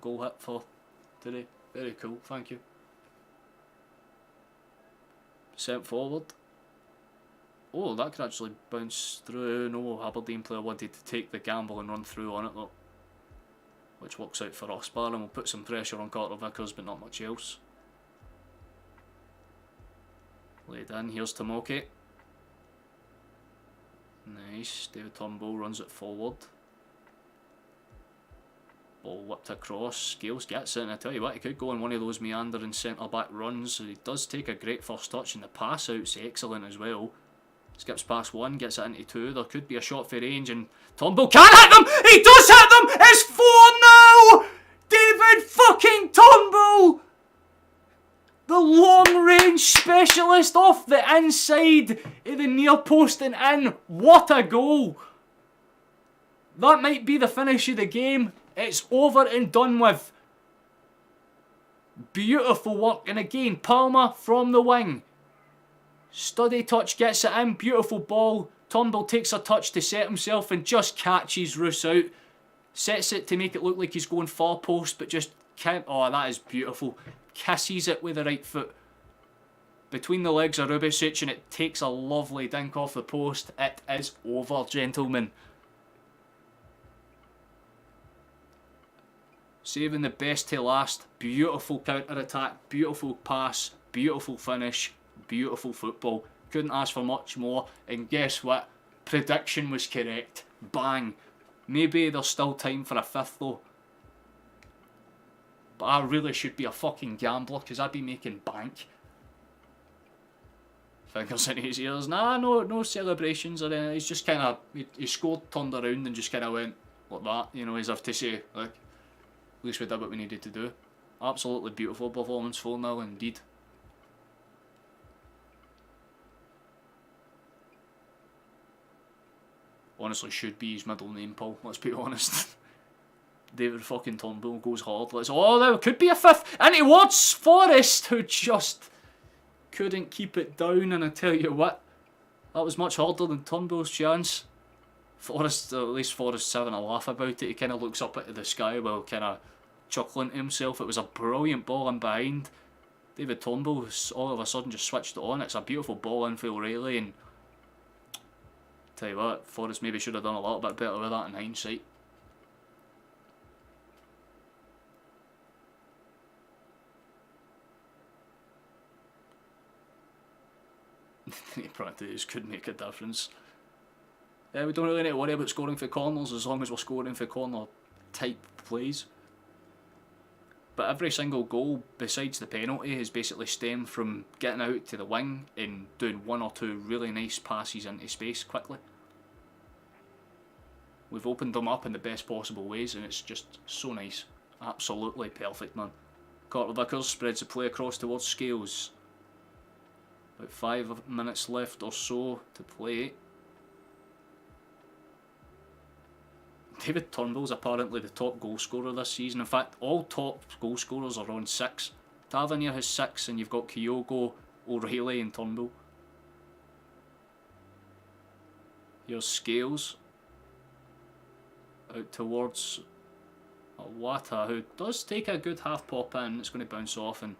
S1: goal hit for today. Very cool, thank you. Sent forward. Oh, that could actually bounce through. No, Aberdeen player wanted to take the gamble and run through on it though, which works out for us. Bar, and we'll put some pressure on Carter Vickers, but not much else. Laid in, here's Tomoki. Nice, David Turnbull runs it forward. Ball whipped across, Scales gets it, and I tell you what, he could go on one of those meandering centre back runs. So he does take a great first touch, and the pass out's excellent as well. Skips past one, gets it into two. There could be a shot for range, and Turnbull can hit them! He does hit them! It's 4-0! David fucking Turnbull! The long-range specialist off the inside of the near post and in. What a goal! That might be the finish of the game. It's over and done with. Beautiful work. And again, Palma from the wing. Steady touch, gets it in. Beautiful ball. Turnbull takes a touch to set himself and just catches Roos out. Sets it to make it look like he's going far post, but just can't. Oh, that is beautiful. Kisses it with the right foot between the legs of Rubicic, and it takes a lovely dink off the post. It is over, gentlemen. Saving the best to last. Beautiful counter attack, beautiful pass, beautiful finish, beautiful football. Couldn't ask for much more. And guess what? Prediction was correct. Bang. Maybe there's still time for a fifth though. But I really should be a fucking gambler because I'd be making bank. Fingers in his ears. Nah, no celebrations or anything. He's just kind of, he scored, turned around and just kind of went like that. You know, as if to say, like, at least we did what we needed to do. Absolutely beautiful performance, 4-0 indeed. Honestly, should be his middle name, Paul, let's be honest. David fucking Turnbull goes hard. Oh, there could be a fifth. And towards Forrest, who just couldn't keep it down. And I tell you what, that was much harder than Turnbull's chance. Forrest, at least Forrest's having a laugh about it. He kind of looks up into the sky while kind of chuckling to himself. It was a brilliant ball in behind. David Turnbull all of a sudden just switched it on. It's a beautiful ball in for O'Reilly. And tell you what, Forrest maybe should have done a little bit better with that in hindsight. Practice could make a difference. We don't really need to worry about scoring for corners as long as we're scoring for corner type plays. But every single goal besides the penalty has basically stemmed from getting out to the wing and doing one or two really nice passes into space quickly. We've opened them up in the best possible ways and it's just so nice. Absolutely perfect, man. Carter Vickers spreads the play across towards Scales. About 5 minutes left or so to play. David Turnbull's apparently the top goal scorer this season. In fact, all top goal scorers are on 6. Tavernier has 6 and you've got Kyogo, O'Reilly and Turnbull. Here's Scales. Out towards Wata, who does take a good half pop in. It's going to bounce off and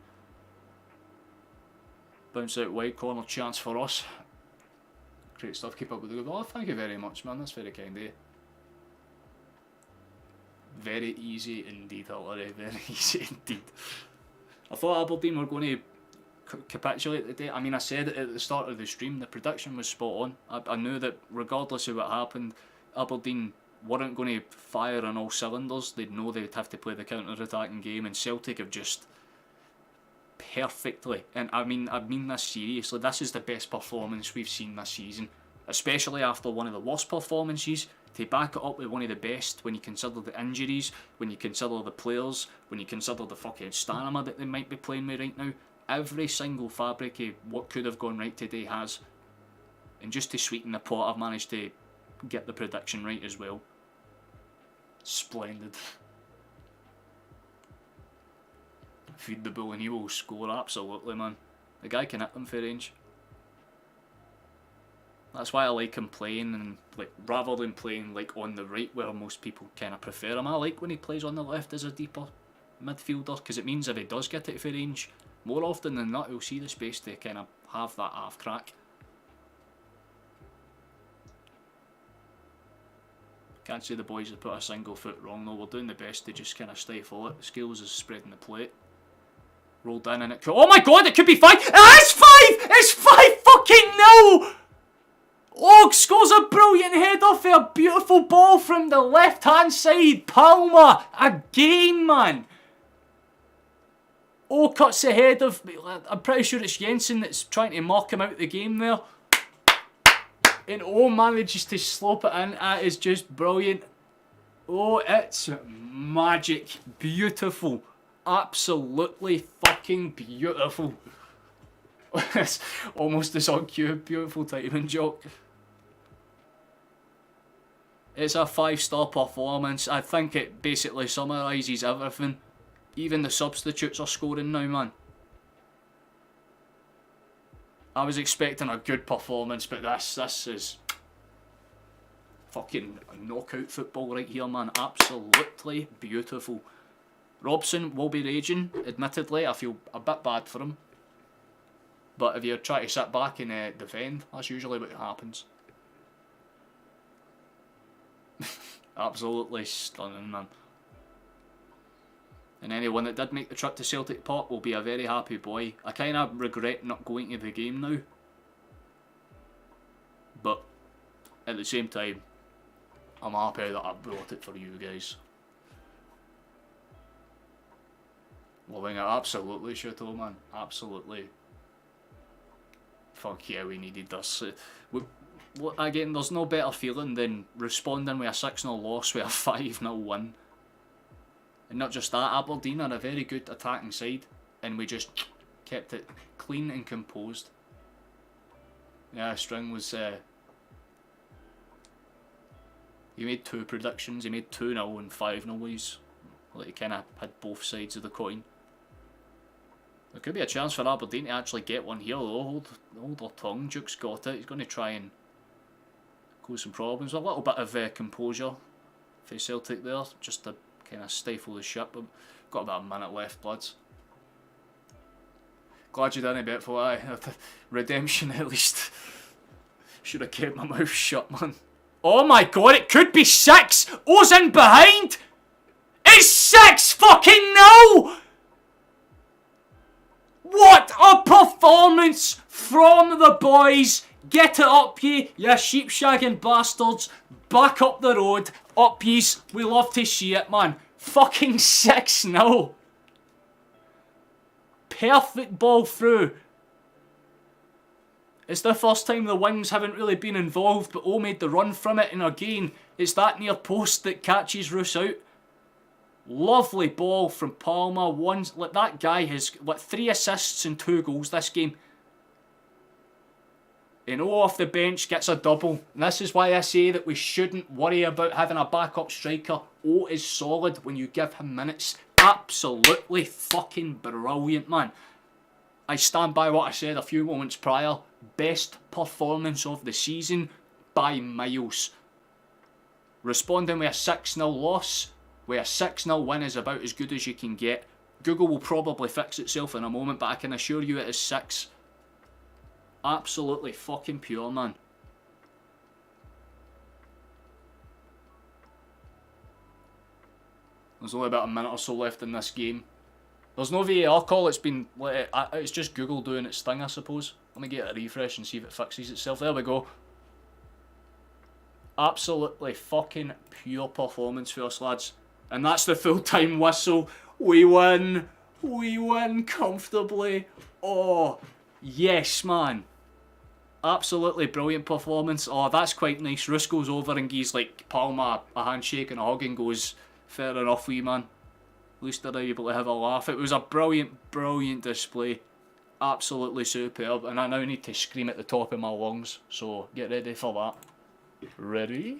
S1: bounce out wide, corner chance for us. Great stuff, keep up with the good. Oh, thank you very much, man, that's very kind of you. Very easy indeed, Hillary, very easy indeed. I thought Aberdeen were going to capitulate today. I mean, I said it at the start of the stream, the prediction was spot on. I knew that regardless of what happened, Aberdeen weren't going to fire on all cylinders. They'd know they'd have to play the counter-attacking game, and Celtic have just perfectly, and I mean this seriously, this is the best performance we've seen this season, especially after one of the worst performances. To back it up with one of the best, when you consider the injuries, when you consider the players, when you consider the fucking stamina that they might be playing with right now, every single fabric of what could have gone right today has. And just to sweeten the pot, I've managed to get the prediction right as well. Splendid. Feed the bull and he will score, absolutely, man. The guy can hit them for range. That's why I like him playing, and like rather than playing like on the right where most people kind of prefer him. I like when he plays on the left as a deeper midfielder, because it means if he does get it for range, more often than not he'll see the space to kind of have that half crack. Can't say the boys have put a single foot wrong though. We're doing the best to just kind of stifle it. Scales is spreading the plate. Rolled in and it could... Oh my god, it could be 5! It's 5! It's 5 fucking no! Og scores a brilliant header for a beautiful ball from the left hand side. Palmer again, man. Oh, cuts ahead of... I'm pretty sure it's Jensen that's trying to mark him out of the game there. And oh, manages to slope it in. That is just brilliant. Oh, it's magic. Beautiful. Absolutely fucking beautiful. It's almost as on cue. Beautiful timing, Jock. It's a 5-star performance. I think it basically summarises everything. Even the substitutes are scoring now, man. I was expecting a good performance, but this is fucking knockout football right here, man. Absolutely beautiful. Robson will be raging, admittedly. I feel a bit bad for him. But if you try to sit back and defend, that's usually what happens. Absolutely stunning, man. And anyone that did make the trip to Celtic Park will be a very happy boy. I kind of regret not going to the game now. But at the same time, I'm happy that I brought it for you guys. Loving it, absolutely, Chateau, man. Absolutely. Fuck yeah, we needed this. Again, there's no better feeling than responding with a 6-0 loss with a 5-0 win. And not just that, Aberdeen are a very good attacking side, and we just kept it clean and composed. Yeah, String was... he made 2 predictions, he made 2-0 and 5-0. Like he kind of had both sides of the coin. There could be a chance for Aberdeen to actually get one here though. Hold their tongue, Duke's got it. He's going to try and cause some problems. A little bit of composure for Celtic there, just to kind of stifle the ship. But got about a minute left, bloods. Glad you didn't bet for that. Redemption at least. Should have kept my mouth shut, man. Oh my god, it could be 6! O's in behind! It's 6 fucking no! What a performance from the boys! Get it up ye sheep shagging bastards. Back up the road. Up ye's. We love to see it, man. Fucking 6-0. Perfect ball through. It's the first time the wings haven't really been involved, but O made the run from it, and again, it's that near post that catches Roos out. Lovely ball from Palmer. Like that guy has 3 assists and 2 goals this game. And O off the bench gets a double. And this is why I say that we shouldn't worry about having a backup striker. O is solid when you give him minutes. Absolutely fucking brilliant, man. I stand by what I said a few moments prior. Best performance of the season by miles. Responding with a 6-0 loss, with a 6-0 win is about as good as you can get. Google will probably fix itself in a moment, but I can assure you it is 6. Absolutely fucking pure, man. There's only about a minute or so left in this game. There's no VAR call, it's just Google doing its thing, I suppose. Let me get a refresh and see if it fixes itself. There we go. Absolutely fucking pure performance for us, lads. And that's the full-time whistle. We win. We win comfortably. Oh, yes, man. Absolutely brilliant performance. Oh, that's quite nice. Roos goes over and gives like Palmer a handshake and a hug and goes, fair enough, wee man. At least they're able to have a laugh. It was a brilliant, brilliant display. Absolutely superb. And I now need to scream at the top of my lungs. So get ready for that. Ready?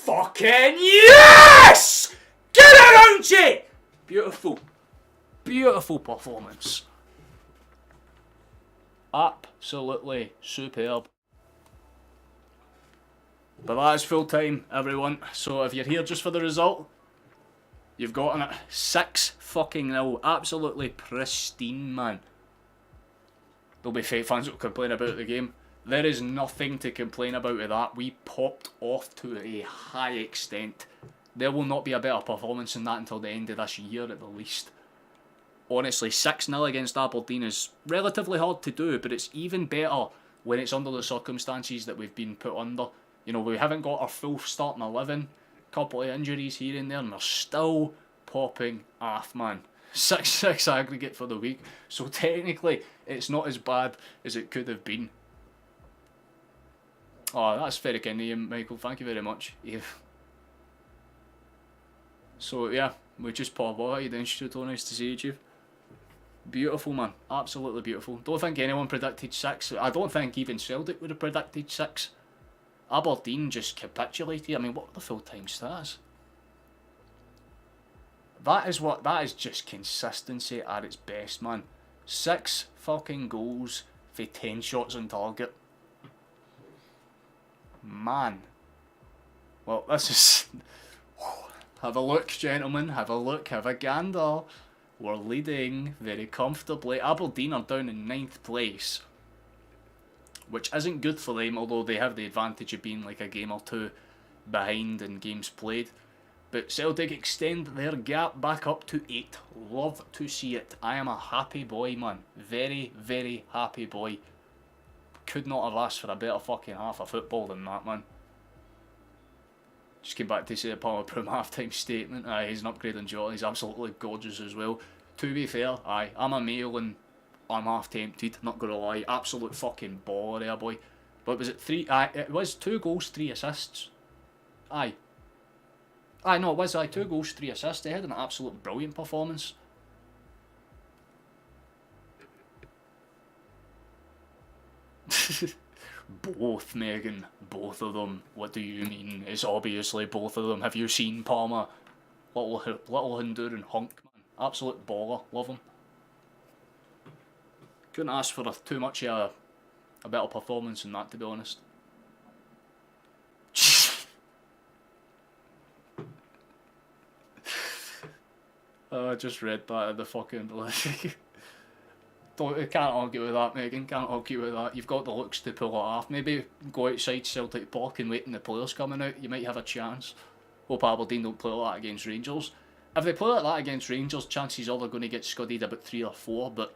S1: Fucking yes! Get around you! Beautiful. Beautiful performance. Absolutely superb. But that is full time, everyone. So if you're here just for the result, you've gotten it 6-0. Absolutely pristine, man. There'll be fake fans that will complain about the game. There is nothing to complain about with that. We popped off to a high extent. There will not be a better performance than that until the end of this year at the least. Honestly, 6-0 against Aberdeen is relatively hard to do, but it's even better when it's under the circumstances that we've been put under. You know, we haven't got our full starting 11, a couple of injuries here and there, and we're still popping off, man. 6-6 aggregate for the week, so technically it's not as bad as it could have been. Oh, that's very kind of you, Michael. Thank you very much. Yeah. So yeah, we just popped off. How you doing, Stu? Nice to see you, Chief. Beautiful, man. Absolutely beautiful. Don't think anyone predicted 6. I don't think even Celtic would have predicted 6. Aberdeen just capitulated. I mean, what were the full-time stats? That is just consistency at its best, man. 6 fucking goals for 10 shots on target. Man. Well, this is... Have a look, gentlemen. Have a look. Have a gander. We're leading very comfortably. Aberdeen are down in 9th place, which isn't good for them, although they have the advantage of being like a game or two behind in games played. But Celtic extend their gap back up to 8. Love to see it. I am a happy boy, man. Very, very happy boy. Could not have asked for a better fucking half of football than that, man. Just came back to say the Palmer Prum half-time statement. Aye, he's an upgrade on Jota. He's absolutely gorgeous as well. To be fair, aye, I'm a male and I'm half tempted, not gonna lie. Absolute fucking baller there, boy. But was it 3? Aye, it was 2 goals, 3 assists. Aye. Aye, no, it was, 2 goals, 3 assists. They had an absolute brilliant performance. Both, Megan. Both of them. What do you mean? It's obviously both of them. Have you seen Palmer? Little Honduran hunk, man. Absolute baller. Love him. Couldn't ask for too much of a better performance than that, to be honest. I just read that at the fucking... Can't argue with that, Megan. Can't argue with that. You've got the looks to pull it off. Maybe go outside Celtic Park and wait on the players coming out. You might have a chance. Hope Aberdeen don't play like that against Rangers. If they play like that against Rangers, chances are they're going to get scudded about 3 or 4. But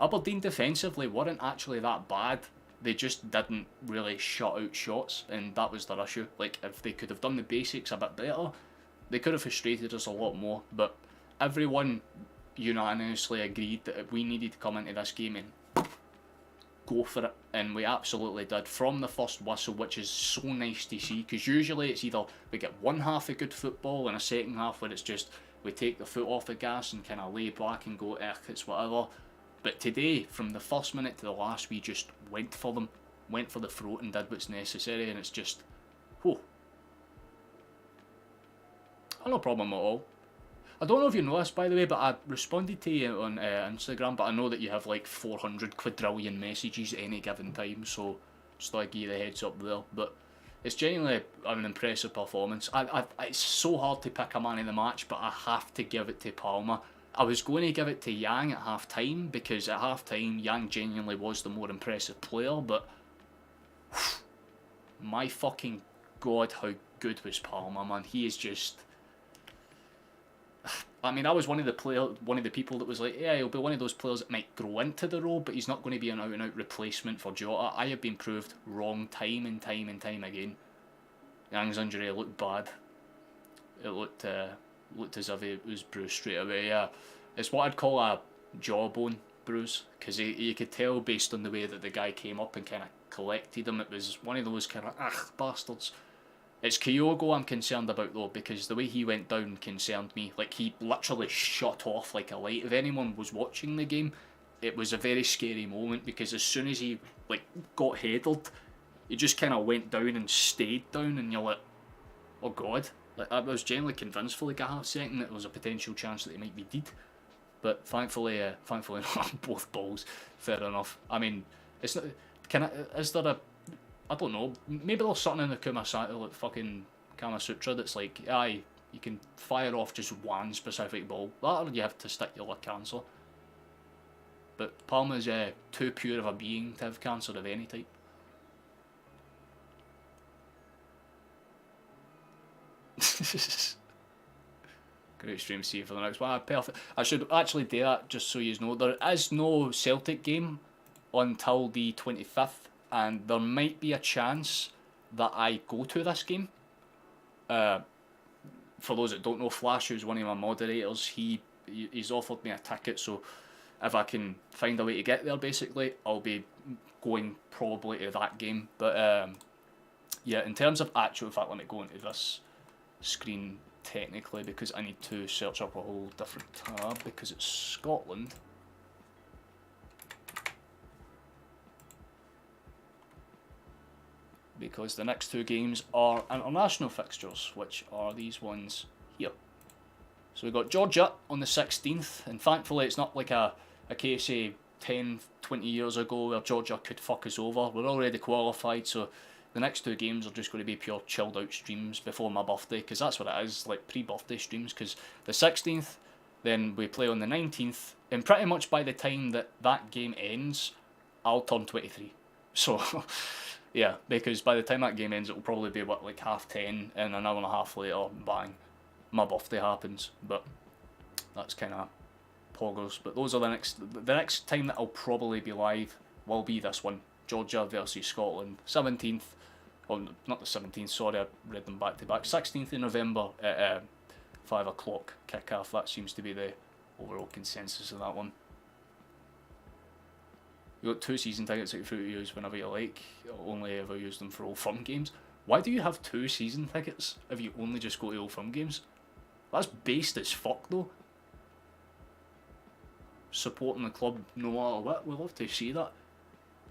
S1: Aberdeen defensively weren't actually that bad. They just didn't really shut out shots, and that was their issue. Like, if they could have done the basics a bit better, they could have frustrated us a lot more. But everyone unanimously agreed that we needed to come into this game and go for it, and we absolutely did from the first whistle, which is so nice to see, because usually it's either we get one half of good football and a second half where it's just we take the foot off the gas and kind of lay back and go, it's whatever. But today, from the first minute to the last, we just went for them, went for the throat and did what's necessary, and it's just, whew. No problem at all. I don't know if you know this, by the way, but I responded to you on Instagram, but I know that you have like 400 quadrillion messages at any given time, so just thought I'd give you the heads up there. But it's genuinely an impressive performance. It's so hard to pick a man of the match, but I have to give it to Palmer. I was going to give it to Yang at half time, because at half time Yang genuinely was the more impressive player, but my fucking god, how good was Palmer, man. He is just... I mean, I was one of the people that was like, yeah, he'll be one of those players that might grow into the role, but he's not going to be an out-and-out replacement for Jota. I have been proved wrong time and time and time again. Yang's injury looked bad. It looked as if it was bruised straight away. Yeah, it's what I'd call a jawbone bruise, because you could tell based on the way that the guy came up and kind of collected him. It was one of those kind of bastards. It's Kyogo I'm concerned about though, because the way he went down concerned me. Like, he literally shut off like a light. If anyone was watching the game, it was a very scary moment, because as soon as he like got headed, he just kind of went down and stayed down, and you're like, oh god. Like, I was genuinely convinced for like a half second that there was a potential chance that he might be dead. But thankfully not both balls. Fair enough. I mean, it's not. Is there a? I don't know. Maybe there's something in the Kama Sutra that's like, aye, you can fire off just one specific ball. That, or you have to stick your like cancer. But Palmer's too pure of a being to have cancer of any type. Great stream, see you for the next one. Perfect. I should actually do that just so you know. There is no Celtic game until the 25th, and there might be a chance that I go to this game. For those that don't know, Flash, who's one of my moderators, he's offered me a ticket, so if I can find a way to get there, basically, I'll be going probably to that game. But yeah, in terms of actual, in fact, let me go into this screen technically, because I need to search up a whole different tab, because it's Scotland. Because the next two games are international fixtures, which are these ones here. So we've got Georgia on the 16th, and thankfully it's not like a case of 10, 20 years ago where Georgia could fuck us over. We're already qualified, so The next 2 games are just going to be pure chilled out streams before my birthday, because that's what it is, like pre-birthday streams, because the 16th, then we play on the 19th, and pretty much by the time that that game ends, I'll turn 23. So, yeah, because by the time that game ends, it'll probably be, what, like 10:30, and an hour and a half later, bang, my birthday happens. But that's kind of poggers. But those are the next time that I'll probably be live will be this one, Georgia versus Scotland, 17th, well, not the 17th, sorry, I read them back to back, 16th of November at 5 o'clock kick-off. That seems to be the overall consensus of that one. You got 2 season tickets that you're free to use whenever you like. You'll only ever use them for Old Firm games. Why do you have 2 season tickets if you only just go to Old Firm games? That's based as fuck though. Supporting the club no matter what, we love to see that.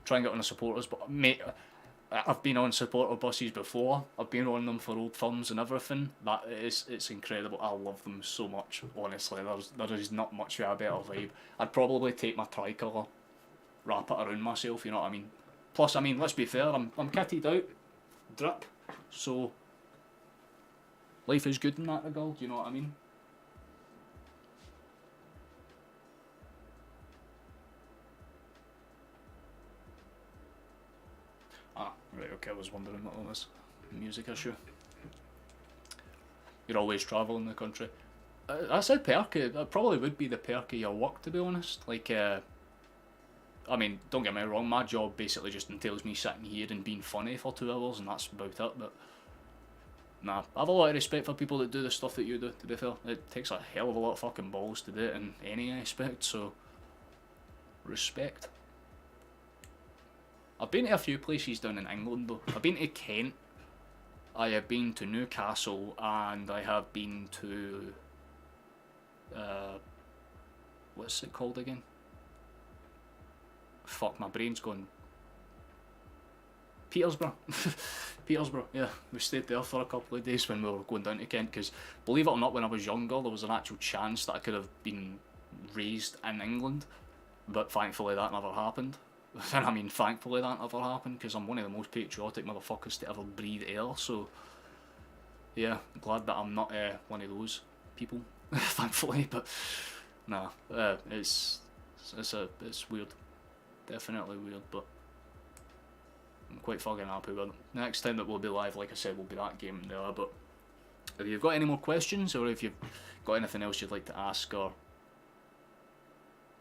S1: Try and get on the supporters, but mate, I've been on supporter buses before. I've been on them for Old Firms and everything. It's incredible. I love them so much. Honestly, there is not much of a better vibe. I'd probably take my tricolour, wrap it around myself. You know what I mean? Plus, I mean, let's be fair. I'm kitted out, drip. So life is good in that regard. You know what I mean? Ah, right, okay, I was wondering what all this music issue. You're always travelling the country. I said perk, it probably would be the perk of your work, to be honest. Like, I mean, don't get me wrong, my job basically just entails me sitting here and being funny for 2 hours, and that's about it, but nah, I have a lot of respect for people that do the stuff that you do, to be fair. It takes a hell of a lot of fucking balls to do it in any aspect, so respect. I've been to a few places down in England though. I've been to Kent, I have been to Newcastle, and I have been to, what's it called again? Fuck, my brain's gone. Petersburg. Petersburg, yeah. We stayed there for a couple of days when we were going down to Kent, because believe it or not, when I was younger, there was an actual chance that I could have been raised in England, but thankfully that never happened. And I mean, thankfully that never happened, because I'm one of the most patriotic motherfuckers to ever breathe air, so yeah, glad that I'm not one of those people, thankfully, but nah, it's weird, definitely weird, but I'm quite fucking happy with it. Next time that we'll be live, like I said, will be that game there, but if you've got any more questions, or if you've got anything else you'd like to ask, or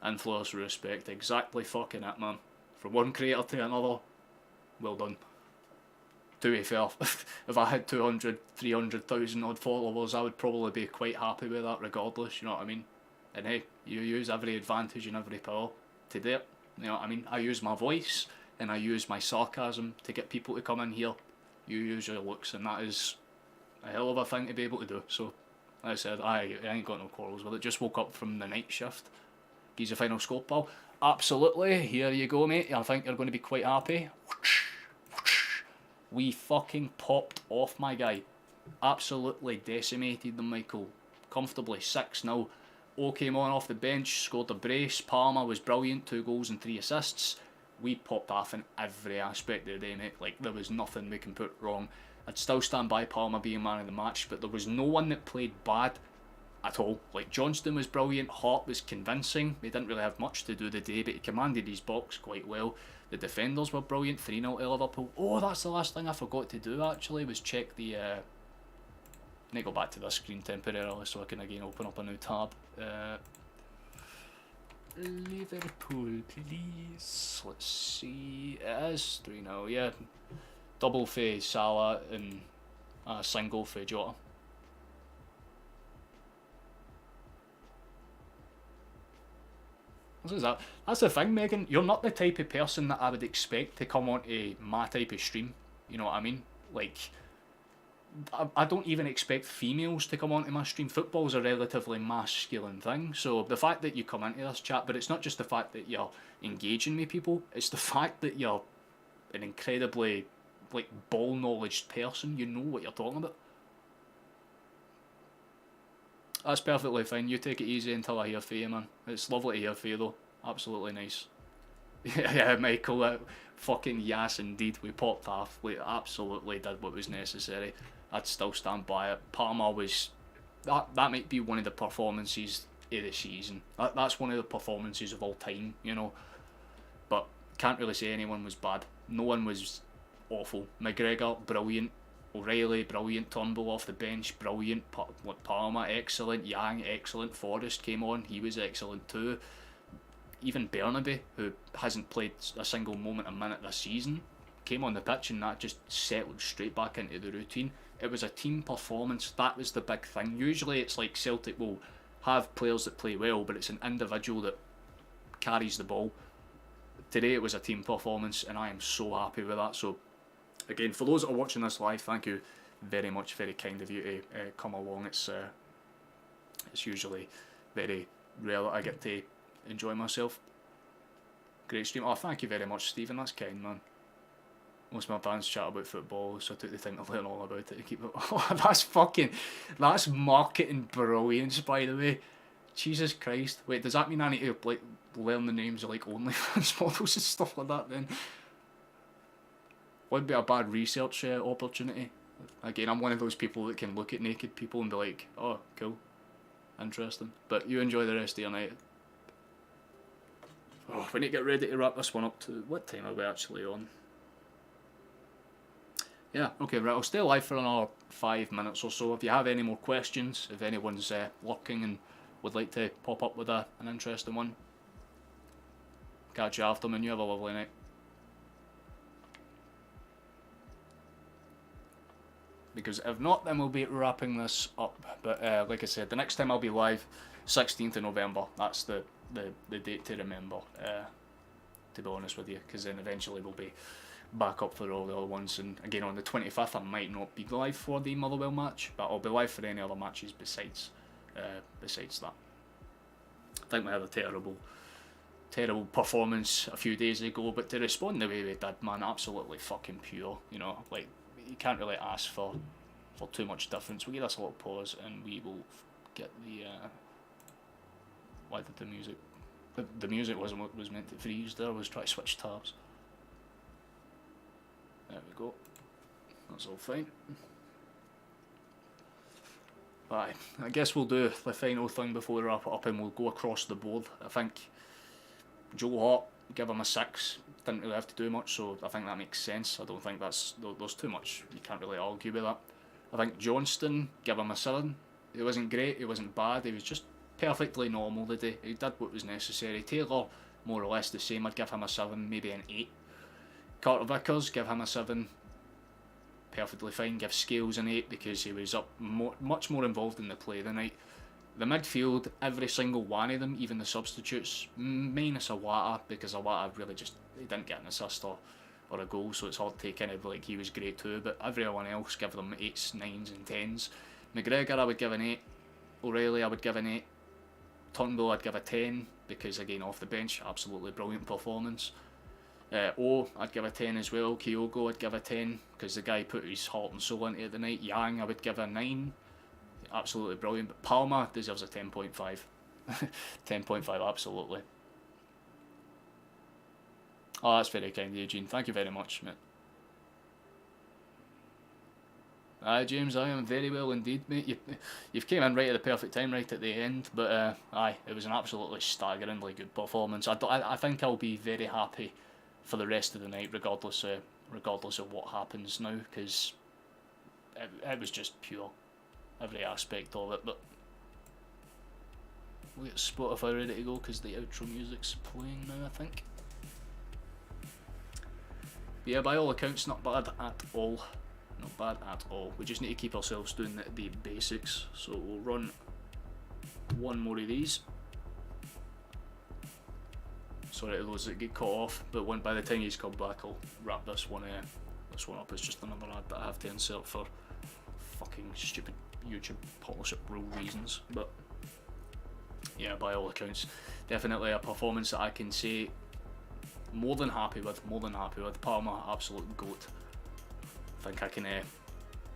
S1: influence or respect, exactly fucking it, man. From one creator to another, well done. To be fair, if I had 200, 300,000 odd followers, I would probably be quite happy with that regardless, you know what I mean? And hey, you use every advantage and every power to do it, you know what I mean? I use my voice, and I use my sarcasm to get people to come in here. You use your looks, and that is a hell of a thing to be able to do. So, like I said, I ain't got no quarrels with it. Just woke up from the night shift. Gives a final score, pal. Absolutely, here you go, mate. I think you're going to be quite happy. We fucking popped off, my guy. Absolutely decimated them, Michael. Comfortably 6-0. O came on off the bench, scored a brace. Palmer was brilliant, 2 goals and 3 assists. We popped off in every aspect of the day, mate. Like, there was nothing we can put wrong. I'd still stand by Palmer being man of the match, but there was no one that played bad at all. Like, Johnston was brilliant, Hart was convincing. He didn't really have much to do the day, but he commanded his box quite well. The defenders were brilliant, 3-0 to Liverpool. Oh, that's the last thing I forgot to do actually, was check the I need to go back to this screen temporarily so I can again open up a new tab. Liverpool, please. Let's see. It is 3-0, yeah. Double for Salah and a single for Jota. That's the thing, Megan. You're not the type of person that I would expect to come onto my type of stream. You know what I mean? Like, I don't even expect females to come onto my stream. Football's a relatively masculine thing. So the fact that you come into this chat, but it's not just the fact that you're engaging with people, it's the fact that you're an incredibly, like, ball-knowledged person. You know what you're talking about. That's perfectly fine. You take it easy until I hear from you, man. It's lovely to hear from you, though. Absolutely nice. Yeah, Michael, fucking yes indeed. We popped off. We absolutely did what was necessary. I'd still stand by it. Parma was that might be one of the performances of the season. That's one of the performances of all time, you know. But can't really say anyone was bad. No one was awful. McGregor, brilliant. O'Reilly, brilliant. Turnbull off the bench, brilliant. Palmer, excellent. Yang, excellent. Forrest came on, he was excellent too. Even Burnaby, who hasn't played a single moment a minute this season, came on the pitch and that just settled straight back into the routine. It was a team performance. That was the big thing. Usually it's like Celtic will have players that play well, but it's an individual that carries the ball. Today it was a team performance, and I am so happy with that. So again, for those that are watching this live, thank you very much. Very kind of you to come along. It's usually very rare that I get to enjoy myself. Great stream. Oh, thank you very much, Stephen. That's kind, man. Most of my fans chat about football, so I took the time to learn all about it to keep it. Oh, that's marketing brilliance, by the way. Jesus Christ. Wait, does that mean I need to like learn the names of like OnlyFans models and stuff like that then? Wouldn't be a bad research opportunity. Again, I'm one of those people that can look at naked people and be like, oh, cool, interesting. But you enjoy the rest of your night. Oh, we need to get ready to wrap this one up to... What time are we actually on? Yeah, okay, right, I'll stay live for another 5 minutes or so. If you have any more questions, if anyone's lurking and would like to pop up with an interesting one, catch you after, and you have a lovely night. Because if not, then we'll be wrapping this up. But like I said, the next time I'll be live, 16th of November. That's the date to remember, to be honest with you, because then eventually we'll be back up for all the other ones. And again, on the 25th, I might not be live for the Motherwell match, but I'll be live for any other matches besides that. I think we had a terrible performance a few days ago, but to respond the way we did, man, absolutely fucking pure. You know, like, you can't really ask for too much difference. We'll give us a little pause and we will get the why did the music music wasn't what was meant to freeze there. I was trying to switch tabs. There we go, that's all fine. Aye, I guess we'll do the final thing before we wrap it up, and we'll go across the board. I think Joe Hart, give him a 6. Didn't really have to do much, so I think that makes sense. I don't think there's too much, you can't really argue with that. I think Johnston, give him a 7. He wasn't great, he wasn't bad, he was just perfectly normal today. He did what was necessary. Taylor, more or less the same. I'd give him a 7, maybe an 8. Carter Vickers, give him a 7. Perfectly fine. Give Scales an 8 because he was up much more involved in the play tonight. The midfield, every single one of them, even the substitutes, minus Awata, because Awata really just, he didn't get an assist or a goal, so it's hard to kind of like he was great too, but everyone else, give them 8s, 9s and 10s. McGregor I would give an 8. O'Reilly I would give an 8. Turnbull I'd give a 10, because again off the bench, absolutely brilliant performance. I'd give a 10 as well. Kyogo I'd give a 10, because the guy put his heart and soul into it tonight. Yang I would give a 9. Absolutely brilliant. But Palmer deserves a 10.5. 10.5, absolutely. Oh, that's very kind of you, Eugene. Thank you very much, mate. Aye, James, I am very well indeed, mate. You've came in right at the perfect time, right at the end. But aye, it was an absolutely staggeringly good performance. I think I'll be very happy for the rest of the night, regardless of what happens now, because it was just pure, every aspect of it. But we'll get Spotify ready to go because the outro music's playing now, I think. But yeah, by all accounts, not bad at all. Not bad at all. We just need to keep ourselves doing the basics. So we'll run one more of these. Sorry to those that get caught off, but by the time he's come back, I'll wrap this one up. It's just another ad that I have to insert for fucking stupid YouTube partnership rule reasons. But yeah, by all accounts, definitely a performance that I can say more than happy with. Palmer, absolute goat. I think I can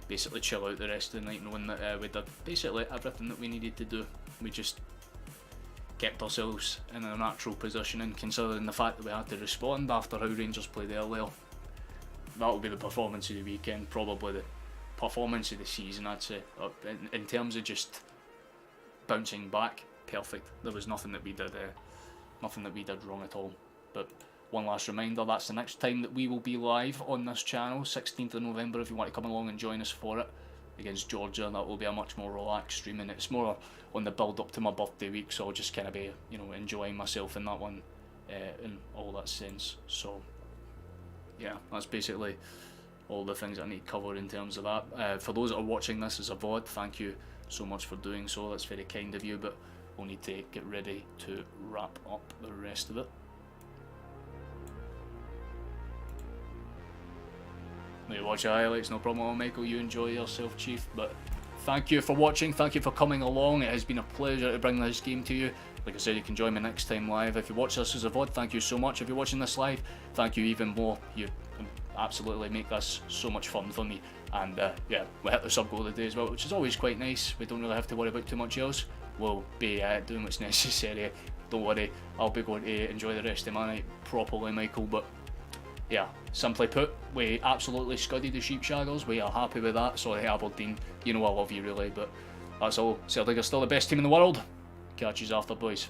S1: basically chill out the rest of the night knowing that we did basically everything that we needed to do. We just kept ourselves in a natural positioning, considering the fact that we had to respond after how Rangers played earlier. That will be the performance of the weekend, probably the performance of the season, I'd say. In terms of just bouncing back, perfect. There was nothing that we did wrong at all. But one last reminder, that's the next time that we will be live on this channel, 16th of November, if you want to come along and join us for it, against Georgia. That will be a much more relaxed stream, and it's more on the build up to my birthday week, so I'll just kind of be, you know, enjoying myself in that one, in all that sense. So yeah, that's basically all the things I need to cover in terms of that. For those that are watching this as a VOD, thank you so much for doing so, that's very kind of you, but we'll need to get ready to wrap up the rest of it. You watch the highlights, no problem at all, Michael. You enjoy yourself, Chief. But thank you for watching, thank you for coming along. It has been a pleasure to bring this game to you. Like I said, you can join me next time live. If you watch this as a VOD, thank you so much. If you're watching this live, thank you even more. You absolutely make this so much fun for me. And yeah, we hit the sub goal today as well, which is always quite nice. We don't really have to worry about too much else. We'll be doing what's necessary. Don't worry, I'll be going to enjoy the rest of my night properly, Michael. But yeah, simply put, we absolutely scudded the Sheepshaggers. We are happy with that. Sorry, Aberdeen, you know I love you really, but that's all. Celtic are still the best team in the world. Catch yous after, boys.